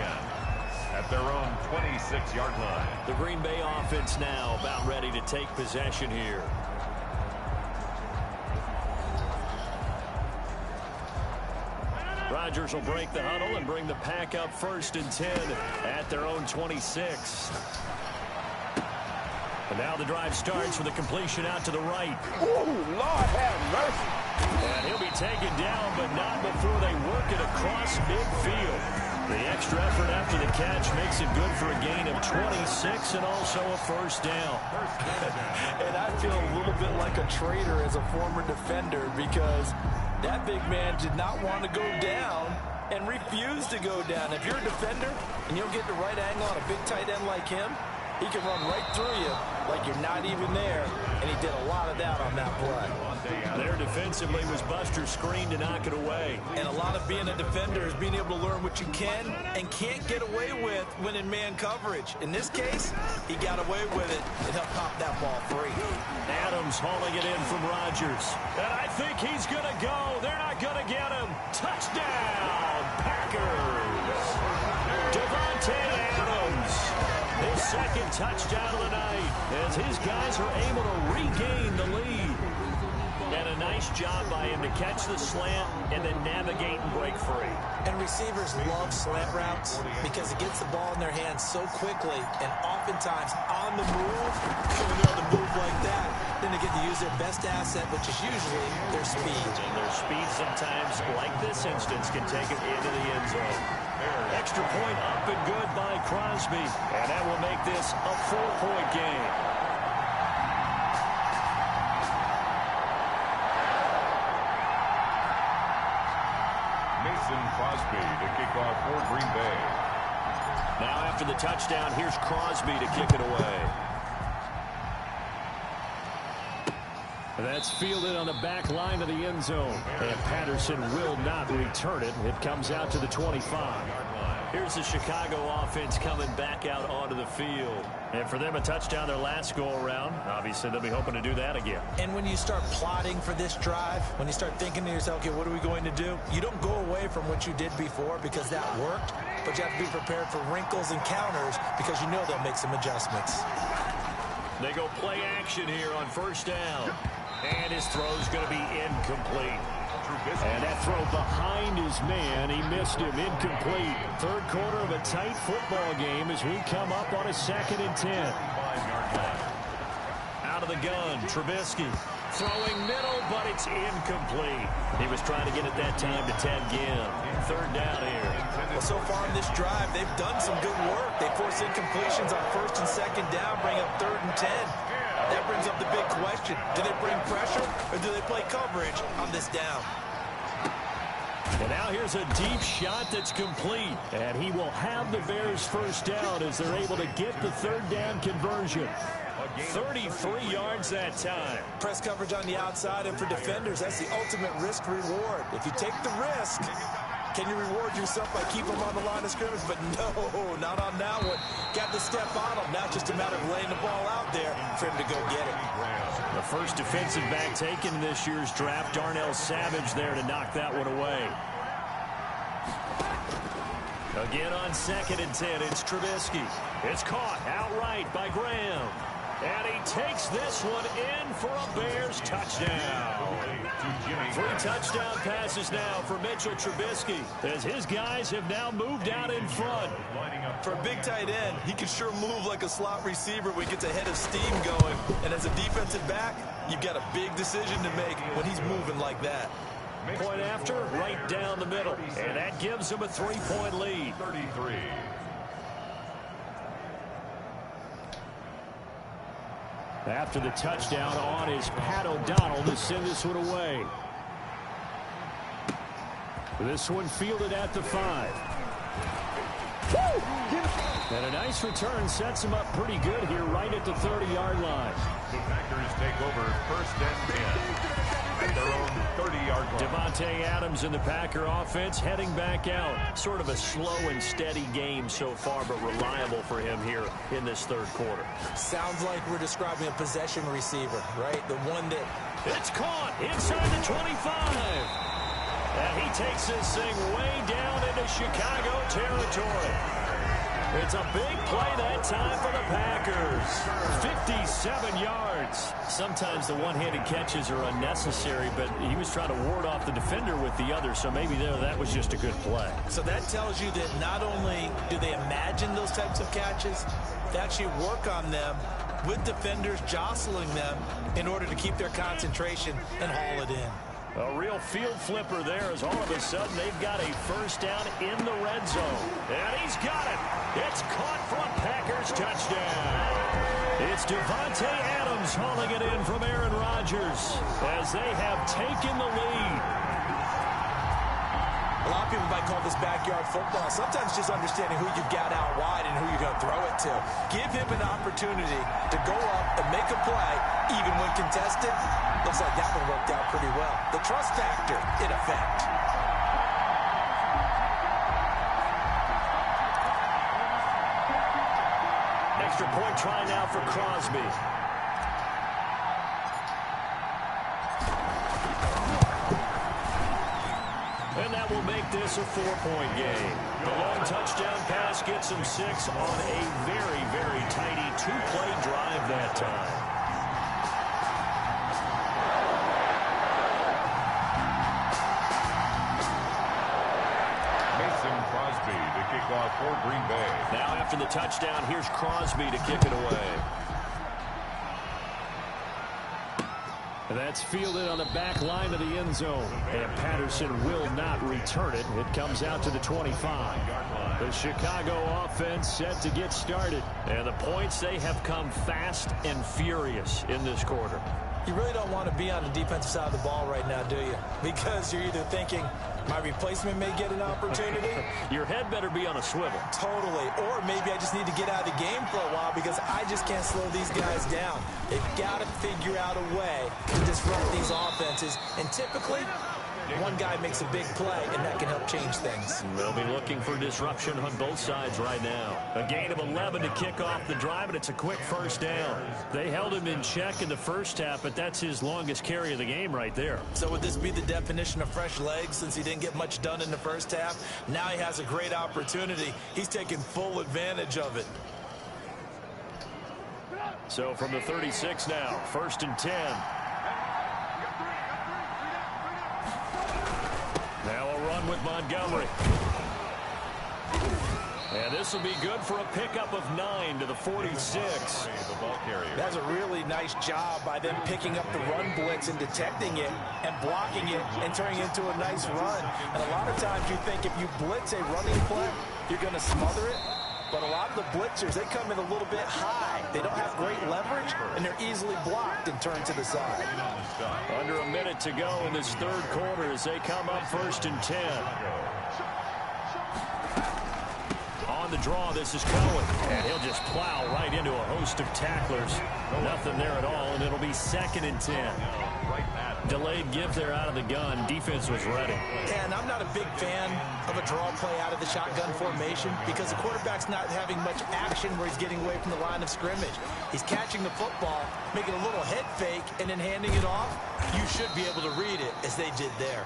at their own 26-yard line. The Green Bay offense now about ready to take possession here. Rodgers will break the huddle and bring the pack up 1st and 10 at their own 26. And now the drive starts with a completion out to the right. Ooh, Lord have mercy. And he'll be taken down, but not before they work it across midfield. The extra effort after the catch makes it good for a gain of 26 and also a 1st down. And I feel a little bit like a traitor as a former defender because that big man did not want to go down and refused to go down. If you're a defender and you'll get the right angle on a big tight end like him, he can run right through you like you're not even there, and he did a lot of that on that play. There defensively was Buster screen to knock it away. And a lot of being a defender is being able to learn what you can and can't get away with when in man coverage. In this case, he got away with it and helped pop that ball free. Adams hauling it in from Rodgers. And I think he's going to go. They're not going to get him. Touchdown, Packers. Devontae Adams. His 2nd touchdown of the night as his guys are able to regain the lead. And a nice job by him to catch the slant and then navigate and break free. And receivers love slant routes because it gets the ball in their hands so quickly and oftentimes on the move. When they're on the move like that, then they get to use their best asset, which is usually their speed. And their speed sometimes, like this instance, can take it into the end zone. Extra point up and good by Crosby. And that will make this a 4-point game. Crosby to kick off for Green Bay. Now after the touchdown, here's Crosby to kick it away. That's fielded on the back line of the end zone. And Patterson will not return it. It comes out to the 25. Here's the Chicago offense coming back out onto the field. And for them, a touchdown their last go-around. Obviously, they'll be hoping to do that again. And when you start plotting for this drive, when you start thinking to yourself, okay, what are we going to do? You don't go away from what you did before because that worked, but you have to be prepared for wrinkles and counters because you know they'll make some adjustments. They go play action here on first down. And his throw's going to be incomplete. And that throw behind his man, he missed him, incomplete. Third quarter of a tight football game as we come up on a 2nd and 10. Out of the gun, Trubisky throwing middle, but it's incomplete. He was trying to get it that time to Ted Ginn. Third down here. Well, so far in this drive, they've done some good work. They force incompletions on 1st and 2nd down, bring up 3rd and 10. That brings up the big question. Do they bring pressure or do they play coverage on this down? And now here's a deep shot that's complete. And he will have the Bears first down as they're able to get the 3rd down conversion. 33 yards that time. Press coverage on the outside, and for defenders, that's the ultimate risk-reward. If you take the risk, can you reward yourself by keeping them on the line of scrimmage? But no, not on that one. Got to step on him. Now it's just a matter of laying the ball out there for him to go get it. The first defensive back taken in this year's draft, Darnell Savage there to knock that one away. Again on 2nd and 10, it's Trubisky. It's caught outright by Graham. And he takes this one in for a Bears touchdown. 3 touchdown passes now for Mitchell Trubisky as his guys have now moved out in front. For a big tight end, he can sure move like a slot receiver when he gets a head of steam going. And as a defensive back, you've got a big decision to make when he's moving like that. Point after, right down the middle. And that gives him a 3-point lead. 33. After the touchdown on is Pat O'Donnell to send this one away. This one fielded at the 5. And a nice return sets him up pretty good here right at the 30-yard line. The Packers take over 1st and 10 at their own 30-yard line. Devontae Adams in the Packer offense heading back out. Sort of a slow and steady game so far, but reliable for him here in this 3rd quarter. Sounds like we're describing a possession receiver, right? The one that... It's caught inside the 25. And he takes this thing way down into Chicago territory. It's a big play that time for the Packers. 57 yards. Sometimes the one-handed catches are unnecessary, but he was trying to ward off the defender with the other, so maybe that was just a good play. So that tells you that not only do they imagine those types of catches, they actually work on them with defenders jostling them in order to keep their concentration and haul it in. A real field flipper there as all of a sudden they've got a first down in the red zone. And he's got it. It's caught for a Packers touchdown. It's Devontae Adams hauling it in from Aaron Rodgers as they have taken the lead. A lot of people might call this backyard football. Sometimes just understanding who you've got out wide and who you're going to throw it to. Give him an opportunity to go up and make a play, even when contested. Looks like that one worked out pretty well. The trust factor in effect. Extra point try now for Crosby. And that will make this a 4-point game. The long touchdown pass gets him 6 on a very, very tidy 2-play drive that time. for Green Bay. Now after the touchdown, here's Crosby to kick it away. And that's fielded on the back line of the end zone. And Patterson will not return it. It comes out to the 25. The Chicago offense set to get started. And the points, they have come fast and furious in this quarter. You really don't want to be on the defensive side of the ball right now, do you? Because you're either thinking, my replacement may get an opportunity. Your head better be on a swivel. Totally. Or maybe I just need to get out of the game for a while because I just can't slow these guys down. They've got to figure out a way to disrupt these offenses. And typically, one guy makes a big play, and that can help change things. They'll be looking for disruption on both sides right now. A gain of 11 to kick off the drive, and it's a quick first down. They held him in check in the first half, but that's his longest carry of the game right there. So would this be the definition of fresh legs since he didn't get much done in the first half? Now he has a great opportunity. He's taking full advantage of it. So from the 36 now, 1st and 10. Now a run with Montgomery. And this will be good for a pickup of 9 to the 46. That's a really nice job by them picking up the run blitz and detecting it and blocking it and turning it into a nice run. And a lot of times you think if you blitz a running play, you're going to smother it. But a lot of the blitzers, they come in a little bit high. They don't have great leverage, and they're easily blocked and turned to the side. Under a minute to go in this third quarter as they come up 1st and 10. On the draw, this is Cohen. And he'll just plow right into a host of tacklers. Nothing there at all, and it'll be 2nd and 10. Delayed give there out of the gun. Defense was ready. And I'm not a big fan of a draw play out of the shotgun formation because the quarterback's not having much action where he's getting away from the line of scrimmage. He's catching the football, making a little head fake, and then handing it off. You should be able to read it as they did there.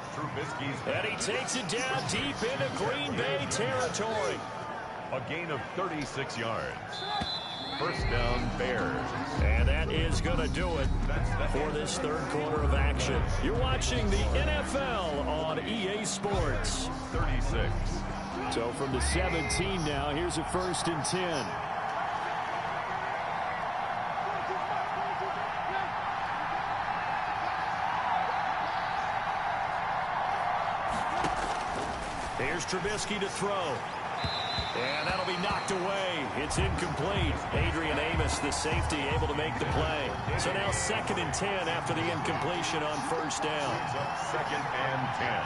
And he takes it down deep into Green Bay territory. A gain of 36 yards. First down, Bears. And that is going to do it for this third quarter of action. You're watching the NFL on EA Sports. 36. So from the 17 now, here's a 1st and 10. Here's Trubisky to throw. And that'll be knocked away. It's incomplete. Adrian Amos, the safety, able to make the play. So now 2nd and 10 after the incompletion on 1st down. 2nd and 10.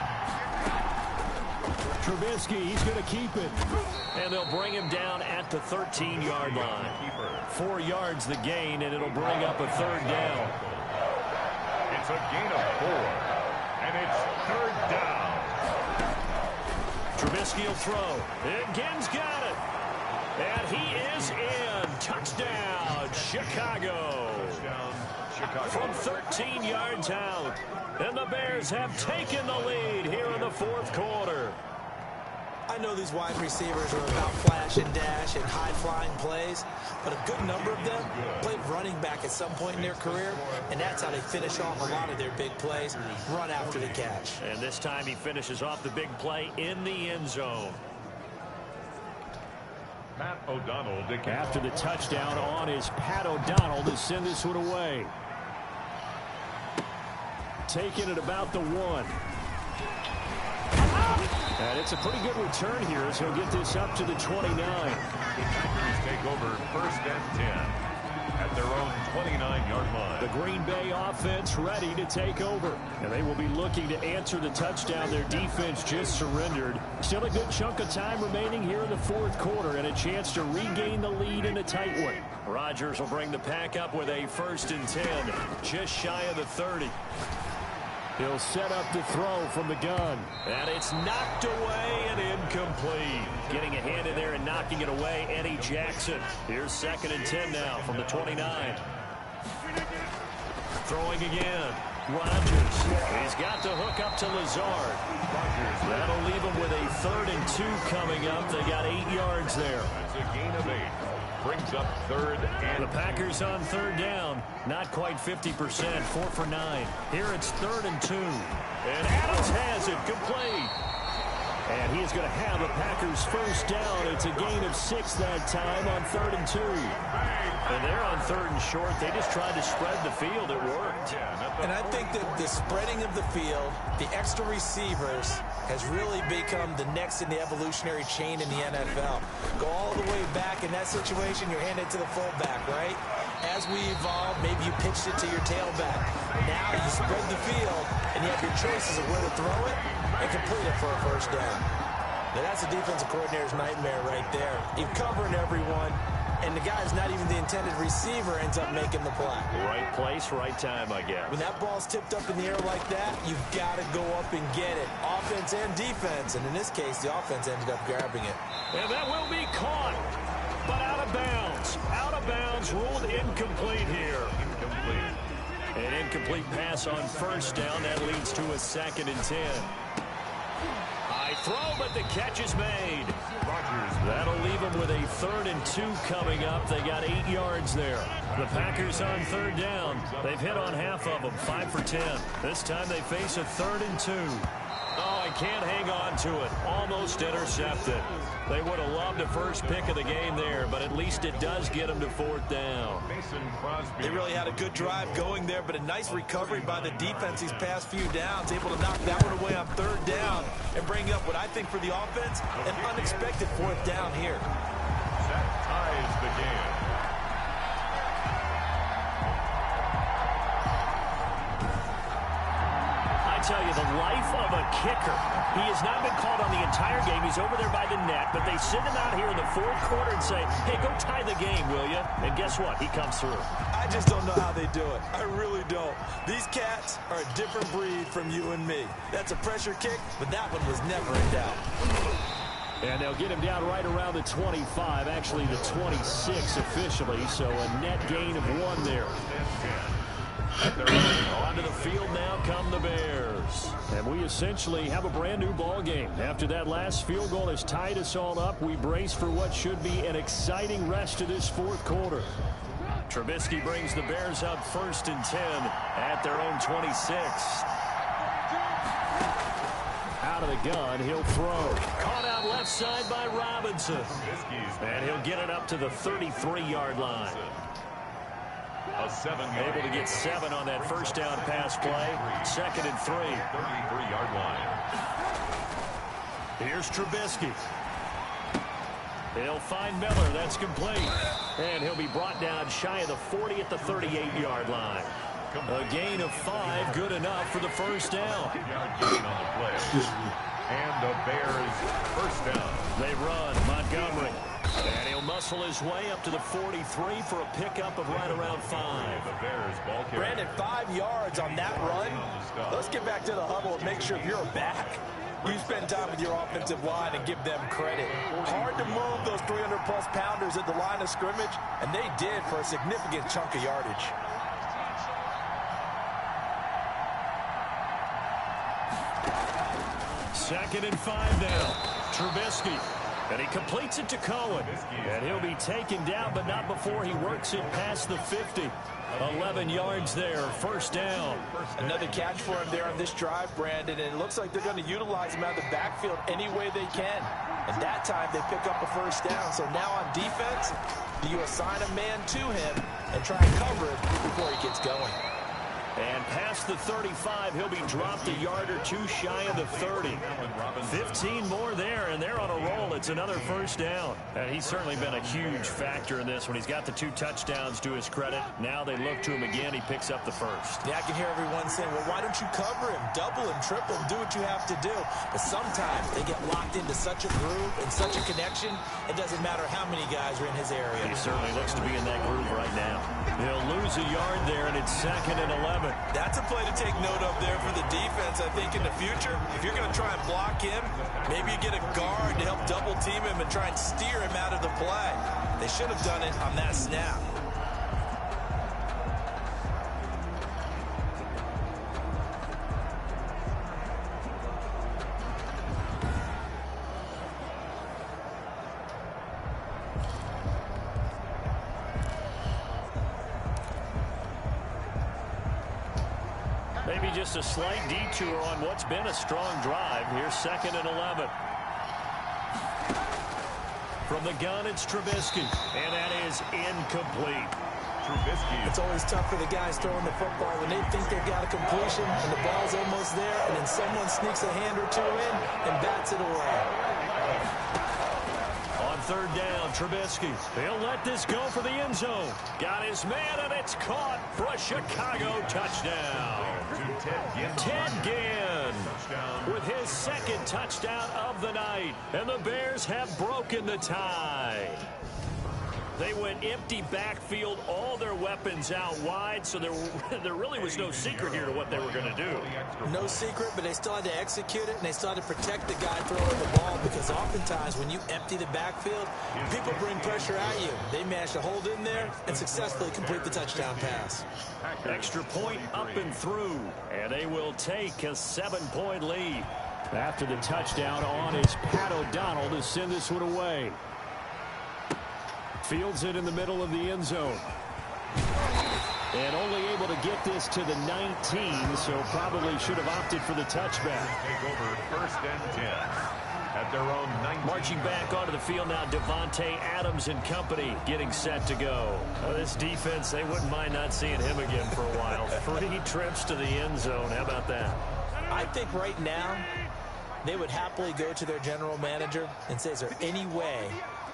Trubisky, he's going to keep it. And they'll bring him down at the 13-yard line. 4 yards the gain, and it'll bring up a 3rd down. It's a gain of 4. And it's 3rd down. Trubisky will throw. Again's got it. And he is in. Touchdown, Chicago. From 13 yards out. And the Bears have taken the lead here in the 4th quarter. I know these wide receivers are about flash and dash and high-flying plays, but a good number of them played running back at some point in their career, and that's how they finish off a lot of their big plays, run after the catch. And this time he finishes off the big play in the end zone. Pat O'Donnell. After the touchdown on is Pat O'Donnell to send this one away. Taking it about the 1. And it's a pretty good return here as he'll get this up to the 29. The Packers take over 1st and 10 at their own 29-yard line. The Green Bay offense ready to take over. And they will be looking to answer the touchdown their defense just surrendered. Still a good chunk of time remaining here in the 4th quarter and a chance to regain the lead in a tight one. Rodgers will bring the pack up with a 1st and 10, just shy of the 30. He'll set up the throw from the gun. And it's knocked away and incomplete. Getting a hand in there and knocking it away, Eddie Jackson. Here's 2nd and 10 now from the 29. Throwing again. Rodgers. He's got the hook up to Lazard. That'll leave him with a 3rd and 2 coming up. They got 8 yards there. That's a gain of 8. Brings up 3rd and the Packers on 3rd down. Not quite 50%. 4 for 9. Here it's 3rd and 2. And Adams has it complete. And he is going to have the Packers first down. It's a gain of 6 that time on 3rd and 2. And they're on 3rd and short. They just tried to spread the field. It worked. And I think that the spreading of the field, the extra receivers, has really become the next in the evolutionary chain in the NFL. Go all the way back in that situation, you're handed to the fullback, right? As we evolve, maybe you pitched it to your tailback. Now you spread the field, and you have your choices of where to throw it and complete it for a first down. Now that's a defensive coordinator's nightmare right there. You're covering everyone, and the guy's not even the intended receiver ends up making the play. Right place, right time, I guess. When that ball's tipped up in the air like that, you've got to go up and get it. Offense and defense, and in this case, the offense ended up grabbing it. And that will be caught, but out of bounds. Out of bounds, ruled incomplete here. An incomplete pass on first down. That leads to a 2nd and 10. High throw, but the catch is made. That'll leave them with a 3rd and 2 coming up. They got 8 yards there. The Packers on 3rd down. They've hit on half of them, 5 for 10. This time they face a 3rd and 2. Oh, I can't hang on to it. Almost intercepted. They would have loved a first pick of the game there, but at least it does get them to 4th down. They really had a good drive going there, but a nice recovery by the defense these past few downs, able to knock that one away on 3rd down and bring up what I think for the offense, an unexpected 4th down here. That ties the game. I tell you, the life of a kicker. He has not been called on the entire game. He's over there by the net, but they send him out here in the 4th quarter and say, hey, go tie the game, will you? And guess what? He comes through. I just don't know how they do it. I really don't. These cats are a different breed from you and me. That's a pressure kick, but that one was never in doubt. And they'll get him down right around the 25, actually the 26 officially, so a net gain of 1 there. Onto the field now come the Bears. And we essentially have a brand new ball game. After that last field goal has tied us all up, we brace for what should be an exciting rest of this 4th quarter. Trubisky brings the Bears up 1st and 10 at their own 26. Out of the gun, he'll throw. Caught out left side by Robinson. And he'll get it up to the 33-yard line. Able to get 7 on that first down pass play. 2nd and 3. 33-yard line. Here's Trubisky. He'll find Miller. That's complete. And he'll be brought down shy of the 40 at the 38-yard line. A gain of 5, good enough for the first down. And the Bears first down. They run. Montgomery. And he'll muscle his way up to the 43 for a pickup of right around 5. The Bears ball carrier. Brandon, 5 yards on that run. Let's get back to the huddle and make sure you're back. You spend time with your offensive line and give them credit. Hard to move those 300-plus pounders at the line of scrimmage, and they did for a significant chunk of yardage. Second and 5 now. Trubisky. And he completes it to Cohen. And he'll be taken down, but not before he works it past the 50. 11 yards there, first down. Another catch for him there on this drive, Brandon, and it looks like they're going to utilize him out of the backfield any way they can. And that time they pick up a first down. So now on defense, do you assign a man to him and try and cover it before he gets going? And past the 35, he'll be dropped a yard or 2 shy of the 30. 15 more there, and they're on a roll. It's another first down. And he's certainly been a huge factor in this when he's got the 2 touchdowns to his credit. Now they look to him again. He picks up the first. Yeah, I can hear everyone saying, well, why don't you cover him? Double him, triple him, do what you have to do. But sometimes they get locked into such a groove and such a connection, it doesn't matter how many guys are in his area. He certainly looks to be in that groove right now. He'll lose a yard there, and it's 2nd and 11. That's a play to take note of there for the defense, I think, in the future. If you're going to try and block him, maybe you get a guard to help double team him and try and steer him out of the play. They should have done it on that snap. Maybe just a slight detour on what's been a strong drive. Here's 2nd and 11. From the gun, it's Trubisky. And that is incomplete. It's always tough for the guys throwing the football when they think they've got a completion and the ball's almost there, and then someone sneaks a hand or two in and bats it away. On third down, Trubisky. He'll let this go for the end zone. Got his man, and it's caught for a Chicago touchdown. Ted Ginn with his second touchdown of the night. And the Bears have broken the tie. They went empty backfield, all their weapons out wide, so there really was no secret here to what they were going to do. No secret, but they still had to execute it, and they still had to protect the guy throwing the ball, because oftentimes when you empty the backfield, people bring pressure at you. They managed to hold in there and successfully complete the touchdown pass. Extra point up and through, and they will take a 7-point lead. After the touchdown on is Pat O'Donnell to send this one away. Fields it in the middle of the end zone. And only able to get this to the 19, so probably should have opted for the touchback. Take over 1st and 10 at their own 19. Marching back onto the field now, Devontae Adams and company getting set to go. This defense, they wouldn't mind not seeing him again for a while. 3 trips to the end zone. How about that? I think right now they would happily go to their general manager and say, is there any way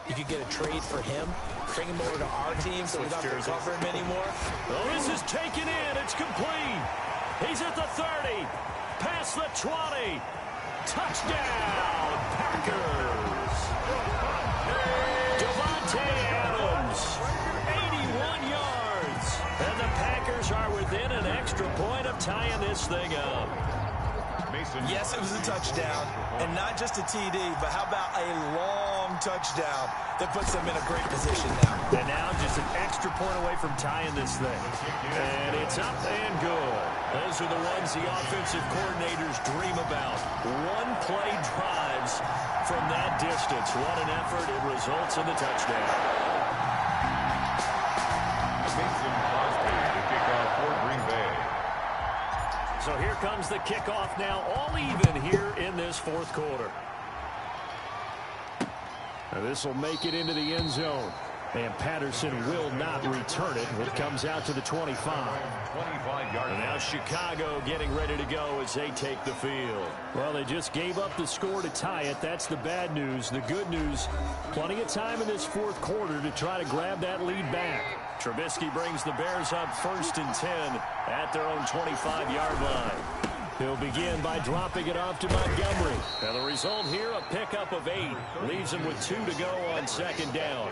you could get a trade for him, bring him over to our team so we don't have to cover him anymore? Oh, this is taken in. It's complete. He's at the 30. Past the 20. Touchdown, Packers. Devontae Adams, 81 yards. And the Packers are within an extra point of tying this thing up. Yes, it was a touchdown, and not just a TD, but how about a long touchdown that puts them in a great position now. And now just an extra point away from tying this thing. And it's up and good. Those are the ones the offensive coordinators dream about. One-play drives from that distance. What an effort. It results in the touchdown. Mason Crosby to kick off for Green Bay. So here comes the kickoff now, all even here in this fourth quarter. Now this will make it into the end zone. And Patterson will not return it. It comes out to the 25. 25-yard. And now Chicago getting ready to go as they take the field. Well, they just gave up the score to tie it. That's the bad news. The good news, plenty of time in this fourth quarter to try to grab that lead back. Trubisky brings the Bears up 1st and 10 at their own 25-yard line. He'll begin by dropping it off to Montgomery. And the result here, a pickup of 8. Leaves him with 2 to go on 2nd down.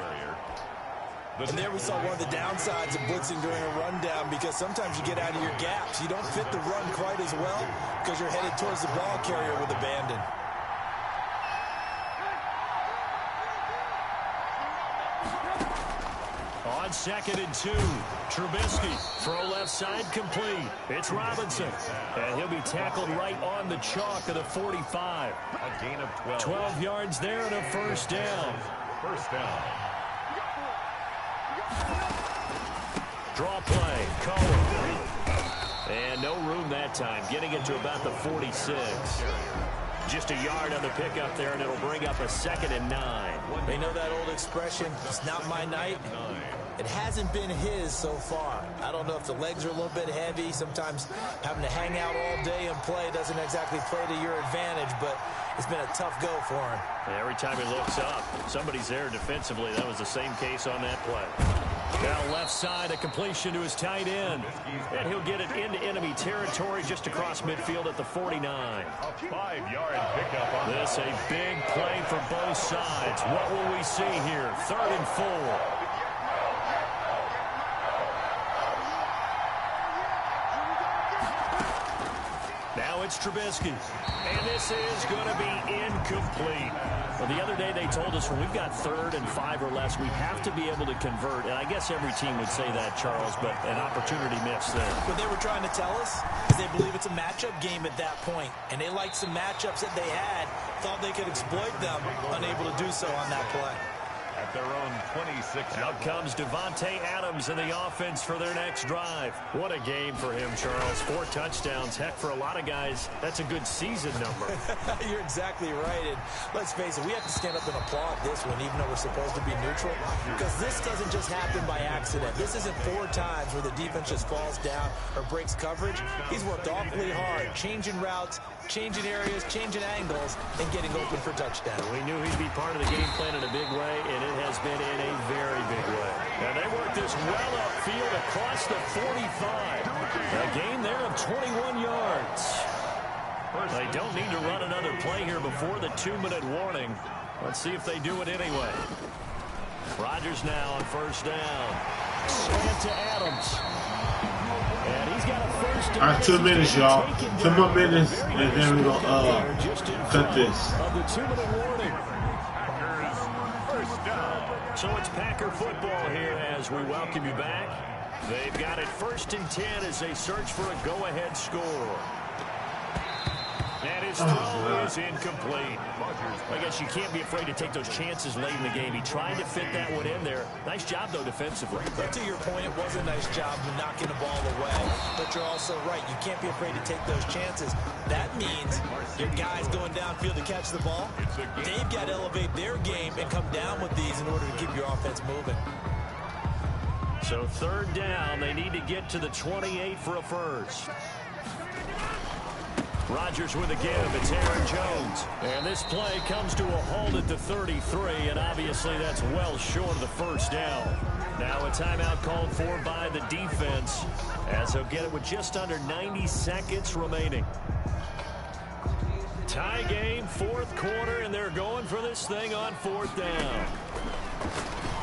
And there we saw one of the downsides of blitzing during a rundown, because sometimes you get out of your gaps. You don't fit the run quite as well because you're headed towards the ball carrier with abandon. On 2nd and 2, Trubisky, throw left side complete. It's Robinson, and he'll be tackled right on the chalk of the 45. A gain of 12. 12 yards there and a 1st down. 1st down. Draw play, Cohen. And no room that time, getting it to about the 46. Just a yard on the pickup there, and it'll bring up a 2nd and 9. They know that old expression, it's not my night. It hasn't been his so far. I don't know if the legs are a little bit heavy. Sometimes having to hang out all day and play doesn't exactly play to your advantage, but it's been a tough go for him. And every time he looks up, somebody's there defensively. That was the same case on that play. Now left side, a completion to his tight end. And he'll get it into enemy territory just across midfield at the 49. A 5-yard pickup on this. A big play for both sides. What will we see here? 3rd and 4. Now it's Trubisky. And this is going to be incomplete. Well, the other day they told us when we've got 3rd and 5 or less, we have to be able to convert. And I guess every team would say that, Charles, but an opportunity missed there. What they were trying to tell us is they believe it's a matchup game at that point. And they liked some matchups that they had, thought they could exploit them, unable to do so on that play. at their own 26. Out comes Devontae Adams in the offense for their next drive. What a game for him, Charles. 4 touchdowns. Heck, for a lot of guys, that's a good season number. You're exactly right. And let's face it, we have to stand up and applaud this one, even though we're supposed to be neutral. Because this doesn't just happen by accident. This isn't 4 times where the defense just falls down or breaks coverage. He's worked awfully hard, changing routes, changing areas, changing angles, and getting open for touchdown. We knew he'd be part of the game plan in a big way, and it has been in a very big way. And they work this well upfield across the 45. A gain there of 21 yards. They don't need to run another play here before the 2-minute warning. Let's see if they do it anyway. Rodgers now on first down. Slant to Adams. And he's got a first down. All right, 2 minutes, y'all. 2 more minutes, and then we're going to cut this. Of the 2-minute warning. So it's Packer football here as we welcome you back. They've got it 1st and 10 as they search for a go-ahead score. And his throw is incomplete. I guess you can't be afraid to take those chances late in the game. He tried to fit that one in there. Nice job, though, defensively. But to your point, it was a nice job of knocking the ball away. But you're also right. You can't be afraid to take those chances. That means your guys going downfield to catch the ball, they've got to elevate their game and come down with these in order to keep your offense moving. So 3rd down, they need to get to the 28 for a first. Rodgers with a give. It's Aaron Jones. And this play comes to a halt at the 33, and obviously that's well short of the first down. Now a timeout called for by the defense as they'll get it with just under 90 seconds remaining. Tie game, 4th quarter, and they're going for this thing on 4th down.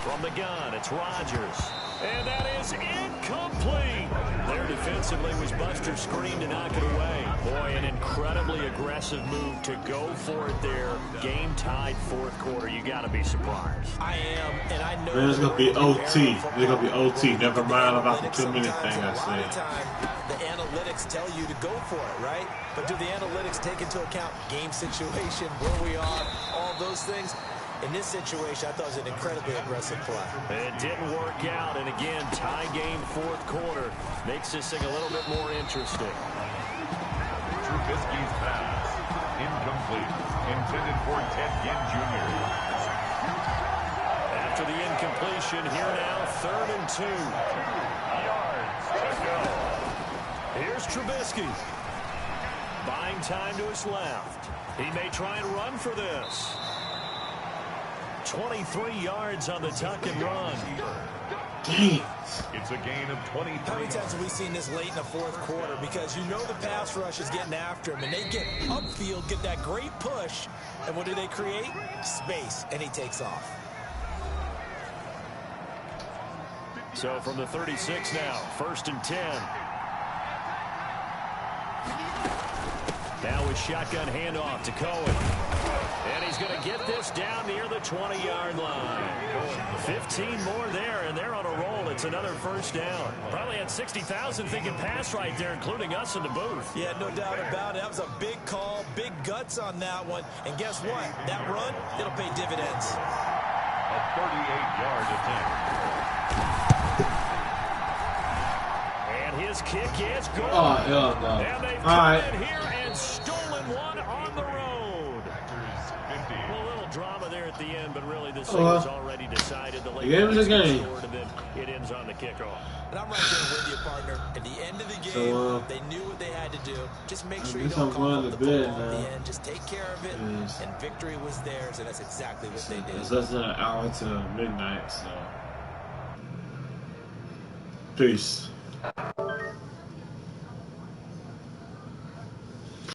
From the gun, it's Rodgers. And that is incomplete. There defensively was Buster screen to knock it away. Boy, an incredibly aggressive move to go for it there. Game tied 4th quarter. You got to be surprised. I am, and I know. Man, it's going to be OT. It's going to be OT. Never mind about the 2-minute thing I said. The analytics tell you to go for it, right? But do the analytics take into account game situation, where we are, all those things? In this situation, I thought it was an incredibly aggressive play. It didn't work out, and again, tie game 4th quarter makes this thing a little bit more interesting. Trubisky's pass, incomplete, intended for Ted Ginn Jr. After the incompletion, here now, 3rd and 2. Yards to go. Here's Trubisky. Buying time to his left. He may try and run for this. 23 yards on the tuck and run. Dang. It's a gain of 23. How many times have we seen this late in the 4th quarter? Because you know the pass rush is getting after him, and they get upfield, get that great push, and what do they create? Space, and he takes off. So from the 36 now, 1st and 10. Now with shotgun handoff to Cohen. And he's going to get this down near the 20-yard line. 15 more there, and they're on a roll. It's another first down. Probably had 60,000 thinking pass right there, including us in the booth. Yeah, no doubt about it. That was a big call, big guts on that one. And guess what? That run, it'll pay dividends. A 38-yard attempt. And his kick is good. Oh, hell no. And they've All come right. in here and stolen one on the road. A little drama there at the end, but really this thing was already decided. The game is a game. Scored, and then it ends on the kickoff. And I'm right there with you, partner. At the end of the game, they knew what they had to do. Just make sure you don't call up the football at the end. Just take care of it, and victory was theirs, and that's exactly what they did. It's less than an hour to midnight, so. Peace.